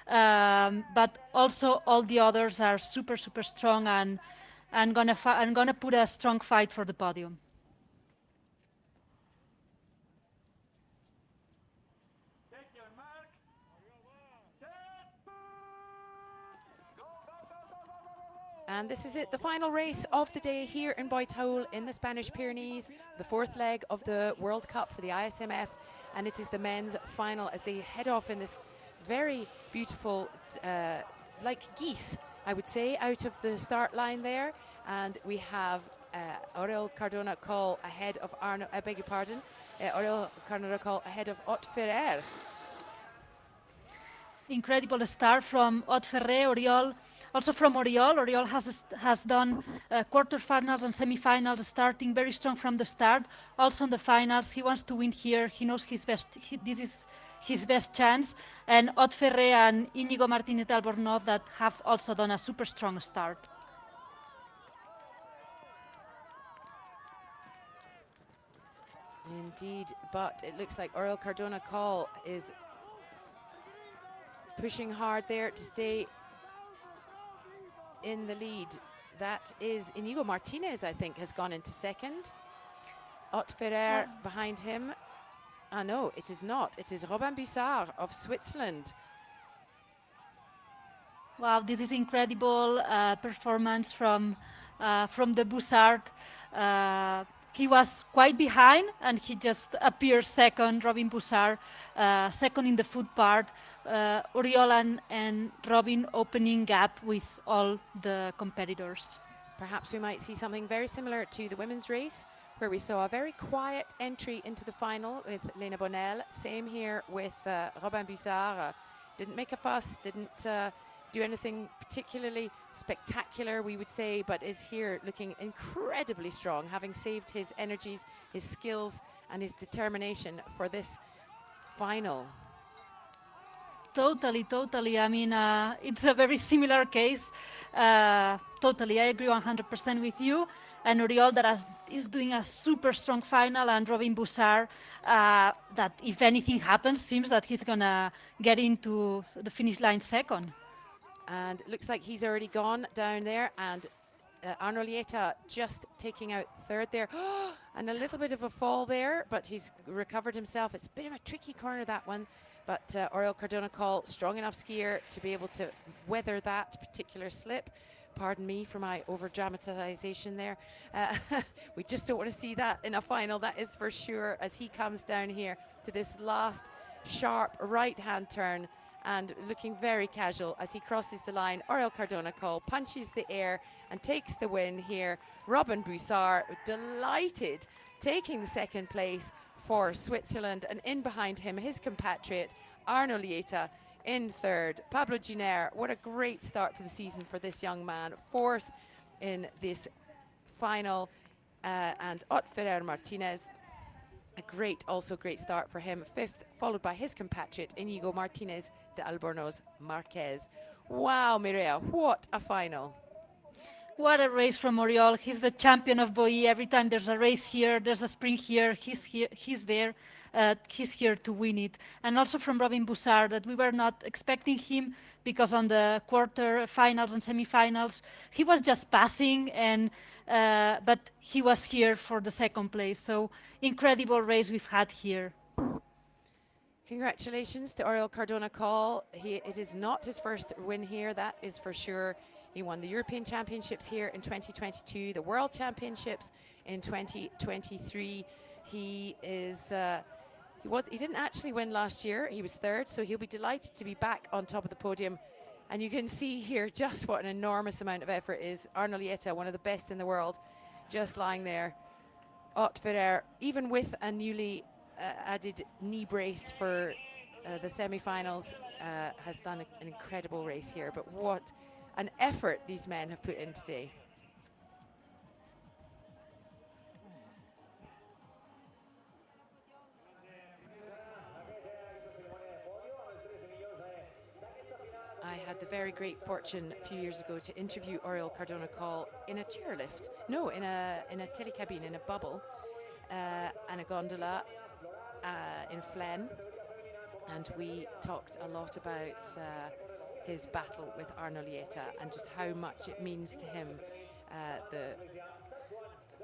S5: But also all the others are super strong and gonna put a strong fight for the podium.
S4: And this is it, the final race of the day here in Boi Taull in the Spanish Pyrenees, the 4th leg of the World Cup for the ISMF, and it is the men's final as they head off in this very beautiful, like geese, I would say, out of the start line there. And we have Oriol Cardona Coll ahead of Oriol Cardona Coll ahead of Ott Ferrer.
S5: Incredible start from Ott Ferrer, Oriol. Also from Oriol, Oriol has done quarterfinals and semifinals, starting very strong from the start. Also in the finals, he wants to win here. He knows this is his best chance. And Ott Ferrer and Inigo Martinez de Olbornez that have also done a super strong start.
S4: Indeed, but it looks like Oriol Cardona Coll is pushing hard there to stay in the lead. that is Inigo Martinez, I think, has gone into second. Ott Ferrer behind him. Ah, no, it is not. It is Robin Bussard of Switzerland.
S5: Wow, this is incredible performance from the Bussard. He was quite behind, and he just appeared second. Robin Bussard, second in the foot part. Oriol and Robin opening gap with all the competitors.
S4: Perhaps we might see something very similar to the women's race, where we saw a very quiet entry into the final with Lena Bonnell. Same here with Robin Bussard. Didn't make a fuss, didn't do anything particularly spectacular, we would say, but is here looking incredibly strong, having saved his energies, his skills, and his determination for this final.
S5: Totally. I mean, it's a very similar case. Totally, I agree 100% with you. And Oriol that is doing a super strong final, and Robin Bussard, that if anything happens, seems that he's gonna get into the finish line second.
S4: And it looks like he's already gone down there, and Arno Lieta just taking out third there. And a little bit of a fall there, but he's recovered himself. It's a bit of a tricky corner, that one. But Oriol Cardona-Coll, strong enough skier to be able to weather that particular slip. Pardon me for my over-dramatization there. We just don't want to see that in a final, that is for sure, as he comes down here to this last sharp right-hand turn, and looking very casual as he crosses the line. Oriol Cardona-Coll punches the air and takes the win here. Robin Bussard, delighted, taking the second place for Switzerland, and in behind him, his compatriot, Arno Lieta, in third. Pablo Giner, what a great start to the season for this young man. Fourth in this final, and Ott Ferrer Martinez, also great start for him. Fifth, followed by his compatriot, Inigo Martinez de Albornoz Marquez. Wow, Mireia, what a final.
S5: What a race from Oriol. He's the champion of Boi. Every time there's a race here, there's a sprint here, he's there. He's here to win it. And also from Robin Bussard, that we were not expecting him, because on the quarterfinals and semifinals, he was just passing, and but he was here for the second place. So incredible race we've had here.
S4: Congratulations to Oriol Cardona-Coll. It is not his first win here, that is for sure. He won the European Championships here in 2022, the World Championships in 2023. He didn't actually win last year. He was third, so he'll be delighted to be back on top of the podium. And you can see here just what an enormous amount of effort is. Arno Lieta, one of the best in the world, just lying there. Ott Ferrer, even with a newly added knee brace for the semi-finals, has done an incredible race here. But what an effort these men have put in today. I had the very great fortune a few years ago to interview Oriol Cardona-Coll in a chairlift. No, in a telecabine, in a bubble, and a gondola in Flen. And we talked a lot about his battle with Arno Lieta and just how much it means to him.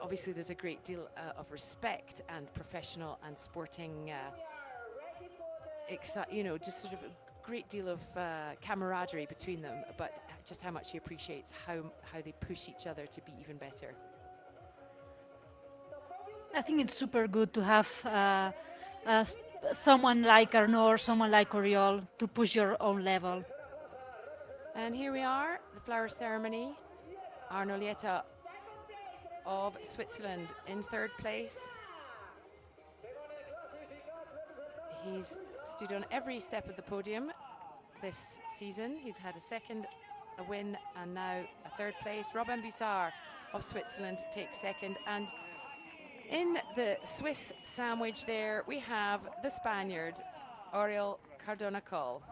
S4: Obviously there's a great deal of respect and professional and sporting, just sort of a great deal of camaraderie between them, but just how much he appreciates how they push each other to be even better.
S5: I think it's super good to have someone like Arnaud or someone like Oriol to push your own level.
S4: And here we are, the flower ceremony. Arno Lieta of Switzerland in third place. He's stood on every step of the podium this season. He's had a second, a win, and now a third place. Robin Bussard of Switzerland takes second. And in the Swiss sandwich there, we have the Spaniard, Oriol Cardona-Coll.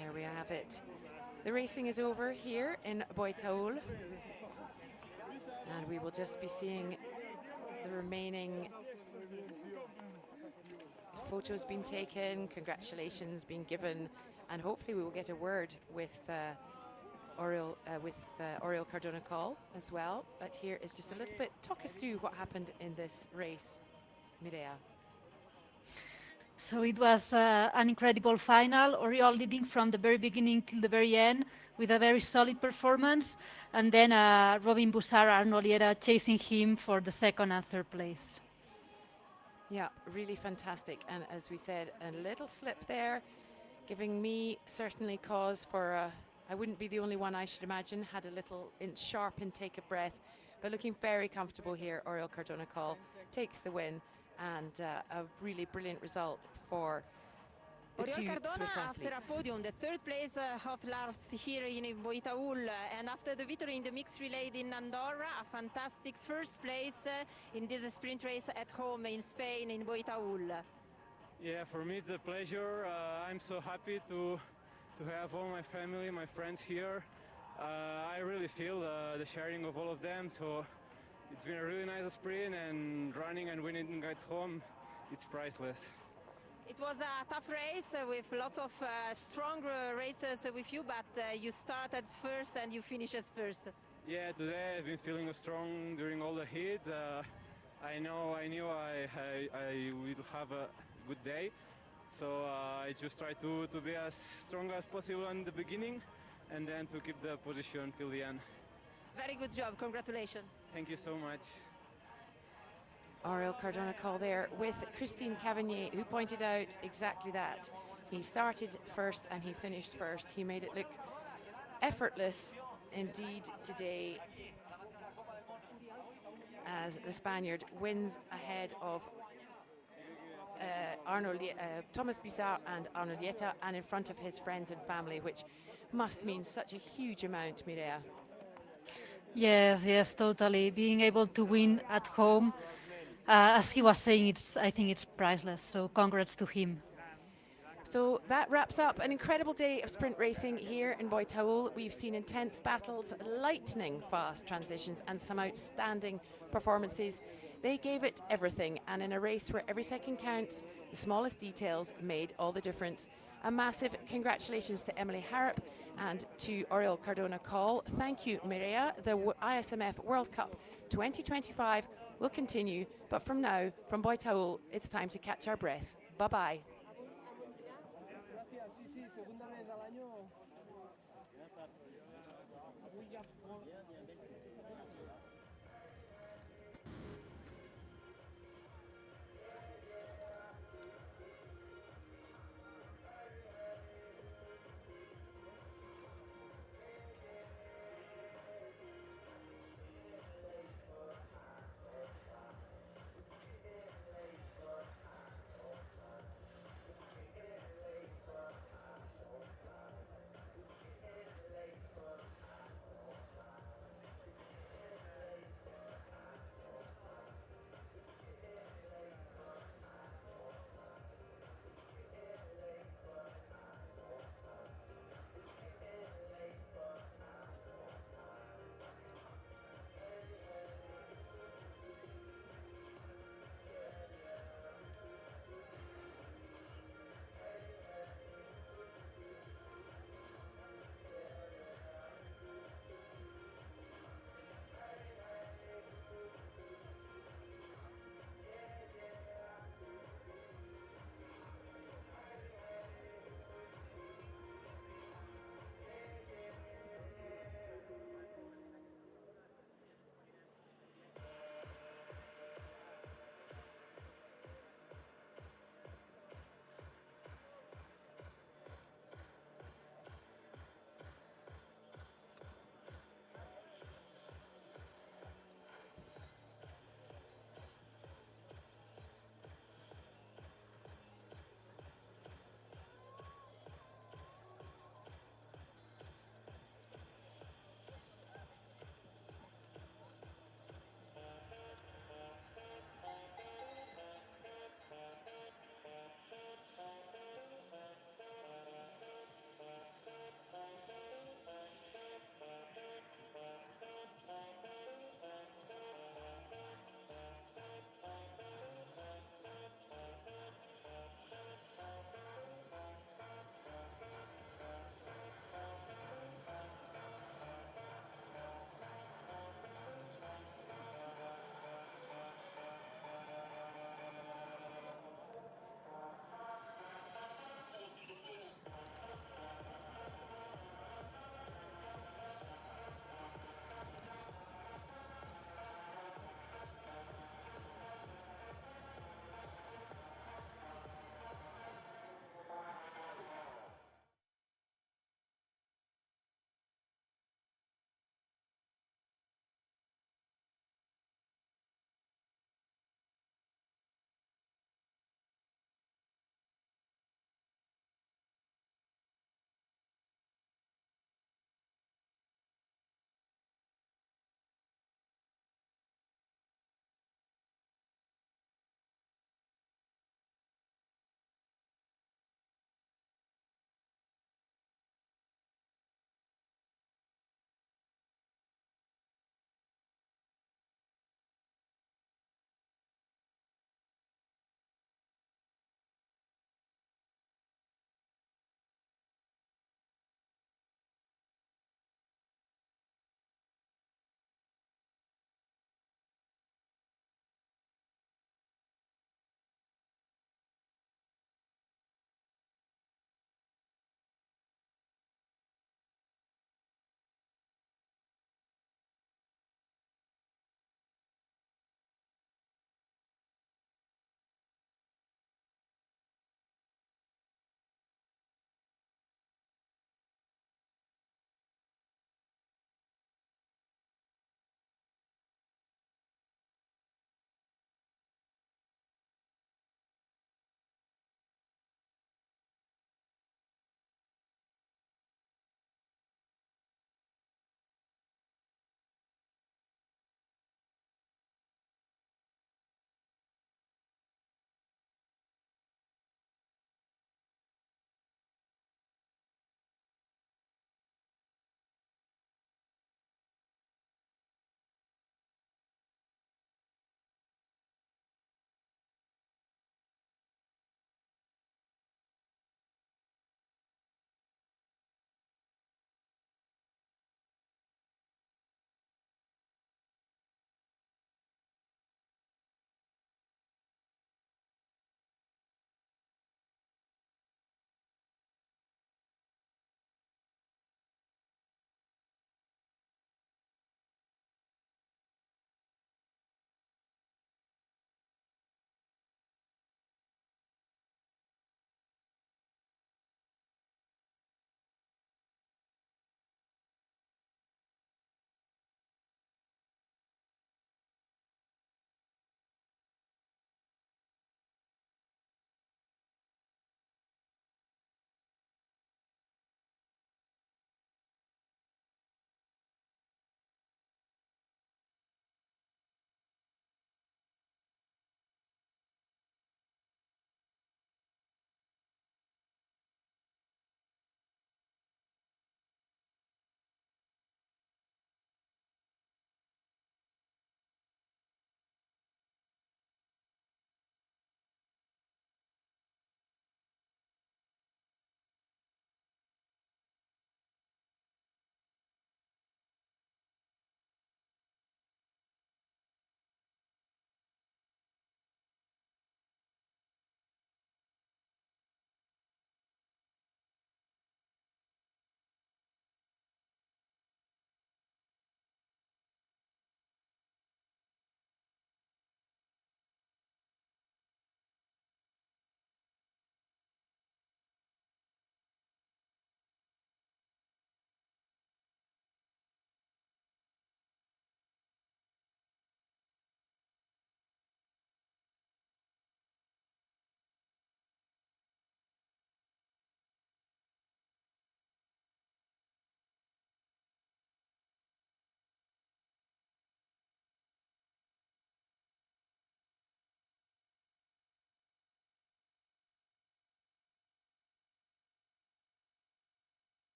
S4: There we have it. The racing is over here in Boi Taull, and we will just be seeing the remaining photos being taken, congratulations being given, and hopefully we will get a word with Oriol Cardona Call as well. But here is just a little bit, talk us through what happened in this race, Mireia.
S5: So it was an incredible final, Oriol leading from the very beginning till the very end with a very solid performance, and then Robin Bussard, Arnoliera chasing him for the second and third place.
S4: Yeah, really fantastic. And as we said, a little slip there, giving me certainly cause for, I wouldn't be the only one, I should imagine, had a little sharp intake of breath, but looking very comfortable here. Oriol Cardona Call takes the win, and a really brilliant result for the
S2: Oriol
S4: two
S2: Cardona
S4: Swiss
S2: after
S4: athletes.
S2: a podium, the third place of last here in Boi Taull, and after the victory in the mixed relay in Andorra, a fantastic first place in this sprint race at home in Spain in Boi Taull.
S9: Yeah, for me it's a pleasure. I'm so happy to have all my family, my friends here. I really feel the sharing of all of them, so it's been a really nice sprint, and running and winning at home, it's priceless.
S2: It was a tough race with lots of strong racers with you, but you start as first and you finish as first.
S9: Yeah, today I've been feeling strong during all the heats. I knew I will have a good day, so I just try to be as strong as possible in the beginning, and then to keep the position till the end.
S2: Very good job, congratulations.
S9: Thank you so much.
S4: Oriol Cardona Call there with Christine Cavagnier, who pointed out exactly that. He started first and he finished first. He made it look effortless indeed today, as the Spaniard wins ahead of Thomas Bussard and Arnoliera, and in front of his friends and family, which must mean such a huge amount, Mireia.
S5: Yes, totally. Being able to win at home, as he was saying, I think it's priceless. So congrats to him.
S4: So that wraps up an incredible day of sprint racing here in Boi Taull. We've seen intense battles, lightning fast transitions, and some outstanding performances. They gave it everything, and in a race where every second counts, the smallest details made all the difference. A massive congratulations to Emily Harrop and to Oriol Cardona Call. Thank you, Mireia. The ISMF World Cup 2025 will continue, but from now, from Boi Taull, it's time to catch our breath. Bye-bye.
S3: Segunda vez al año.